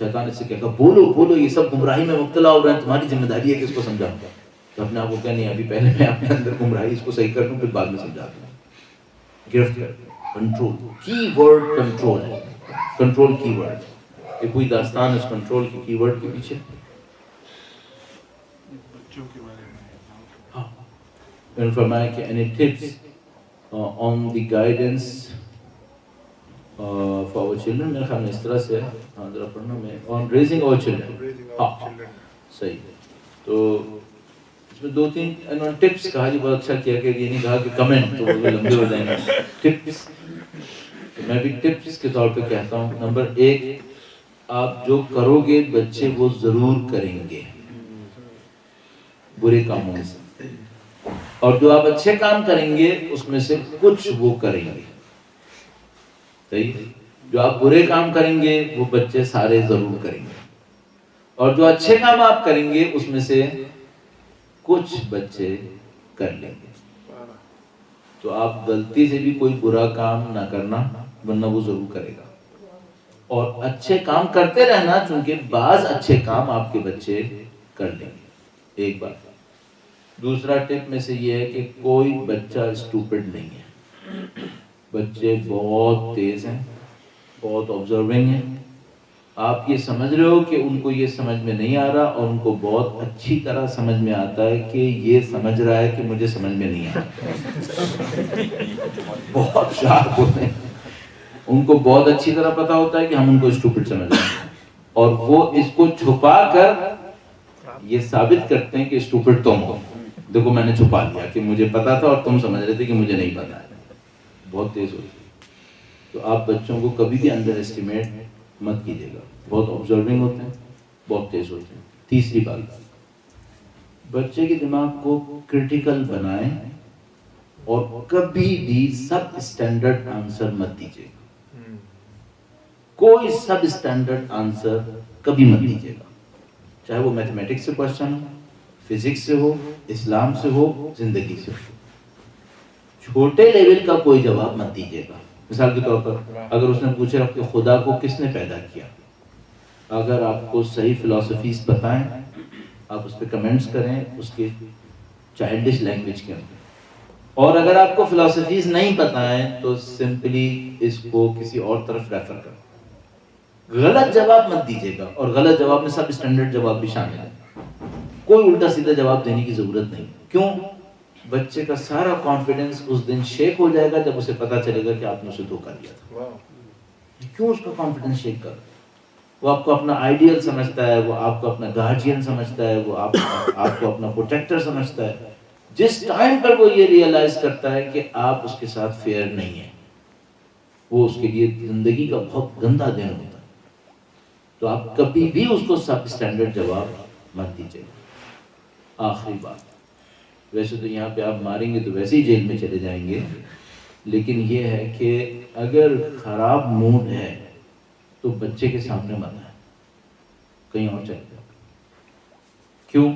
شیطان اس سے کہتا بولو بولو یہ سب گمراہی میں مبتلا ہو رہے ہیں تمہاری ذمہ داری ہے کہ اس کو سمجھاؤں. تو اپنے آپ کو کہہ نہیں ابھی پہلے میں اپنے اندر گمراہی اس کو صحیح کر دوں پھر بعد میں سمجھا دوں. گرفت کر کنٹرول. کی ورڈ کنٹرول ہے. کنٹرول کی ورڈ. یہ کوئی داستان اس کنٹرول کی ورڈ کے پیچھے. بچوں کے بارے میں ہاں میں نے فرمایا کہ any tips on the guidance for our children. میرے خیال میں اس طرح سے ہاں ذرا پڑھنا میں on raising our children. ہاں صحیح. تو اس میں 2-3 ٹپس کہا جی بہت اچھا کیا کہ یہ نہیں کہا کہ کمنٹ تو وہ لمبے ہو جائیں گے. ٹپس میں بھی ٹپس کے طور پہ کہتا ہوں. نمبر 1 آپ جو کرو گے بچے وہ ضرور کریں گے برے کاموں میں سے. اور جو آپ اچھے کام کریں گے اس میں سے کچھ وہ کریں گے. صحیح. جو آپ برے کام کریں گے وہ بچے سارے ضرور کریں گے. اور جو اچھے کام آپ کریں گے اس میں سے کچھ بچے کر لیں گے. تو آپ غلطی سے بھی کوئی برا کام نہ کرنا ورنہ وہ ضرور کرے گا. اور اچھے کام کرتے رہنا چونکہ بعض اچھے کام آپ کے بچے کر لیں گے. ایک بات. دوسرا ٹپ میں سے یہ ہے کہ کوئی بچہ اسٹوپڈ نہیں ہے. بچے بہت تیز ہیں بہت آبزرونگ ہیں. آپ یہ سمجھ رہے ہو کہ ان کو یہ سمجھ میں نہیں آ رہا اور ان کو بہت اچھی طرح سمجھ میں آتا ہے کہ یہ سمجھ رہا ہے کہ مجھے سمجھ میں نہیں آ رہا. بہت شارپ ہوتے ہیں. ان کو بہت اچھی طرح پتا ہوتا ہے کہ ہم ان کو اسٹوپڈ سمجھ رہے ہیں اور وہ اس کو چھپا کر یہ ثابت کرتے ہیں کہ اسٹوپڈ تم ہو. دیکھو میں نے چھپا لیا کہ مجھے پتا تھا اور تم سمجھ رہے تھے کہ مجھے نہیں پتا ہے. بہت تیز ہوتی ہے. تو آپ بچوں کو کبھی بھی انڈر اسٹیمیٹ مت کیجیے گا. بہت آبزرونگ ہوتے ہیں بہت تیز ہوتے ہیں. تیسری بات بچے کے دماغ کو کرٹیکل بنائیں اور کبھی بھی سب اسٹینڈرڈ آنسر مت دیجیے گا. کوئی سب اسٹینڈرڈ آنسر کبھی مت دیجیے گا. چاہے وہ میتھمیٹکس سے کوشچن ہو فزکس سے ہو اسلام سے ہو زندگی سے ہو. چھوٹے لیول کا کوئی جواب مت دیجیے گا. مثال کے طور پر اگر اس نے پوچھا کہ خدا کو کس نے پیدا کیا اگر آپ کو صحیح فلسفیز بتائیں آپ اس پہ کمنٹس کریں اس کے چائلڈش لینگویج کے اندر. اور اگر آپ کو فلسفیز نہیں بتائیں تو سمپلی اس کو کسی اور طرف ریفر کریں. غلط جواب مت دیجیے گا. اور غلط جواب میں سب اسٹینڈرڈ جواب بھی شامل ہے. کوئی الٹا سیدھا جواب دینے کی ضرورت نہیں. کیوں؟ بچے کا سارا کانفیڈنس اس دن شیک ہو جائے گا جب اسے پتا چلے گا کہ آپ نے اسے دھوکہ دیا تھا. کیوں اس کا کانفیڈنس شیک کر؟ وہ آپ کو اپنا آئیڈیل سمجھتا ہے وہ آپ کو اپنا گارجین سمجھتا ہے وہ آپ کو اپنا پروٹیکٹر سمجھتا ہے. جس ٹائم پر وہ یہ ریئلائز کرتا ہے کہ آپ اس کے ساتھ فیئر نہیں ہیں وہ اس کے لیے زندگی کا بہت گندا دن ہوتا ہے. تو آپ کبھی بھی اس کو سب اسٹینڈرڈ جواب مت دیجیے گا. آخری بات ویسے تو یہاں پہ آپ ماریں گے تو ویسے ہی جیل میں چلے جائیں گے لیکن یہ ہے کہ اگر خراب موڈ ہے تو بچے کے سامنے مت آئے کہیں اور چلے جاؤ. کیوں؟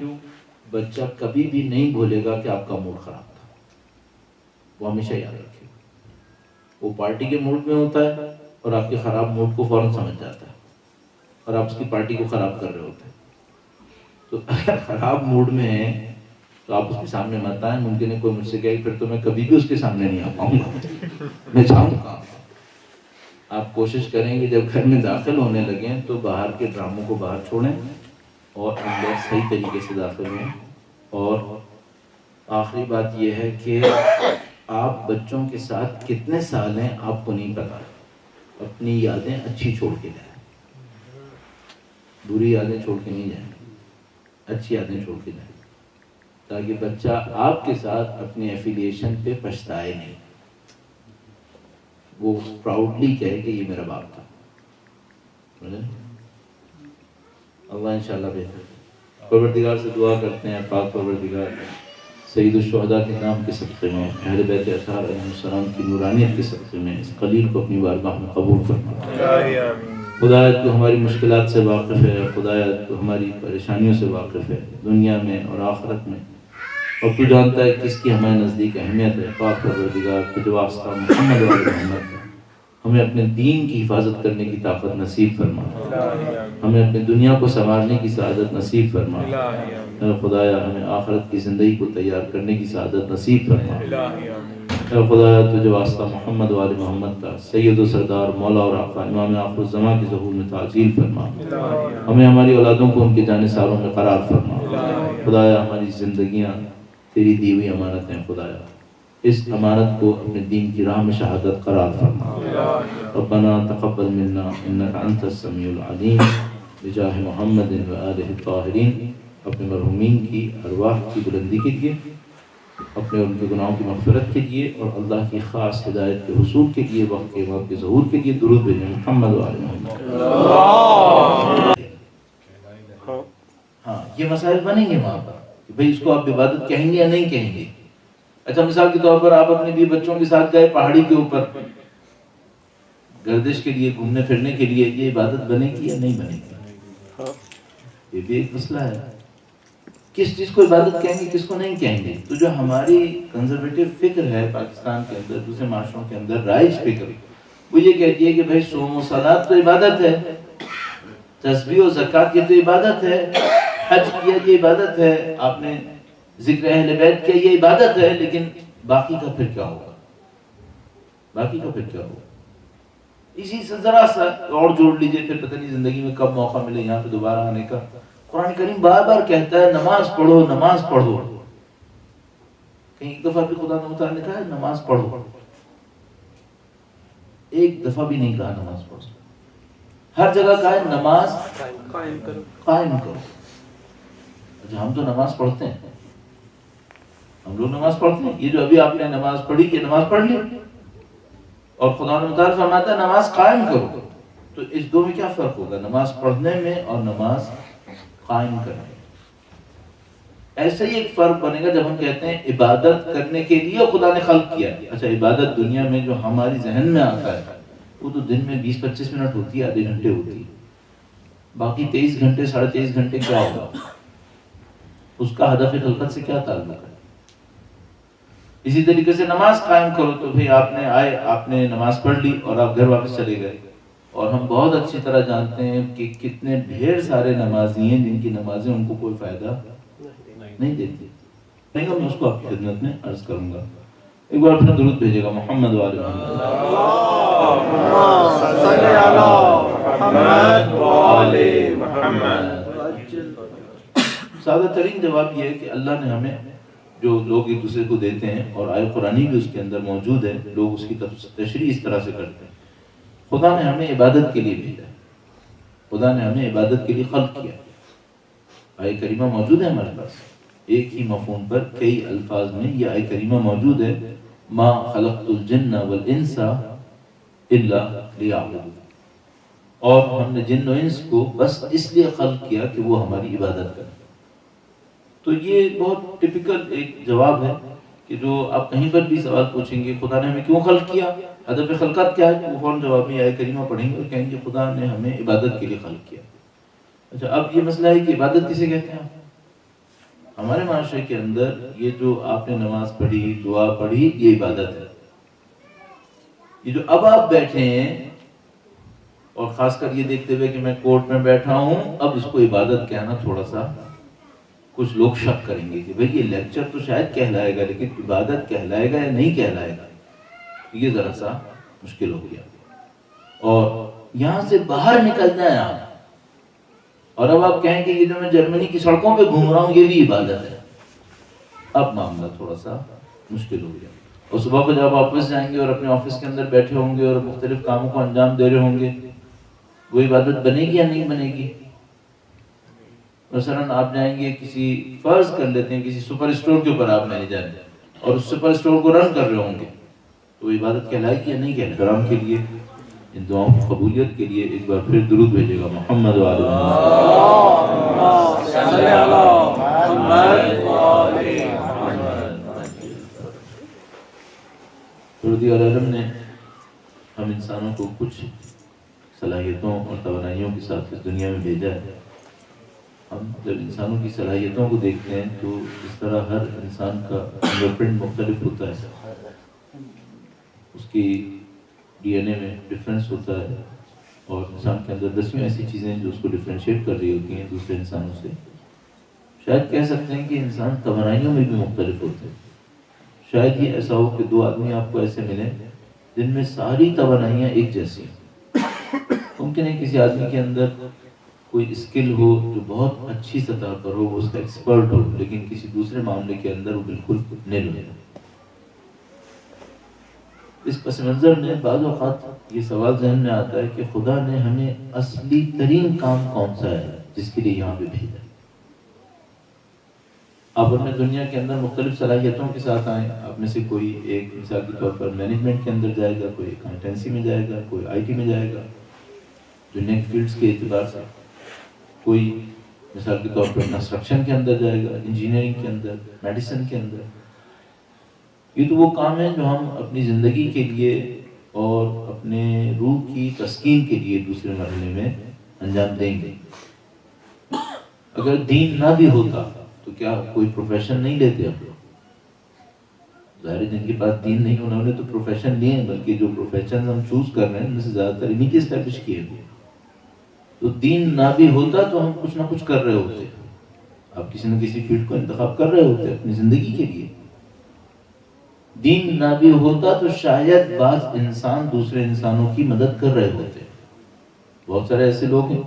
بچہ کبھی بھی نہیں بھولے گا کہ آپ کا موڈ خراب تھا، وہ ہمیشہ یاد رکھے گا۔ وہ پارٹی کے موڈ میں ہوتا ہے اور آپ کے خراب موڈ کو فوراً سمجھ جاتا ہے اور آپ اس کی پارٹی کو خراب کر رہے ہوتے ہیں۔ تو اگر خراب موڈ میں ہے تو آپ اس کے سامنے مت آئیں۔ ممکن ہے کوئی مجھ سے کہے پھر تو میں کبھی بھی اس کے سامنے نہیں آ پاؤں گا، میں جاؤں گا۔ آپ کوشش کریں کہ جب گھر میں داخل ہونے لگیں تو باہر کے ڈراموں کو باہر چھوڑیں اور اندر صحیح طریقے سے داخل ہوں۔ اور آخری بات یہ ہے کہ آپ بچوں کے ساتھ کتنے سال ہیں آپ کو نہیں پتا، اپنی یادیں اچھی چھوڑ کے جائیں، بری یادیں چھوڑ کے نہیں جائیں، اچھی یادیں چھوڑ کے جائیں، تاکہ بچہ آپ کے ساتھ اپنی ایفیلیشن پہ پچھتائے نہیں، وہ پراؤڈلی کہے کہ یہ میرا باپ تھا۔ اللہ انشاءاللہ بہتر۔ پروردگار سے دعا کرتے ہیں، پاک پروردگار سید الشہداء کے نام کے صدقے میں، اہل بیت اطہار علیہ السلام کی نورانیت کے صدقے میں اس قلیل کو اپنی بارگاہ میں قبول فرما۔ خدایا تو ہماری مشکلات سے واقف ہے، خدایا تو ہماری پریشانیوں سے واقف ہے دنیا میں اور آخرت میں، اور تو جانتا ہے کس کی ہمارے نزدیک اہمیت ہے۔ پاک پروردگار تجھ واسطہ محمد و آل محمد ہمیں اپنے دین کی حفاظت کرنے کی طاقت نصیب فرما، ہمیں اپنی دنیا کو سنوارنے کی سعادت نصیب فرما، اے خدایا ہمیں آخرت کی زندگی کو تیار کرنے کی سعادت نصیب فرما۔ اے خدایا تجھ واسطہ محمد و آل محمد کا سید و سردار مولا اور آقا امام آخر الزماں کی ظہور میں تعجیل فرما، ہمیں ہماری اولادوں کو ان کے جانثاروں میں قرار فرما۔ خدایا ہماری زندگیاں تیری دی ہوئی امانت ہیں، خدایا اس امانت کو اپنے دین کی راہ میں شہادت قرار فرما۔ ربنا تقبل منا انک انت السمیع العلیم بجاہ محمد و آلہ الطاہرین۔ اپنے مرحومین کی ارواح کی بلندی کے لیے، اپنے ان کے گناہوں کی مغفرت کے لیے اور اللہ کی خاص ہدایت کے حصول کے لیے، وقت کے امام کے ظہور کے لیے درود بھیجیں محمد و آل محمد۔ ہاں یہ مسائل بنیں گے وہاں پر کہ بھئی اس کو آپ عبادت کہیں گے یا نہیں کہیں گے۔ اچھا مثال کے طور پر آپ اپنے بھی بچوں کے ساتھ گئے پہاڑی کے اوپر گردش کے لیے، گھومنے پھرنے کے لیے، یہ عبادت بنے گی یا نہیں بنے گی؟ یہ بھی ایک مسئلہ ہے، کس چیز کو عبادت کہیں گے کس کو نہیں کہیں گے۔ تو جو ہماری کنزرویٹو فکر ہے پاکستان کے اندر، دوسرے معاشروں کے اندر رائج فکر، وہ یہ کہتی ہے کہ بھائی صوم و صلاۃ تو عبادت ہے، تسبیح و زکوٰۃ یہ تو عبادت ہے، حج کیا یہ عبادت ہے، آپ نے ذکر اہل بیت کیا یہ عبادت ہے، لیکن باقی کا پھر کیا ہوگا؟ باقی کا پھر کیا ہوگا؟ اسی سے ذرا سا اور جوڑ لیجئے، پھر پتہ نہیں زندگی میں کب موقع ملے یہاں پہ دوبارہ آنے کا۔ قرآن کریم بار بار کہتا ہے نماز پڑھو، نماز پڑھو۔ کہیں ایک دفعہ بھی خدا تعالیٰ نے کہا ہے نماز پڑھو؟ ایک دفعہ بھی نہیں کہا نماز پڑھو، ہر جگہ کہا ہے نماز قائم کرو۔ اچھا ہم تو نماز پڑھتے ہیں، ہم لوگ نماز پڑھتے ہیں، یہ جو ابھی آپ نے نماز پڑھی یہ نماز پڑھ لی، اور خدا متعال فرماتا ہے نماز قائم کرو۔ تو اس دو میں کیا فرق ہوگا، نماز پڑھنے میں اور نماز قائم کرنے میں؟ ایسا ہی ایک فرق بنے گا جب ہم کہتے ہیں عبادت کرنے کے لیے خدا نے خلق کیا۔ اچھا عبادت دنیا میں جو ہماری ذہن میں آتا ہے وہ تو دن میں 20-25 منٹ ہوتی ہے، آدھے گھنٹے ہوتی ہے، باقی 23 گھنٹے 23.5 گھنٹے کیا ہوگا؟ اس کا ہدف خلقت سے کیا تعلق ہے؟ اسی طریقے سے نماز قائم کرو، تو بھئی آپ نے آئے، آپ نے نماز پڑھ لی اور آپ گھر واپس چلے گئے، اور ہم بہت اچھی طرح جانتے ہیں کہ کتنے ڈھیر سارے نمازی ہیں جن کی نمازیں ان کو کوئی فائدہ نہیں دیتی۔ میں اس کو آپ کی خدمت میں عرض کروں گا، ایک بار اپنا درود بھیجے گا محمد و آل محمد۔ سادہ ترین جواب یہ ہے کہ اللہ نے ہمیں، جو لوگ ایک دوسرے کو دیتے ہیں اور آیت قرآنی بھی اس کے اندر موجود ہے، لوگ اس کی تشریح اس طرح سے کرتے ہیں، خدا نے ہمیں عبادت کے لیے بھیجا ہے، خدا نے ہمیں عبادت کے لیے خلق کیا۔ آیت کریمہ موجود ہے ہمارے پاس، ایک ہی مفہوم پر کئی الفاظ میں یہ آیت کریمہ موجود ہے، ما خلقت الجن والانس الا لیعبدون، اور ہم نے جن و انس کو بس اس لیے خلق کیا کہ وہ ہماری عبادت کریں۔ تو یہ بہت ٹپیکل ایک جواب ہے کہ جو آپ کہیں پر بھی سوال پوچھیں گے خدا نے ہمیں کیوں خلق کیا، ہدف خلقت کیا ہے، وہ فوراً جواب میں آیت کریمہ پڑھیں گے اور کہیں گے خدا نے ہمیں عبادت کے لیے خلق کیا۔ اچھا اب یہ مسئلہ ہے کہ عبادت کسے کہتے ہیں؟ ہمارے معاشرے کے اندر یہ جو آپ نے نماز پڑھی، دعا پڑھی، یہ عبادت ہے. یہ جو اب آپ بیٹھے ہیں اور خاص کر یہ دیکھتے ہوئے کہ میں کورٹ میں بیٹھا ہوں، اب اس کو عبادت کہنا تھوڑا سا کچھ لوگ شک کریں گے کہ بھئی یہ لیکچر تو شاید کہلائے گا، لیکن عبادت کہلائے گا یا نہیں کہلائے گا. یہ ذرا سا مشکل ہو گیا. اور یہاں سے باہر نکلنا ہے آپ، اور اب آپ کہیں کہ یہ جو میں جرمنی کی سڑکوں پہ گھوم رہا ہوں یہ بھی عبادت ہے. اب معاملہ تھوڑا سا مشکل ہو گیا. اور صبح کو جب واپس جائیں گے اور اپنے آفس کے اندر بیٹھے ہوں گے اور مختلف کاموں کو انجام دے رہے ہوں گے، وہ عبادت بنے گی یا نہیں بنے گی؟ مثلا آپ جائیں گے کسی، فرض کر لیتے ہیں کسی سپر اسٹور کے اوپر آپ مینیجر ہیں اور اس سپر اسٹور کو رن کر رہے ہوں گے، تو وہ عبادت کہلائے گی یا نہیں کہلائے؟ کرام کے لیے، ان دعاؤں کی قبولیت کے لیے ایک بار پھر درود بھیجے گا محمد وعلی رضی اللہ عنہ نے ہم انسانوں کو کچھ صلاحیتوں اور توانائیوں کے ساتھ اس دنیا میں بھیجا ہے. ہم جب انسانوں کی صلاحیتوں کو دیکھتے ہیں تو اس طرح ہر انسان کا فنگر پرنٹ مختلف ہوتا ہے، اس کی ڈی این اے میں ڈفرینس ہوتا ہے، اور انسان کے اندر 10 ایسی چیزیں جو اس کو ڈفرینشیٹ کر رہی ہوتی ہیں دوسرے انسانوں سے. شاید کہہ سکتے ہیں کہ انسان توانائیوں میں بھی مختلف ہوتے ہیں. شاید یہ ایسا ہو کہ 2 آدمی آپ کو ایسے ملیں جن میں ساری توانائیاں ایک جیسی ہیں. ممکن ہے کسی آدمی کے اندر کوئی اسکل ہو جو بہت اچھی سطح پر ہو، وہ اس کا ایکسپرٹ ہو، لیکن کسی دوسرے معاملے کے اندر وہ بالکل نیل ہو. اس پس منظر میں بعض اوقات یہ سوال ذہن میں آتا ہے کہ خدا نے ہمیں اصلی ترین کام کون سا ہے جس کے لیے یہاں پہ بھیجا؟ آپ اپنے دنیا کے اندر مختلف صلاحیتوں کے ساتھ آئیں. آپ میں سے کوئی ایک مثال کے طور پر مینجمنٹ کے اندر جائے گا، کوئی اکاؤنٹنسی میں جائے گا، کوئی آئی ٹی میں جائے گا، دنیا کی فیلڈز کے اعتبار سے. کوئی مثال کے طور پر کنسٹرکشن کے اندر جائے گا، انجینئرنگ کے اندر، میڈیسن کے اندر. یہ تو وہ کام ہیں جو ہم اپنی زندگی کے لیے اور اپنے روح کی تسکین کے لیے دوسرے مرحلے میں انجام دیں گے. اگر دین نہ بھی ہوتا تو کیا کوئی پروفیشن نہیں لیتے ہم لوگ؟ ظاہر ہے جن کے پاس دین نہیں انہوں نے تو پروفیشن لیے ہیں، بلکہ جو پروفیشن ہم چوز کر رہے ہیں ان میں سے زیادہ تر انہیں کے اسٹیبلش کیے ہوئے. تو دین نہ بھی ہوتا تو ہم کچھ نہ کچھ کر رہے ہوتے. آپ کسی نہ کسی فیلڈ کو انتخاب کر رہے ہوتے اپنی زندگی کے لیے. دین نہ بھی ہوتا تو شاید بعض انسان دوسرے انسانوں کی مدد کر رہے ہوتے. بہت سارے ایسے لوگ ہیں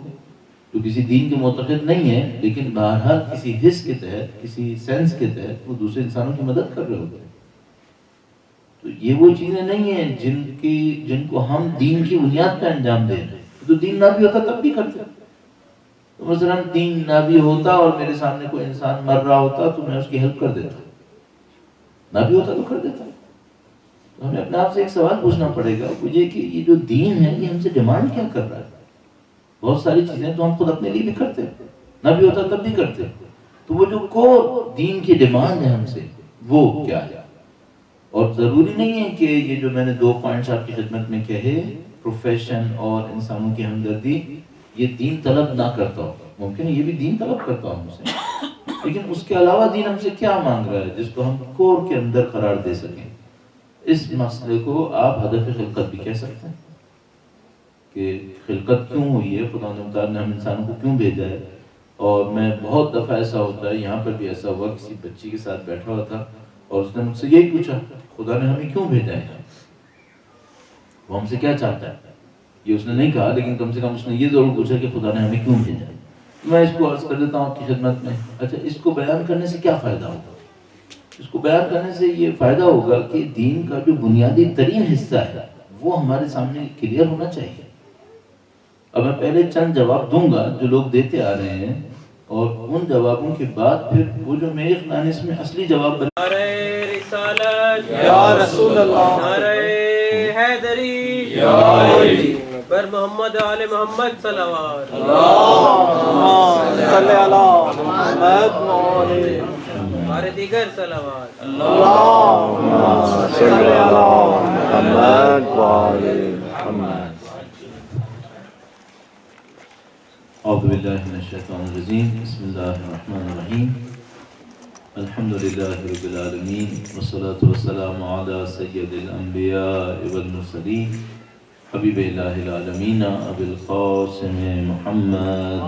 جو کسی دین کے معتقد نہیں ہیں، لیکن بہرحال کسی حس کے تحت، کسی سینس کے تحت وہ دوسرے انسانوں کی مدد کر رہے ہوتے ہیں. تو یہ وہ چیزیں نہیں ہیں جن کو ہم دین کی بنیاد پہ انجام دے رہے ہیں. تو دین نہ بھی ہوتا تب بھی کرتے. تو مثلا دین نہ بھی ہوتا اور میرے سامنے کوئی انسان مر رہا ہوتا تو میں اس کی ہیلپ کر دیتا. نہ بھی ہوتا تو کر دیتا. تو ہمیں اپنے آپ سے ایک سوال پوچھنا پڑے گا، وہ یہ کہ یہ جو دین ہے یہ ہم سے ڈیمانڈ کیا کر رہا ہے؟ بہت ساری چیزیں تو ہم خود اپنے لیے بھی کرتے ہیں، نہ بھی ہوتا تب بھی کرتے. تو وہ جو کور دین کی ڈیمانڈ ہے ہم سے وہ کیا ہے؟ اور ضروری نہیں ہے کہ یہ جو میں نے 2 پوائنٹس آپ کی خدمت میں کہے، پروفیشن اور انسانوں کی ہمدردی، یہ دین طلب نہ کرتا ہو. ممکن ہے یہ بھی دین طلب کرتا ہوں ہم سے، لیکن اس کے علاوہ دین ہم سے کیا مانگ رہا ہے جس کو ہم کور کے اندر قرار دے سکیں؟ اس مسئلے کو آپ ہدف خلقت بھی کہہ سکتے ہیں کہ خلقت کیوں ہوئی ہے، خدا نے ہم انسانوں کو کیوں بھیجا ہے. اور میں بہت دفعہ ایسا ہوتا ہے، یہاں پر بھی ایسا ہوا، کسی بچی کے ساتھ بیٹھا ہوا تھا اور اس نے مجھ سے یہی پوچھا خدا نے ہمیں کیوں بھیجا ہے، وہ ہم سے کیا چاہتا ہے. یہ اس نے نہیں کہا، لیکن کم سے کم اس نے یہ ضرور پوچھا کہ خدا نے ہمیں کیوں بھیجا ہے. میں اس کو عرض کر دیتا ہوں آپ کی خدمت میں. اچھا، اس کو بیان کرنے سے کیا فائدہ ہوگا؟ اس کو بیان کرنے سے یہ فائدہ ہوگا کہ دین کا جو بنیادی ترین حصہ ہے وہ ہمارے سامنے کلیئر ہونا چاہیے. اب میں پہلے چند جواب دوں گا جو لوگ دیتے آ رہے ہیں، اور ان جوابوں کے بعد پھر وہ جو میرے خیال اس میں اصلی جواب نعرہ رسالت یا رسول اللہ، نعرہ حیدری یا علی، پر محمد آل محمد صلوات اللہم صلی علی محمد وعلی اور دیگر صلوات اللہم صلی علی محمد وعلی محمد. اعوذ باللہ من الشیطان الرجیم، بسم اللہ الرحمن الرحیم. الحمد لله رب العالمين والصلاة والسلام على سيد الأنبياء والمرسلين حبيب الله العالمين أبي القاسم محمد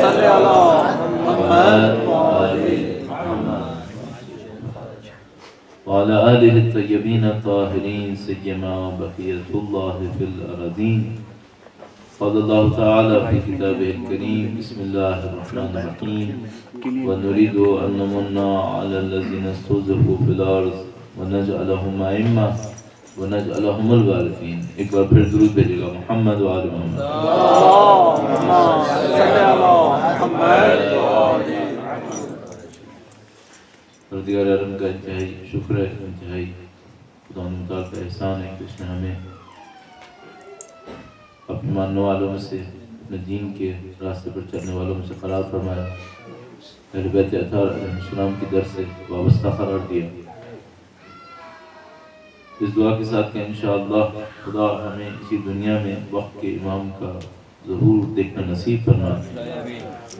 صلی اللہ محمد وعلى آله الطيبين الطاهرين سيما بقية الله في الأرضين. قال الله تعالى في كتابه الكريم بسم الله الرحمن الرحيم ونريد أن نمن على الذين استضعفوا في الأرض ونجعلهم أئمة ونجعلهم الوارثين. ایک بار پھر درود بھیجے گا محمد و آل محمد. پروردگار عالم کا انتہائی شکر ہے، انتہائی خدا متعال کا احسان ہے کہ اس نے ہمیں اپنے ماننے والوں میں سے، اپنے دین کے راستے پر چلنے والوں میں سے قرار فرمایا، اہل بیت اطہار علیہ السلام کی در سے وابستہ قرار دیا. اس دعا کے ساتھ کہ انشاءاللہ خدا ہمیں اسی دنیا میں وقت کے امام کا ظہور دیکھنا نصیب فرمائے،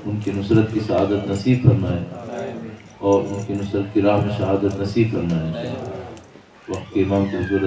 ان کی نصرت کی سعادت نصیب فرمائے اور ان کی نصرت کی راہ میں شہادت نصیب فرمائے. وقت کے امام کو حضور